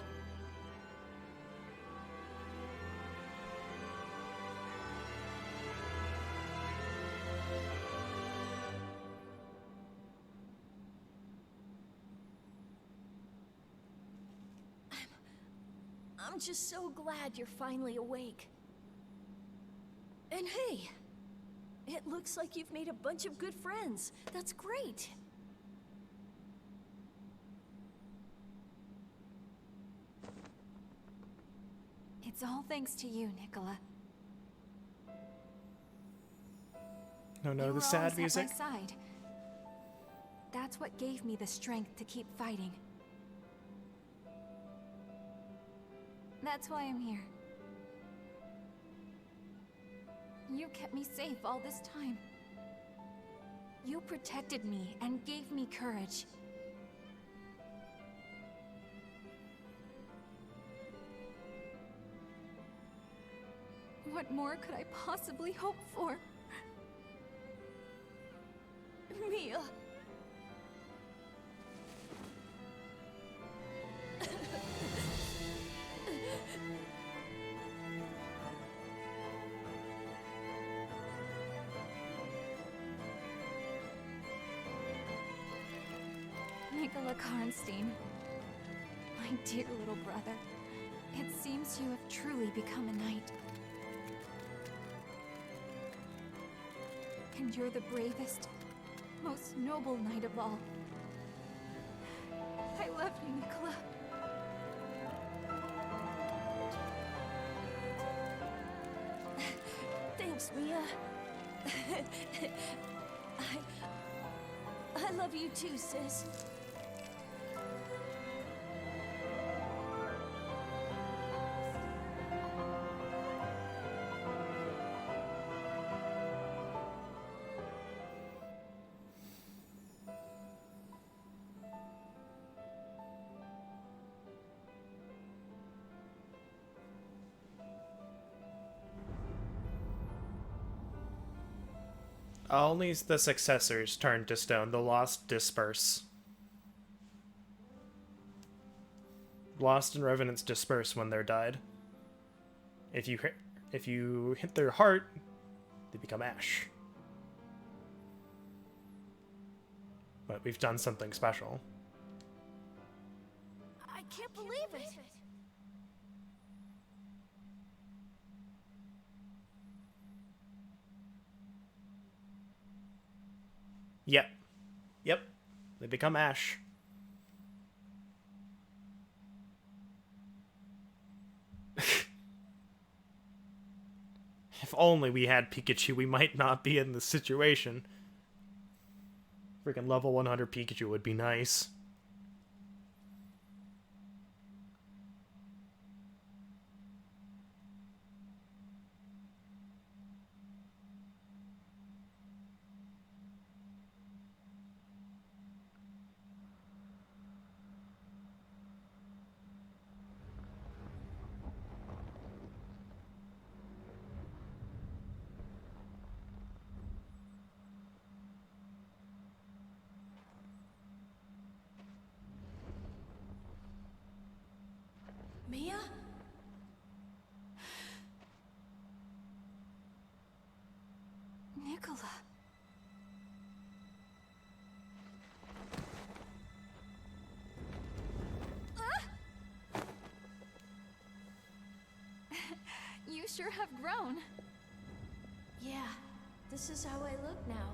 I'm just so glad you're finally awake. And hey, it looks like you've made a bunch of good friends. That's great. It's all thanks to you, Nicola. No, You the were sad always music. at my side. That's what gave me the strength to keep fighting. That's why I'm here. You kept me safe all this time. You protected me and gave me courage. What more could I possibly hope for? Mia. Nicola Karnstein, my dear little brother, it seems you have truly become a knight. And you're the bravest, most noble knight of all. I love you, Nicola. Thanks, Mia. I love you too, sis. Only the successors turn to stone. The lost disperse. Lost and revenants disperse when they're died. If you hit their heart, they become ash. But we've done something special. I can't believe it. Yep. They become ash. If only we had Pikachu, we might not be in this situation. Freaking level 100 Pikachu would be nice. Mia? Nicola. You sure have grown. Yeah, this is how I look now.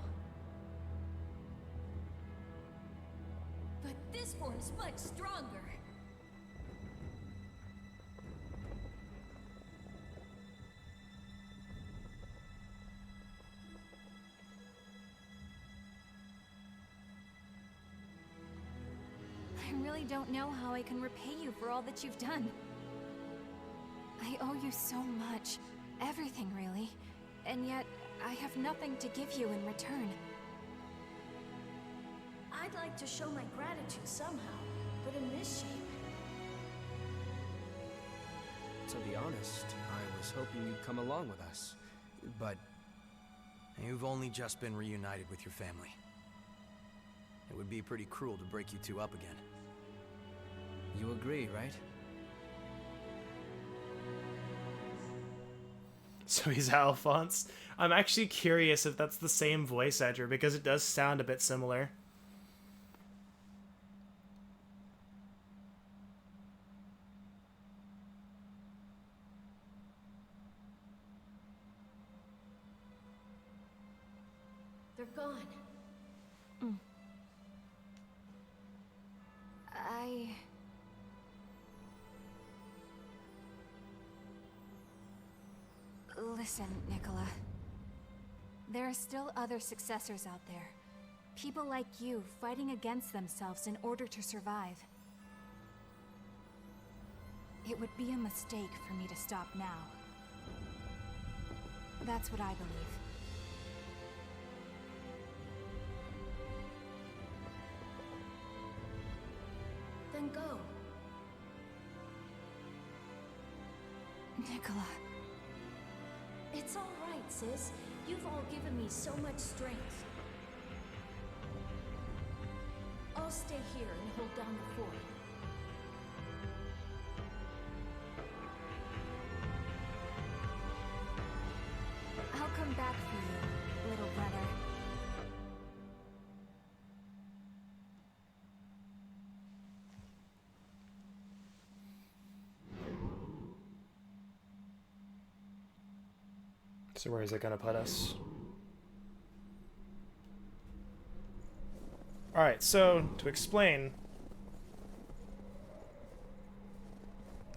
But this form's much stronger. I really don't know how I can repay you for all that you've done. I owe you so much. Everything, really. And yet, I have nothing to give you in return. I'd like to show my gratitude somehow, but in this shape. To be honest, I was hoping you'd come along with us. but... You've only just been reunited with your family. It would be pretty cruel to break you two up again. You agree, right? So he's Alphonse. I'm actually curious if that's the same voice actor, because it does sound a bit similar. They're gone. Listen, Nicola. There are still other successors out there. People like you fighting against themselves in order to survive. It would be a mistake for me to stop now. That's what I believe. Then go. Nicola. It's all right, sis. You've all given me so much strength. I'll stay here and hold down the fort. I'll come back for you, little brother. So where is it gonna put us? Alright, so to explain,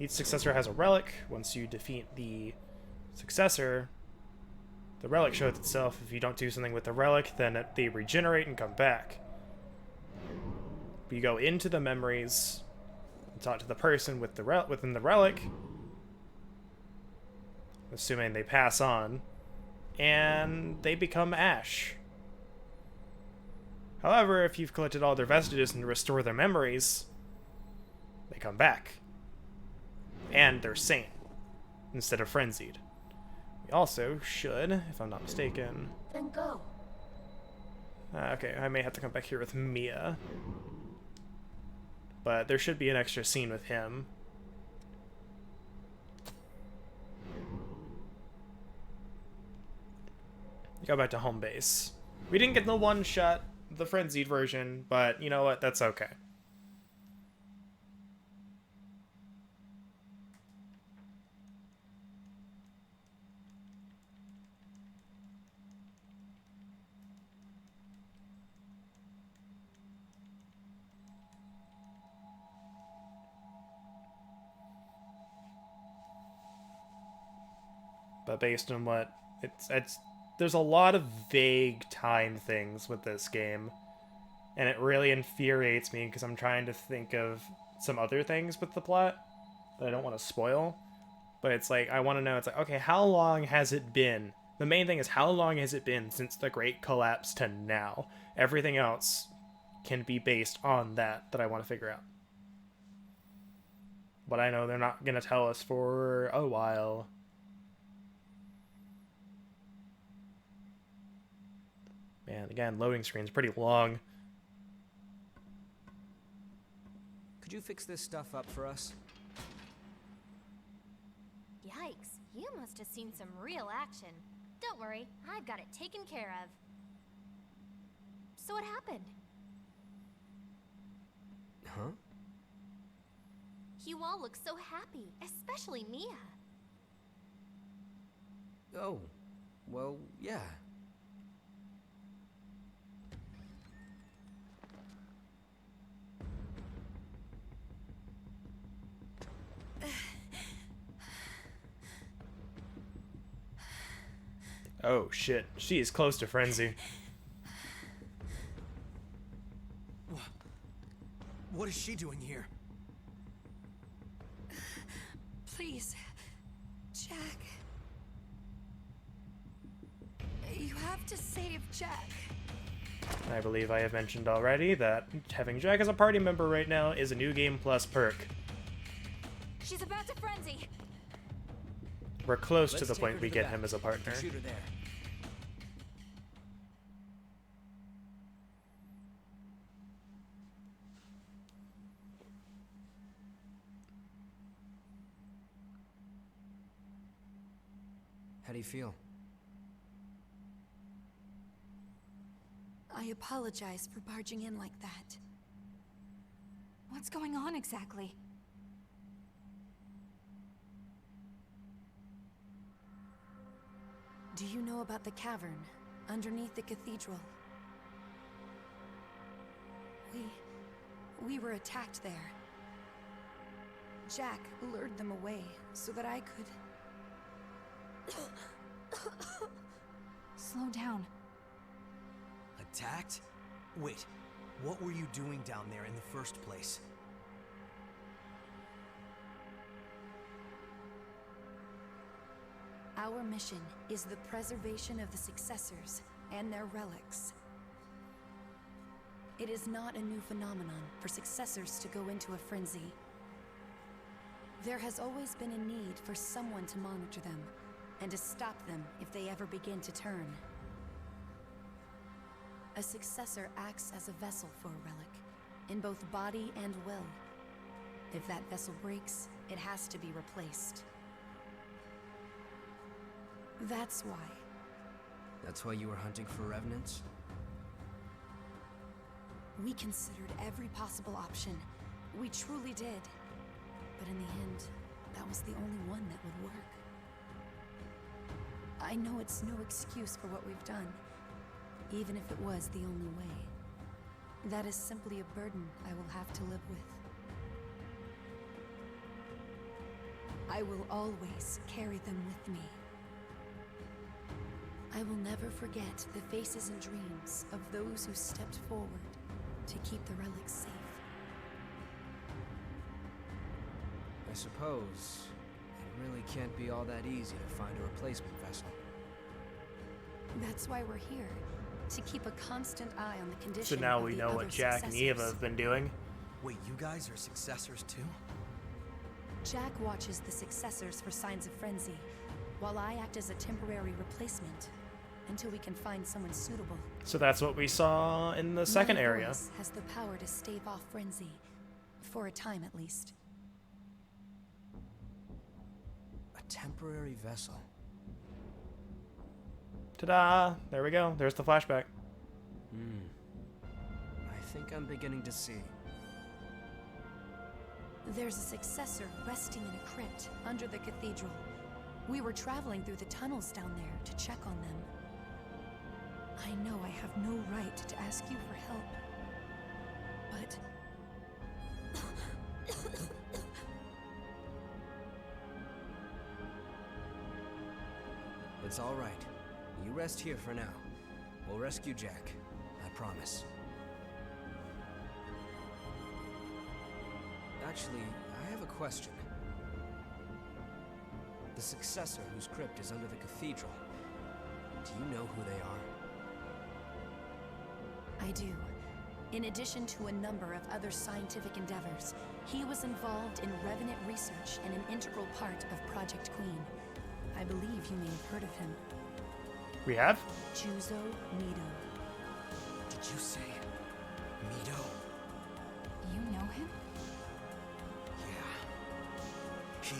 each successor has a relic. Once you defeat the successor, the relic shows itself. If you don't do something with the relic, then they regenerate and come back. You go into the memories and talk to the person with the within the relic, assuming they pass on, and they become ash. However, if you've collected all their vestiges and restore their memories, they come back. And they're sane, instead of frenzied. We also should, if I'm not mistaken... Then go. Okay, I may have to come back here with Mia. But there should be an extra scene with him. Go back to home base. We didn't get the one-shot, the frenzied version, but you know what? That's okay. But based on what it's there's a lot of vague time things with this game, and it really infuriates me because I'm trying to think of some other things with the plot that I don't want to spoil. But it's like, I want to know, it's like, okay, how long has it been? The main thing is, how long has it been since the Great Collapse to now? Everything else can be based on that I want to figure out. But I know they're not going to tell us for a while. Man, again, loading screen's pretty long. Could you fix this stuff up for us? Yikes, you must have seen some real action. Don't worry, I've got it taken care of. So what happened? Huh? You all look so happy, especially Mia. Oh, well, yeah. Oh shit, she is close to frenzy. What is she doing here? Please, Jack. You have to save Jack. I believe I have mentioned already that having Jack as a party member right now is a New Game Plus perk. She's about to frenzy. We're close to Let's the take point her we to the get back. him as a You can partner. shoot her there. How do you feel? I apologize for barging in like that. What's going on exactly? Do you know about the cavern underneath the cathedral? We were attacked there. Jack lured them away so that I could... Slow down. Attacked? Wait, what were you doing down there in the first place? Our mission is the preservation of the successors and their relics. It is not a new phenomenon for successors to go into a frenzy. There has always been a need for someone to monitor them, and to stop them if they ever begin to turn. A successor acts as a vessel for a relic, in both body and will. If that vessel breaks, it has to be replaced. That's why. That's why you were hunting for revenants? We considered every possible option. We truly did. But in the end, that was the only one that would work. I know it's no excuse for what we've done, even if it was the only way. That is simply a burden I will have to live with. I will always carry them with me. I will never forget the faces and dreams of those who stepped forward to keep the relics safe. I suppose it really can't be all that easy to find a replacement vessel. That's why we're here, to keep a constant eye on the condition So now of we the know other what Jack and Eva successors. have been doing. Wait, you guys are successors too? Jack watches the successors for signs of frenzy, while I act as a temporary replacement until we can find someone suitable. So that's what we saw in the second My area. voice has the power to stave off frenzy, for a time at least. A temporary vessel. Ta-da! There we go. There's the flashback. I think I'm beginning to see. There's a successor resting in a crypt under the cathedral. We were traveling through the tunnels down there to check on them. I know I have no right to ask you for help, but... It's all right. You rest here for now. We'll rescue Jack. I promise. Actually, I have a question. The successor whose crypt is under the cathedral. Do you know who they are? I do. In addition to a number of other scientific endeavors, he was involved in revenant research and an integral part of Project Queen. I believe you may have heard of him. We have? Juzo Mido. Did you say Mido? You know him? Yeah.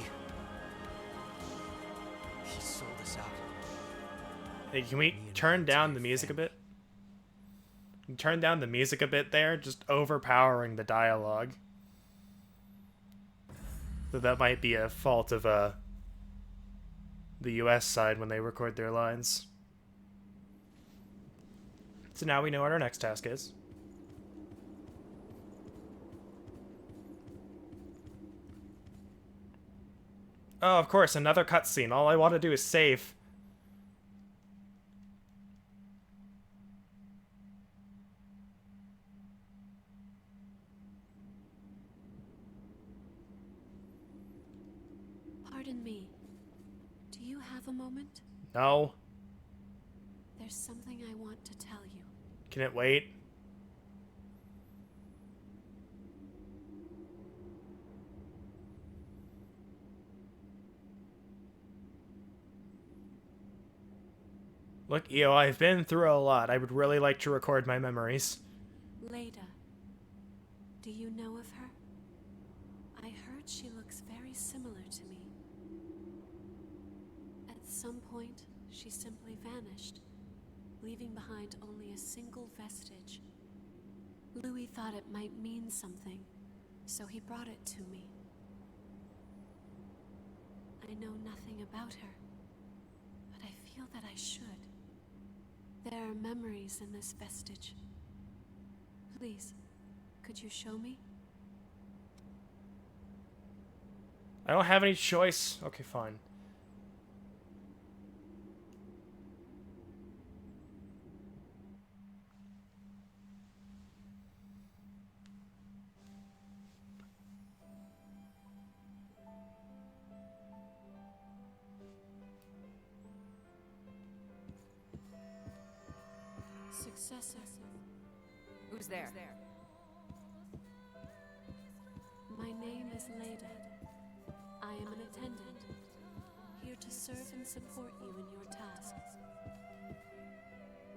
He sold us out. Hey, can we turn down the music a bit? Turn down the music a bit there, just overpowering the dialogue. So that might be a fault of the US side when they record their lines. So now we know what our next task is. Oh, of course, another cutscene. All I want to do is save. Pardon me. Do you have a moment? No. There's something I want to tell you. Can it wait? Look, Io, I've been through a lot. I would really like to record my memories. Leda. Do you know of her? I heard she looks very similar to me. At some point, she simply vanished, leaving behind only a single vestige. Louis thought it might mean something, so he brought it to me. I know nothing about her, but I feel that I should. There are memories in this vestige. Please, could you show me? I don't have any choice. Okay, fine. Successor. Who's there? My name is Leda. I am an attendant, here to serve and support you in your tasks.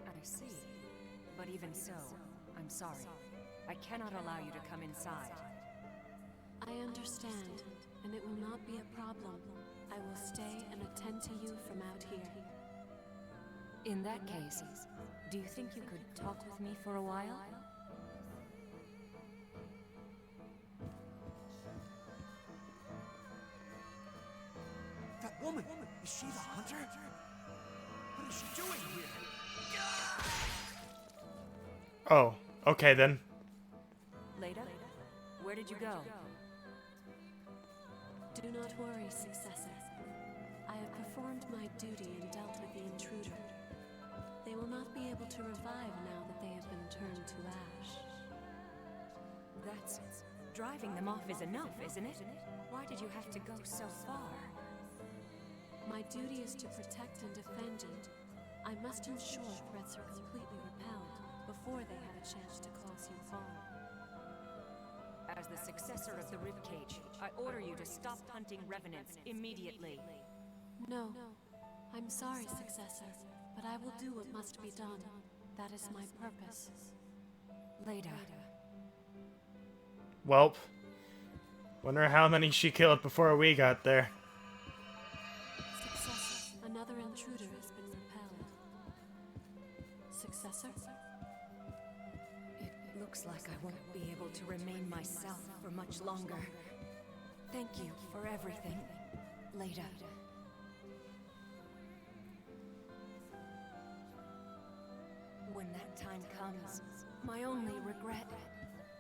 I see. But even so, I'm sorry. I cannot allow you to come inside. I understand, and it will not be a problem. I will stay and attend to you from out here. In that case, do you think you could talk with me for a while? That woman! Is she the hunter? What is she doing here? Oh, okay then. Leda, where did you go? Do not worry, Successor. I have performed my duty and dealt with the intruder. They will not be able to revive now that they have been turned to ash. That's... driving them off is enough, isn't it? Why did you have to go so far? My duty is to protect and defend you. I must ensure threats are completely repelled before they have a chance to cause you harm. As the successor of the Ribcage, I order you to stop hunting revenants immediately. No. I'm sorry, Successor, but I will do what must be done. That is my purpose. Leda. Welp. Wonder how many she killed before we got there. Successor, another intruder has been repelled. Successor? It looks like I won't be able to remain myself for much longer. Thank you for everything, Leda. When that time comes, my only regret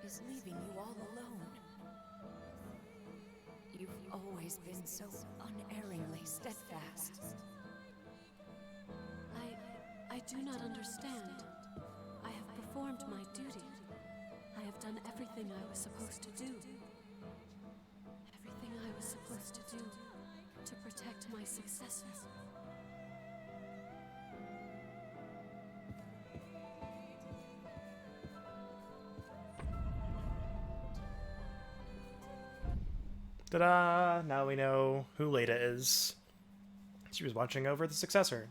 is leaving you all alone. You've always been so unerringly steadfast. I do not understand. I have performed my duty. I have done everything I was supposed to do. Everything I was supposed to do to protect my successor. Ta-da! Now we know who Leda is. She was watching over the successor.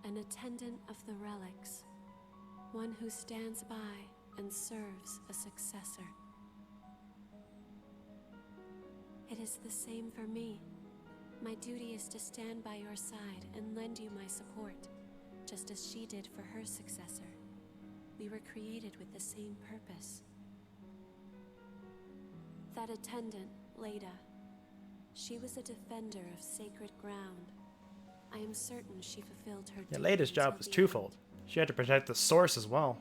An attendant of the relics. One who stands by and serves a successor. It is the same for me. My duty is to stand by your side and lend you my support, just as she did for her successor. We were created with the same purpose. That attendant, Leda, she was a defender of sacred ground. I am certain she fulfilled her duty. Yeah, Leda's job was twofold. She had to protect the source as well.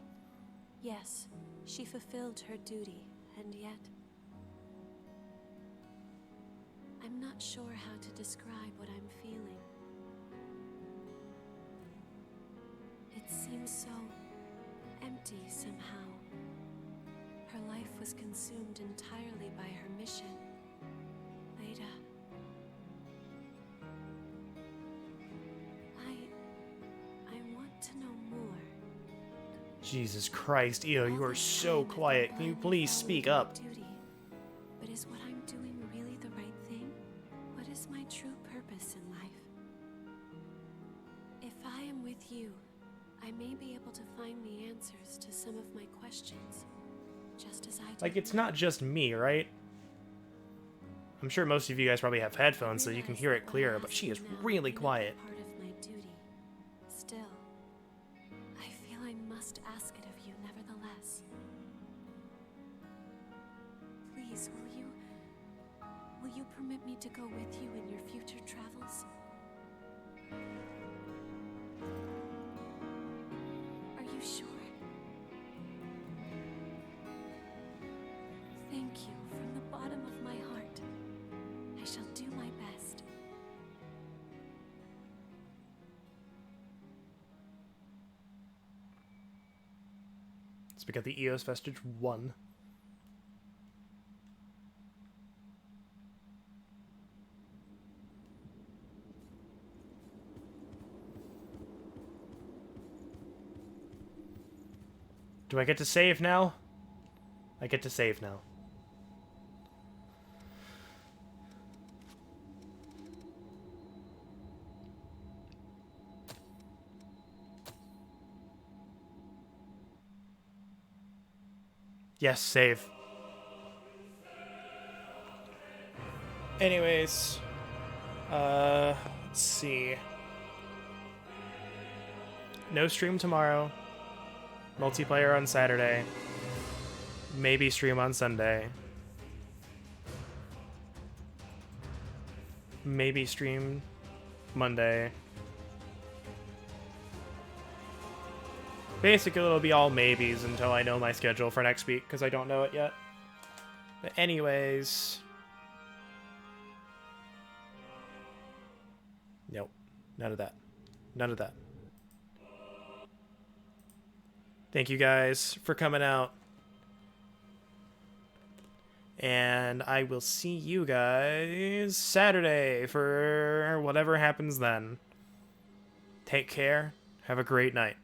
Yes, she fulfilled her duty, and yet... I'm not sure how to describe what I'm feeling. It seems so empty somehow. Her life was consumed entirely by her mission. Leda. I want to know more. Jesus Christ, Io, you are so quiet. Can you please speak up? Duty. But is what I'm doing really the right thing? What is my true purpose in life? If I am with you, I may be able to find the answers to some of my questions, just as I did. Like, it's not just me, right? I'm sure most of you guys probably have headphones so you can hear it clearer, but she is really quiet. Part of my duty. Still, I feel I must ask it of you nevertheless. Please, will you permit me to go with you in your future travels? Are you sure? Thank you from the bottom of my heart. I shall do my best. Speak of the Eos Vestige 1. Do I get to save now? I get to save now. Yes, save. Anyways, let's see. No stream tomorrow. Multiplayer on Saturday. Maybe stream on Sunday. Maybe stream Monday. Basically, it'll be all maybes until I know my schedule for next week, because I don't know it yet. But anyways... Nope. None of that. None of that. Thank you guys for coming out. And I will see you guys Saturday for whatever happens then. Take care. Have a great night.